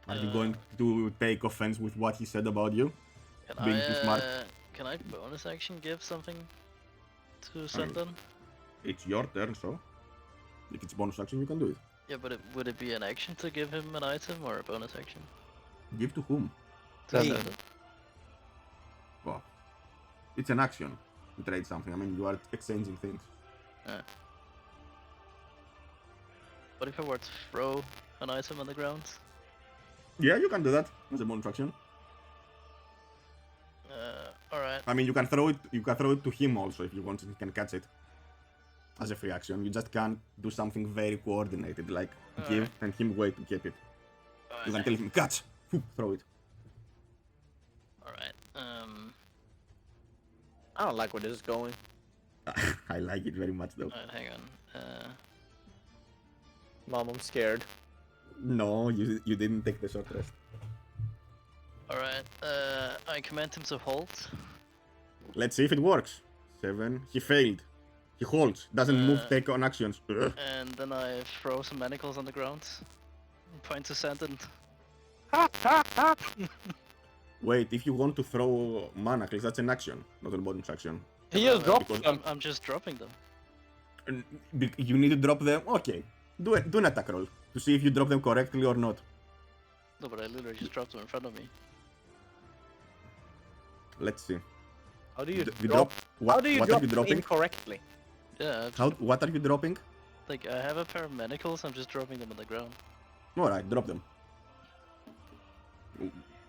Are you going to take offense with what he said about you? Can Being too smart? Can I bonus action give something to Sandon? It's your turn, so if it's bonus action, you can do it. Yeah, but would it be an action to give him an item or a bonus action? Give to whom? To Sandon. Sandon? Well, it's an action to trade something. I mean, you are exchanging things. What if I were to throw an item on the ground? Yeah, you can do that as a bonus action. Alright. I mean, you can throw it. You can throw it to him also if you want. He can catch it as a free action. You just can't do something very coordinated, like give and him wait to keep it. You can tell him catch, throw it. Alright. I don't like where this is going. I like it very much, though. Alright, hang on. Mom, I'm scared. No, you didn't take the short rest. Alright. I command him to halt. Let's see if it works. 7. He failed. He holds. Doesn't move. Take on actions. Ugh. And then I throw some manacles on the ground. Point to Sandon. Wait, if you want to throw manacles, that's an action, not a bonus action. He just dropped because- them. I'm just dropping them. And you need to drop them. Okay, do an attack roll to see if you drop them correctly or not. No, but I literally just dropped them in front of me. Let's see. How do you You drop? What, How do you what drop are you dropping? incorrectly? Yeah, What are you dropping? like I have a pair of manacles, I'm just dropping them on the ground. Alright, drop them.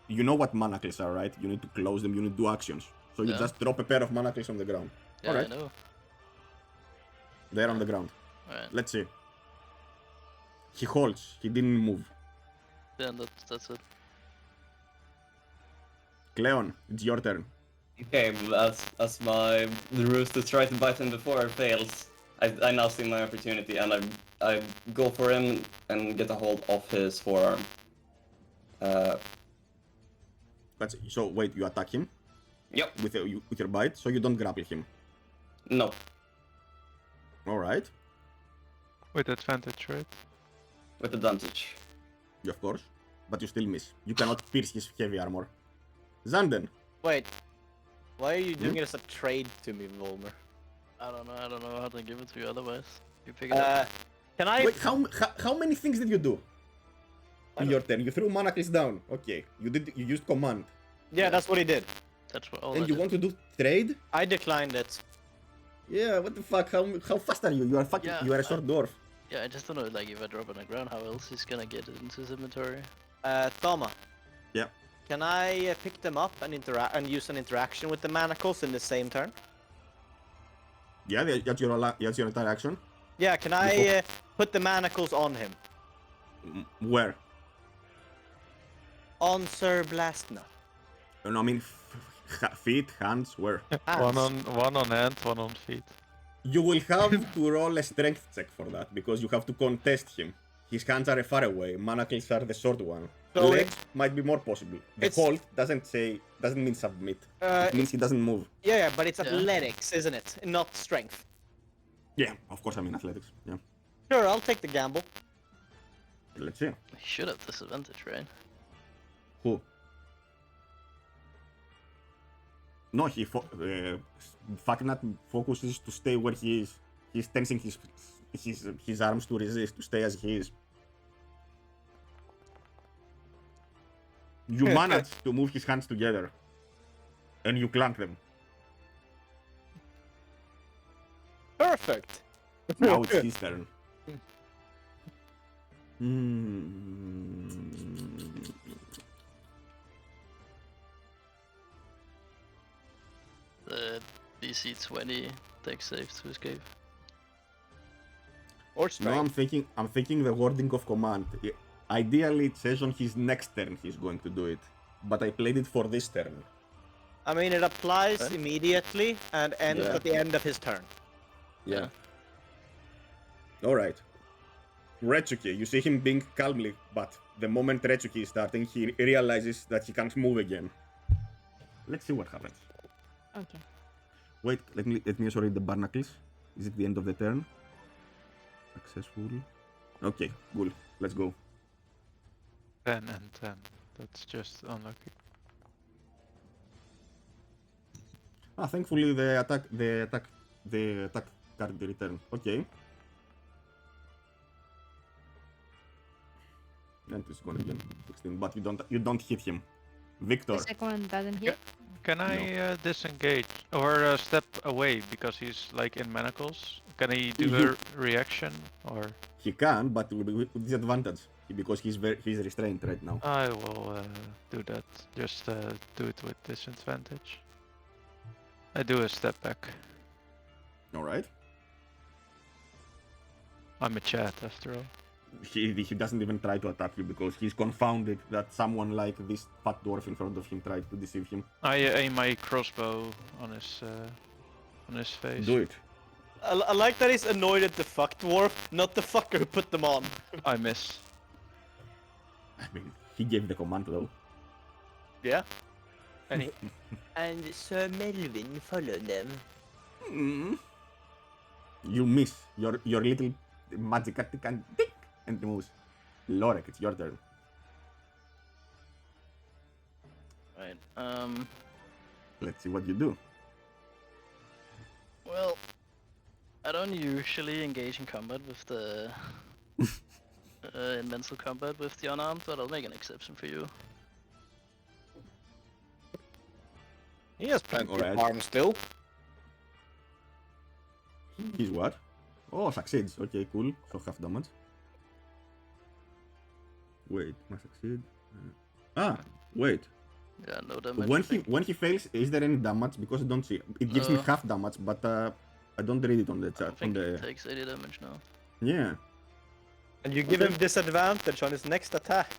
You know what manacles are, right? You need to close them, you need to do actions. So you Yeah. just drop a pair of manacles on the ground. Yeah, Alright. I know. They're on the ground. Alright, Let's see. He holds. He didn't move. yeah, that's it. Cleon, it's your turn. Okay, as my ruse to try to bite him before fails, I now see my opportunity and I go for him and get a hold of his forearm. So wait, you attack him Yep. with your bite, so you don't grapple him. No. All right, With advantage, right? With advantage. of course, but you still miss. You cannot pierce his heavy armor. Zanden, Wait. Why are you doing it as a trade to me, Volmer? I don't know how to give it to you otherwise. You pick it up. Can I? wait, how many things did you do in your turn? You threw manacles down. Okay, you used command, Yeah, that's what he did. That's what all and I you did. want to do trade? I declined it. Yeah, what the fuck? How fast are you? You are fucking. Yeah, You are a short dwarf. Yeah, I just don't know, like, if I drop it on the ground, how else he's gonna get it into his inventory? Toma. Yeah. Can I pick them up and use an interaction with the manacles in the same turn? Yeah, that's your entire action. Yeah. Can I put the manacles on him? Where? On Sir Blastna. No, I mean feet, hands. Where? One on hand, one on feet. You will have to roll a strength check for that because you have to contest him. His hands are far away. Manacles are the short one. So Legs might be more possible. The it's- hold doesn't mean submit. It means he doesn't move. Yeah, but it's Yeah. athletics, isn't it? Not strength. Yeah, of course I mean athletics. Yeah. Sure, I'll take the gamble. Let's see. He should have disadvantage, right? Who? No, Faknat focuses to stay where he is. He's tensing his arms to resist, to stay as he is. You manage to move his hands together, and you clank them. Perfect. Now it's his turn. The DC 20 deck save to escape. Or No, strength. I'm thinking the wording of command. Ideally, it says on his next turn he's going to do it, but I played it for this turn. I mean, it applies Okay. immediately and ends Yeah. at the end of his turn. Yeah. All right. Retsuki, you see him being calmly, but the moment Retsuki is starting, he realizes that he can't move again. Let's see what happens. Okay. Wait, let me also read the barnacles. Is it the end of the turn? Successful. Okay, cool. Let's go. 10 and 10. That's just unlucky. Thankfully the attack card return. Okay. And it's gonna be 16, but you don't hit him. Victor. The second one doesn't hit. Can I disengage or step away because he's like in manacles? Can he do You- a reaction or? He can, but with disadvantage because he's restrained right now. I will do that. Just do it with disadvantage. I do a step back. All right. I'm a chat after all. He doesn't even try to attack you because he's confounded that someone like this fat dwarf in front of him tried to deceive him. I aim my crossbow on his face. Do it. I like that he's annoyed at the fuck dwarf, not the fucker who put them on. I miss. I mean, he gave the command though. Yeah. And Sir Melvin followed them. You miss your little magic can tick and moves. Lorek, it's your turn. Right. Let's see what you do. Well, I don't usually engage in combat with the in mental combat with the unarmed, but I'll make an exception for you. He has plenty Alright. of arms still. He's what? Oh, succeeds. Okay, cool. So half damage. Wait, must succeed. Wait. Yeah, no damage. When he fails, is there any damage? Because I don't see. It gives me No. half damage, but I don't read it on the I chat. don't think On he the takes 80 damage now. yeah. And you give him disadvantage on his next attack.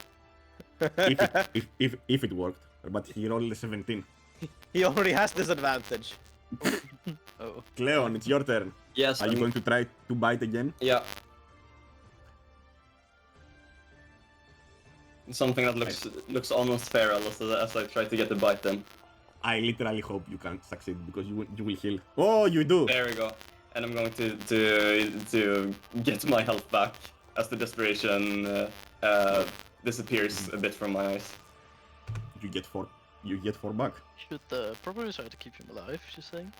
If it worked, but he rolled a 17. He already has disadvantage. Oh. Cleon, it's your turn. Yes. Are you I'm- going to try to bite again? Yeah. Something that looks almost feral as I try to get the bite then. I literally hope you can succeed because you will heal. Oh, you do. There we go. And I'm going to get my health back as the desperation disappears a bit from my eyes. You get four. You get 4 back. Should probably try to keep him alive, she's saying.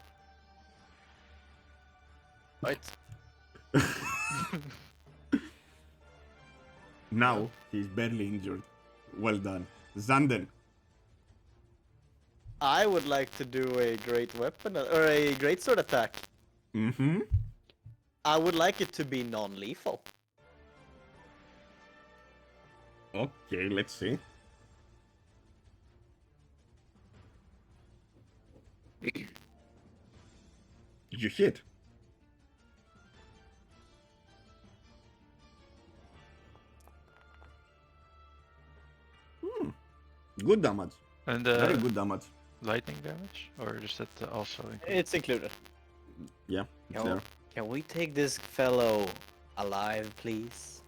Right. Now he's barely injured. Well done, Zanden. I would like to do a great weapon or a great sword attack. Mm-hmm. I would like it to be non-lethal. Okay, let's see. You hit. Good damage. And Very good damage. lightning damage, or is that also included? It's included. Yeah, it's Can, there. can we take this fellow alive, please?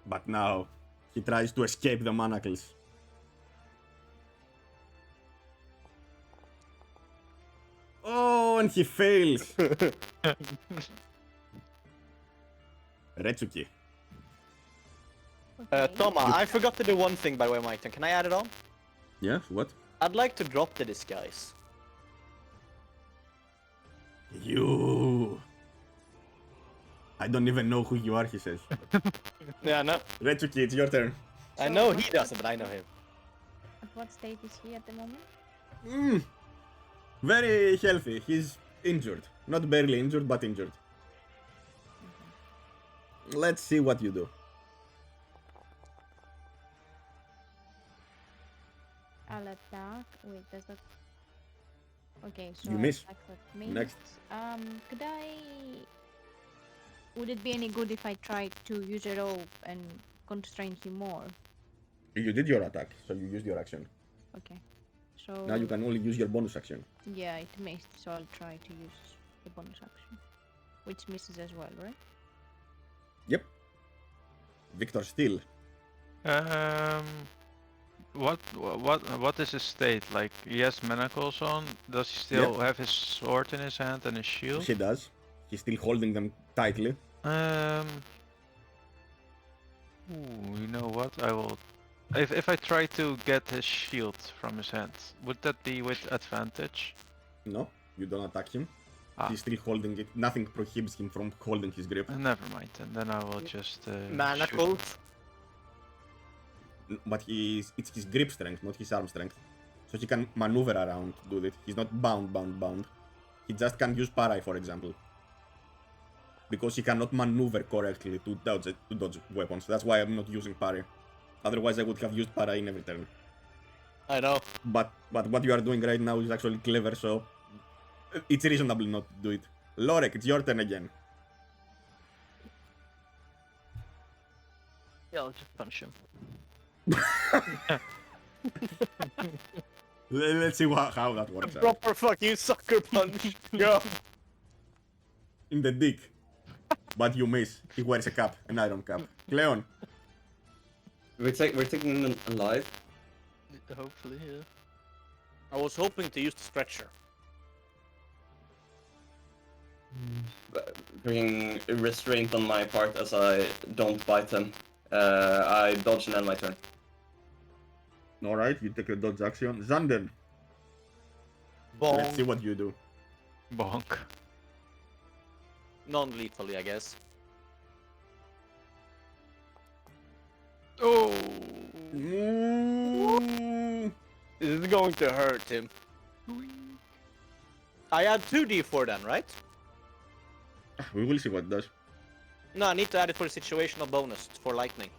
But now he tries to escape the manacles. Oh, and he fails. Retsuki. Toma, I forgot to do one thing by the way, my turn. Can I add it on? Yeah, what? I'd like to drop the disguise. You. I don't even know who you are, he says. Yeah, no. Retsuki, it's your turn. I know he doesn't, but I know him. At what state is he at the moment? Very healthy. He's injured. Not barely injured, but injured. Let's see what you do. I'll attack. Wait, does that? Okay, so You I miss. attack that miss. Next. Could I? Would it be any good if I tried to use a rope and constrain him more? You did your attack, so you used your action. Okay. So Now you can only use your bonus action. yeah, it missed, so I'll try to use the bonus action, which misses as well, right? Yep. Victor still. What is his state? Like he has manacles on. Does he still have his sword in his hand and his shield? He does. He's still holding them tightly. You know what? I will. If I try to get his shield from his hand, would that be with advantage? No, you don't attack him. Ah. He's still holding it. Nothing prohibits him from holding his grip. Never mind. And then I will just. Manacles. But it's his grip strength, not his arm strength. So he can maneuver around, do it. He's not bound. He just can't use parai, for example. Because he cannot maneuver correctly to dodge weapons. That's why I'm not using parry. Otherwise I would have used parai in every turn. I know. But what you are doing right now is actually clever, so it's reasonable not to do it. Lorek, it's your turn again. Yeah, I'll just punch him. Let's see how that works out. Proper fucking sucker punch. Go. In the dick. But you miss. He wears a cap, an iron cap. Cleon. We're taking him alive. Hopefully, yeah. I was hoping to use the stretcher. Bringing restraint on my part as I don't bite him. I dodge and end my turn. Alright, you take a dodge action. Zanden. Let's see what you do. Bonk. Non-lethally, I guess. Oh. This is going to hurt him. I add 2d4 then, right? We will see what it does. No, I need to add it for a situational bonus for lightning.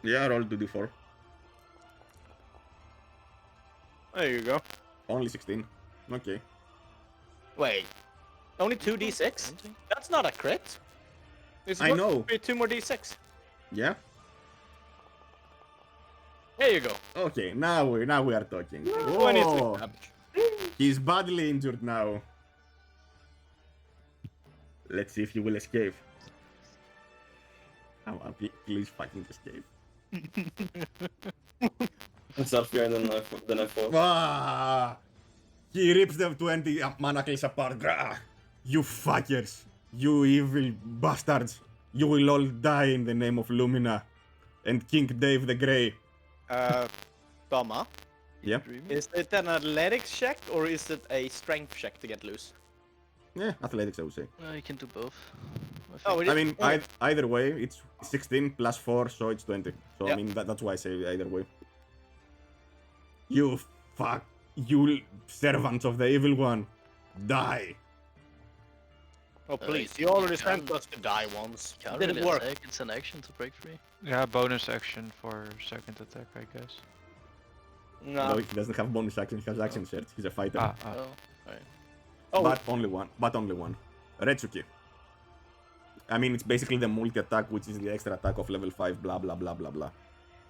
Yeah, roll 2d4. There you go. Only 16. Okay. Wait. Only 2d6? That's not a crit. It's I know. 2 more d6. Yeah? There you go. Okay, now we are talking. 26 Oh, damage. he's badly injured now. Let's see if he will escape. Come on, please fucking escape. It's healthier than I thought. Ah! He rips the 20 manacles apart. Grah! You fuckers! You evil bastards! You will all die in the name of Lumina and King Dave the Grey. Dama, Yeah? is it an athletics check or is it a strength check to get loose? Yeah, athletics I would say. You can do both. Oh, it I is- mean, oh. either way, it's 16 plus 4, so it's 20. So Yeah. I mean, that's why I say either way. You fuck, you servants of the evil one, die. Oh please, you you already can't- sent us to die once. Can't Did it really work? attack, it's an action to break free. Yeah, bonus action for second attack, I guess. No, No. he doesn't have bonus action, he has action search. He's a fighter. Oh, right. Oh, But only one. Retsuki. I mean, it's basically the multi-attack, which is the extra attack of level 5, blah blah blah blah blah.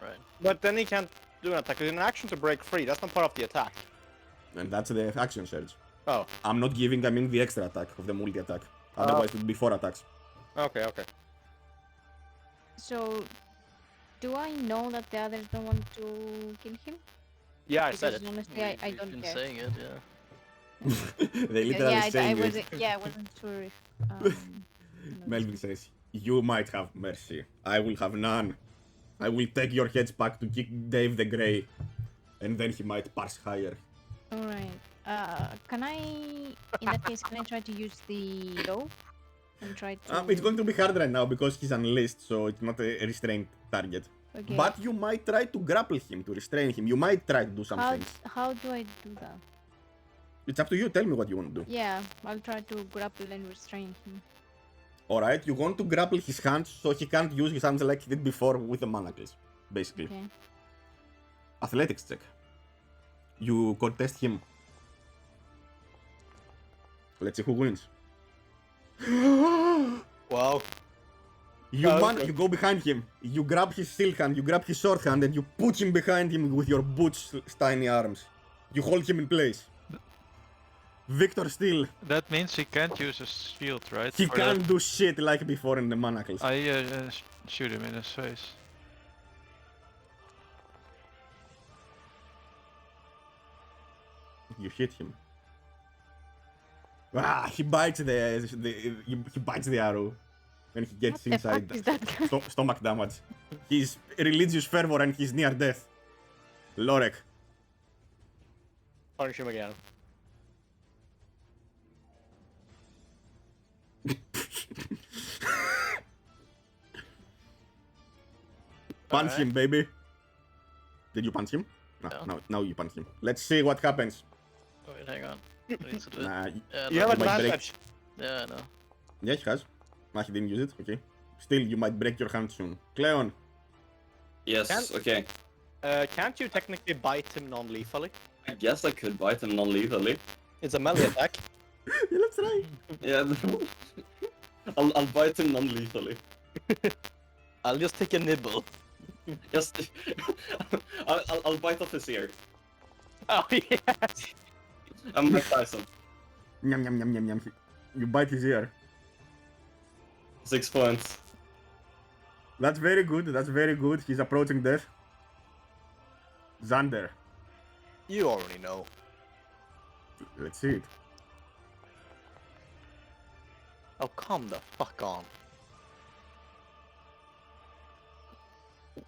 Right. but then he can't do an attack. It's an action to break free. That's not part of the attack. And that's the action surge. Oh, I'm not giving, I mean, the extra attack of the multi-attack. Otherwise, it would be 4 attacks. okay. So, do I know that the others don't want to kill him? Yeah, I said Because it. honestly, I We've don't been care. saying it, yeah. They literally Yeah, I saying it. wasn't. Yeah, I wasn't sure if. Melvin says, you might have mercy. I will have none. I will take your heads back to kick Dave the Grey. And then he might pass higher. Alright. Can I, in that case, can I try to use the rope? And try to... It's going to be hard right now because he's unleashed, so it's not a restrained target. Okay. But you might try to grapple him, to restrain him. You might try to do some things. How do I do that? It's up to you. Tell me what you want to do. Yeah, I'll try to grapple and restrain him. Alright, you want to grapple his hands so he can't use his hands like he did before with the manacles, basically. Okay. Athletics check. You contest him. Let's see who wins. Wow. You go behind him. You grab his steel hand, you grab his sword hand, and you put him behind him with your boots tiny arms. You hold him in place. Victor still. That means he can't use a shield, right? He Or can't do shit like before in the manacles. I shoot him in his face. You hit him. Ah, he bites he bites the arrow, and he gets What the inside fuck is that guy? stomach damage. He's religious fervor and he's near death. Lorek. Punch him again. Punch Alright. him, baby. Did you punch him? No, No. no, now you punch him. Let's see what happens. Wait, hang on. I need to do it. Nah, Yeah, You no, have might break- advantage. yeah, I know. yeah, he has. Ah, he didn't use it. Okay. Still, you might break your hand soon. Cleon. Yes, Can't- okay. Can't you technically bite him non-lethally? I guess I could bite him non-lethally. It's a melee attack. Yeah, let's try. Yeah, I'll bite him non-lethally. I'll just take a nibble. Just, I'll bite off his ear. Oh yes. I'm Mike Tyson. Yum, yum, yum, yum, yum. You bite his ear. 6 points. That's very good. That's very good. He's approaching death. Xander. You already know. Let's see it. Oh, come the fuck on.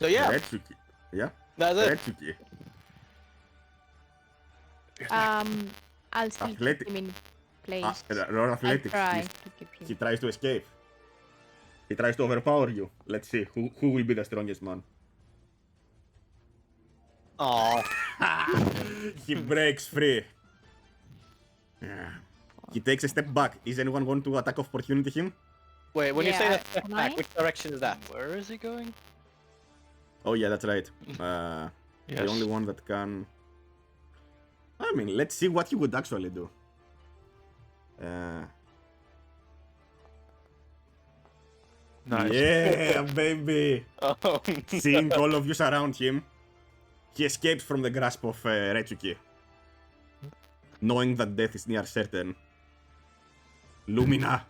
So yeah, Retsuki. Yeah? that's it. Retsuki. I'll still Athletic- keep him in place. Roll I athletics. try He's- to keep He him. tries to escape. He tries to overpower you. Let's see who will be the strongest man. Oh, He breaks free. Yeah. He takes a step back. Is anyone going to attack of opportunity him? wait. When you say Yeah, that step can back, I? which direction is that? Where is he going? Oh yeah, that's right. Yes. The only one that can. I mean, let's see what he would actually do. Nice. Yeah, baby. Oh, Seeing all of you surround him, he escapes from the grasp of Retsuki. Knowing that death is near certain. Lumina,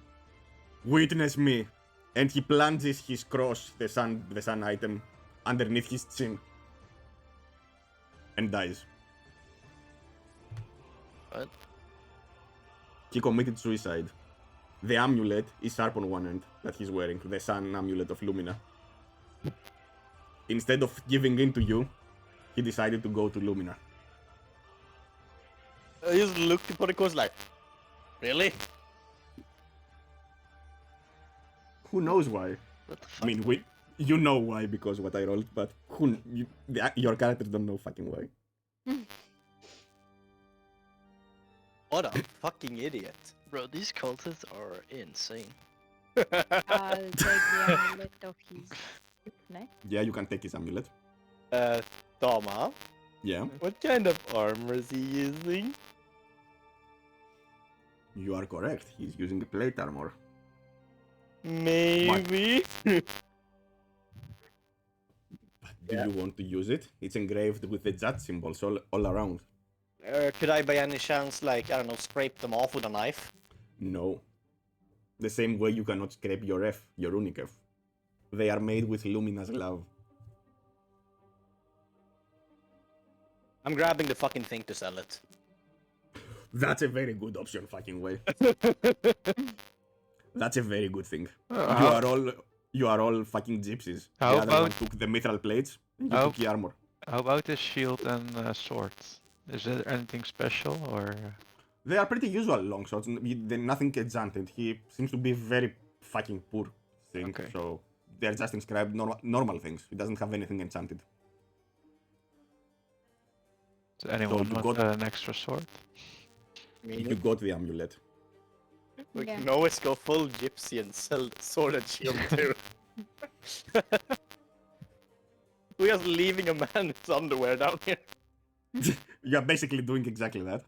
witness me. And he plunges his cross, the sun item, underneath his chin. And dies. What? He committed suicide. The amulet is sharp on one end that he's wearing, the sun amulet of Lumina. Instead of giving in to you, he decided to go to Lumina. I just looked at the course like, really? Who knows why? What the fuck? I mean, you know why because what I rolled, but your characters don't know fucking why. What a fucking idiot. Bro, these cultists are insane. I'll take the amulet of his neck. Yeah, you can take his amulet. Dama, Yeah, what kind of armor is he using? you are correct. He's using plate armor. Maybe. Do you want to use it? It's engraved with the Jat symbols all around. Could I by any chance, like, I don't know, scrape them off with a knife? No. The same way you cannot scrape your F, your runic F. They are made with Lumina's love. I'm grabbing the fucking thing to sell it. That's a very good option, fucking way. That's a very good thing. You are all fucking gypsies. How The other one about- took the mithril plates, and you How- took the armor. How about his shield and sword? Is there anything special or? They are pretty usual longshots. They're nothing enchanted. He seems to be very fucking poor thing, Okay. so they're just inscribed normal things. It doesn't have anything enchanted. Does anyone you want got- an extra sword? You got the amulet. We Yeah. can always go full gypsy and sell sword and shield too. We are leaving a man in his underwear down here. You're basically doing exactly that.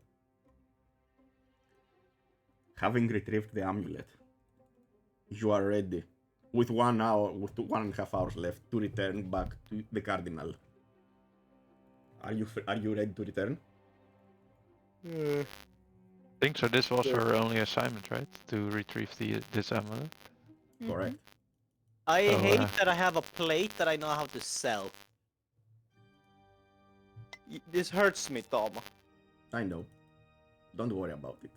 Having retrieved the amulet, you are ready, with 1 hour, with 1.5 hours left, to return back to the Cardinal. Are you ready to return? I think so. This was our only assignment, right? To retrieve this amulet. Correct. I So, hate that I have a plate that I know how to sell. This hurts me, Tom. I know. Don't worry about it.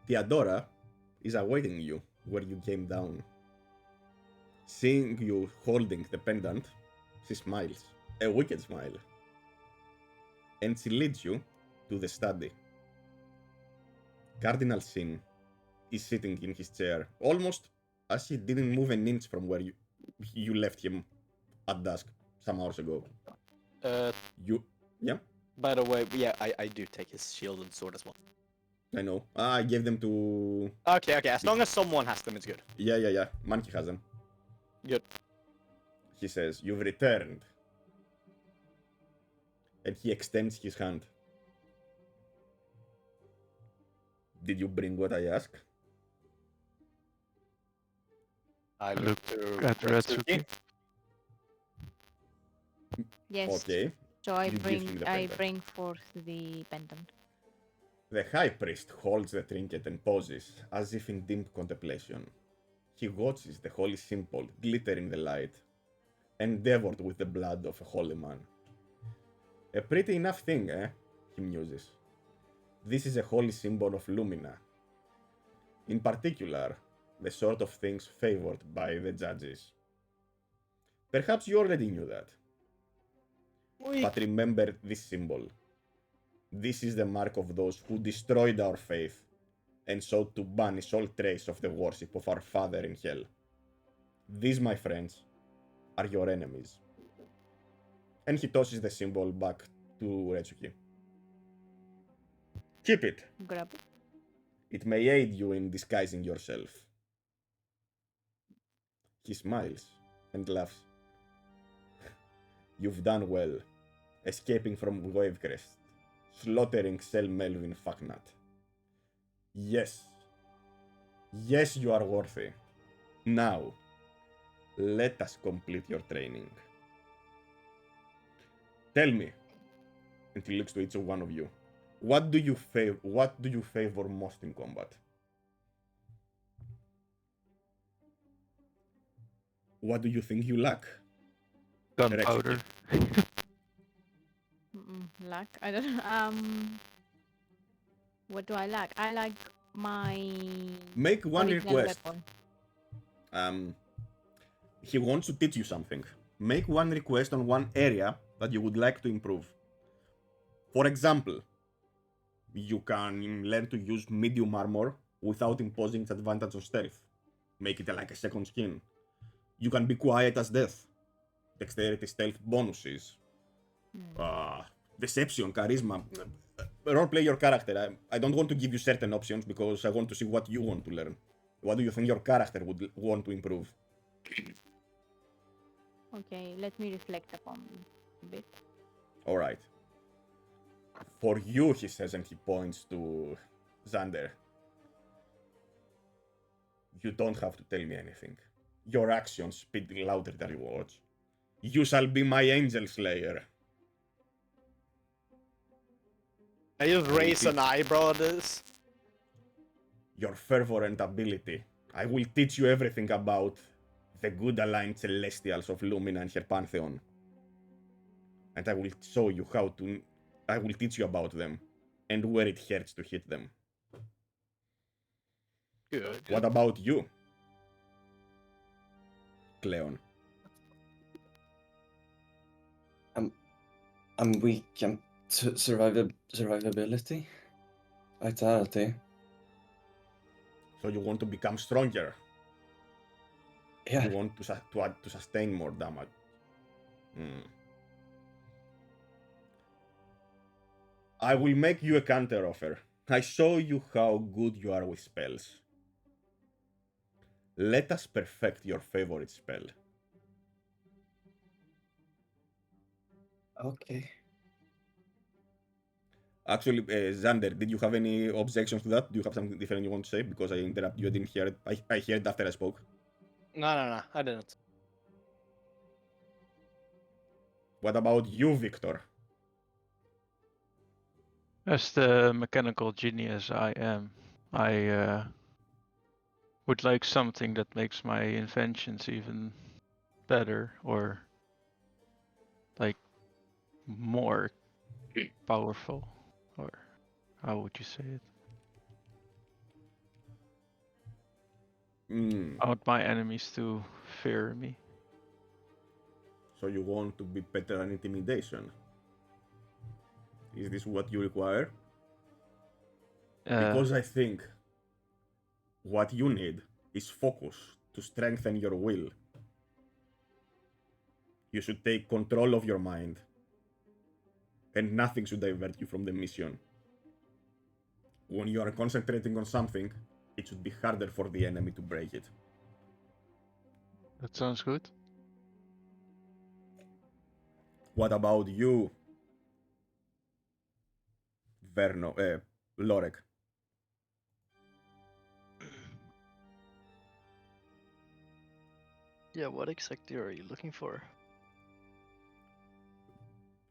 Theodora is awaiting you where you came down. Seeing you holding the pendant, she smiles, a wicked smile. And she leads you to the study. Cardinal Sin is sitting in his chair, almost as he didn't move an inch from where you left him at dusk some hours ago. Yeah, By the way, yeah, I do take his shield and sword as well. I know. I gave them to... Okay, as long as someone has them, it's good. Yeah. Monkey has them. Good. He says, "You've returned." And he extends his hand. Did you bring what I asked? I Look to at Retsuki. Yes. Okay. So I You give bring him the I pendant. bring forth the pendant. The High Priest holds the trinket and pauses, as if in deep contemplation. He watches the holy symbol glitter in the light, endeavored with the blood of a holy man. A pretty enough thing, eh? He muses. This is a holy symbol of Lumina. In particular, the sort of things favored by the judges. Perhaps you already knew that. But remember this symbol. This is the mark of those who destroyed our faith and sought to banish all trace of the worship of our Father in hell. These, my friends, are your enemies. And he tosses the symbol back to Retsuki. Keep it. Grab it. It may aid you in disguising yourself. He smiles and laughs. You've done well, escaping from Wavecrest, slaughtering Sel Melvin Fucknut. Yes, you are worthy. Now, let us complete your training. Tell me, and he looks to each one of you, what do you favor most in combat? What do you think you lack? Gunpowder. Lack. I don't know. What do I lack? I like my Make one original request. weapon. He wants to teach you something. Make one request on one area that you would like to improve. For example, you can learn to use medium armor without imposing its advantage on stealth. Make it like a second skin. You can be quiet as death. Dexterity, stealth bonuses. Deception, charisma. Roleplay your character. I don't want to give you certain options because I want to see what you want to learn. What do you think your character would want to improve? Okay, let me reflect upon a bit. Alright. For you, he says, and he points to Xander. You don't have to tell me anything. Your actions speak louder than your words. You shall be my angel slayer. I just raise an eyebrow at this. Your fervor and ability. I will teach you everything about the good aligned celestials of Lumina and her pantheon. And I will show you how to... I will teach you about them and where it hurts to hit them. Good. What about you, Cleon? I'm weak. I'm survivability, vitality. So you want to become stronger? Yeah. You want to add to sustain more damage. Hmm. I will make you a counter offer. I show you how good you are with spells. Let us perfect your favorite spell. Okay. Actually, Xander, did you have any objections to that? Do you have something different you want to say? Because I interrupted you, I didn't hear it. I heard it after I spoke. No, I didn't. What about you, Victor? As the mechanical genius I am, I would like something that makes my inventions even better, or like more powerful, or how would you say it? Hmm. I want my enemies to fear me. So you want to be better at intimidation? Is this what you require? Because I think what you need is focus to strengthen your will. You should take control of your mind, and nothing should divert you from the mission. When you are concentrating on something, it should be harder for the enemy to break it. That sounds good. What about you, Lorek? Yeah, what exactly are you looking for?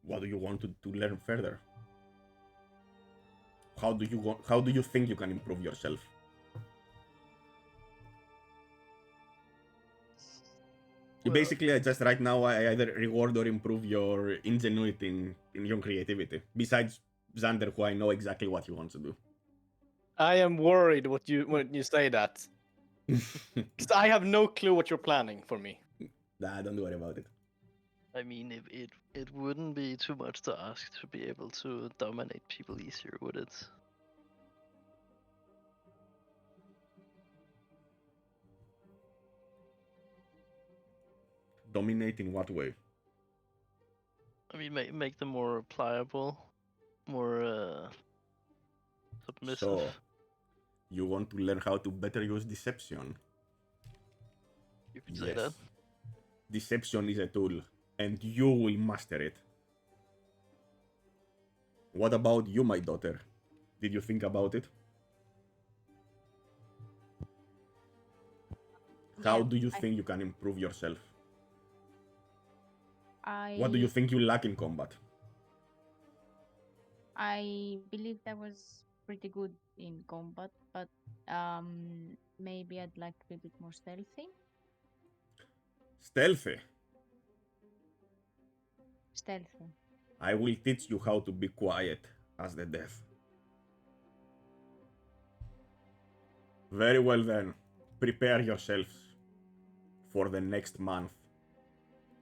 What do you want to learn further? How do you think you can improve yourself? Well, Basically, just right now, I either reward or improve your ingenuity in your creativity. Besides Xander, who I know exactly what he wants to do. I am worried when you say that. Because I have no clue what you're planning for me. Nah, don't worry about it. I mean, it wouldn't be too much to ask to be able to dominate people easier, would it? Dominate in what way? I mean, make them more pliable, more submissive. So, you want to learn how to better use deception? You could say that. Deception is a tool, and you will master it. What about you, my daughter? Did you think about it? How Yeah, do you think you can improve yourself? What do you I think you lack in combat? I believe that was pretty good in combat, but maybe I'd like to be a bit more stealthy. Stealthy. Stealthy. I will teach you how to be quiet as the death. Very well then. Prepare yourselves for the next month.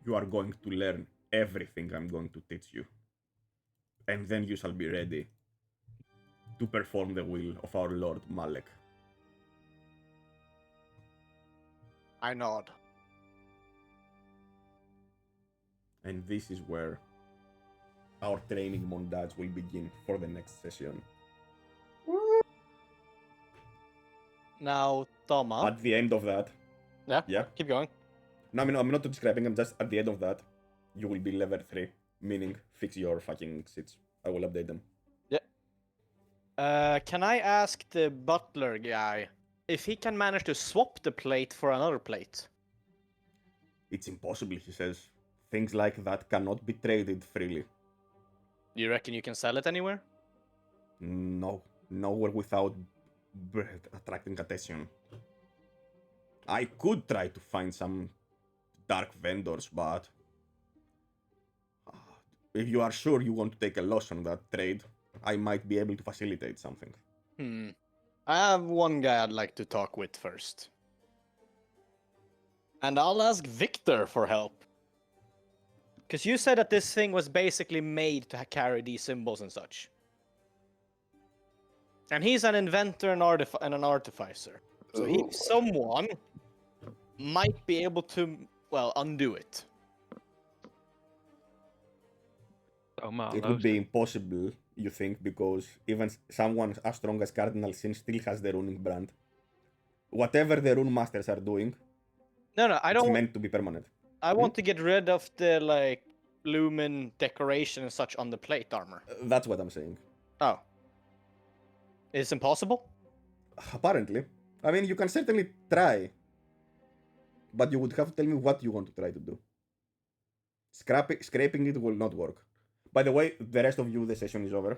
You are going to learn everything I'm going to teach you. And then you shall be ready to perform the will of our Lord Malek. I nod. And this is where our training montage will begin for the next session. Now, Toma. At the end of that, Yeah, keep going. no, I mean, I'm not describing, I'm just at the end of that, you will be level 3, meaning fix your fucking seats. I will update them. Can I ask the butler guy if he can manage to swap the plate for another plate? It's impossible, he says. Things like that cannot be traded freely. You reckon you can sell it anywhere? No, nowhere without attracting attention. I could try to find some dark vendors, but if you are sure you want to take a loss on that trade, I might be able to facilitate something. I have one guy I'd like to talk with first. And I'll ask Victor for help. Because you said that this thing was basically made to carry these symbols and such. And he's an inventor and an artificer. So he's someone might be able to, well, undo it. Oma It allows would be it. impossible, you think, because even someone as strong as Cardinal Sin still has the runing brand. Whatever the rune masters are doing, No, I it's don't. meant to be permanent. I want to get rid of the like lumen decoration and such on the plate armor. That's what I'm saying. Oh, it's impossible. Apparently. I mean, you can certainly try, but you would have to tell me what you want to try to do. Scraping it will not work. By the way, the rest of you, the session is over.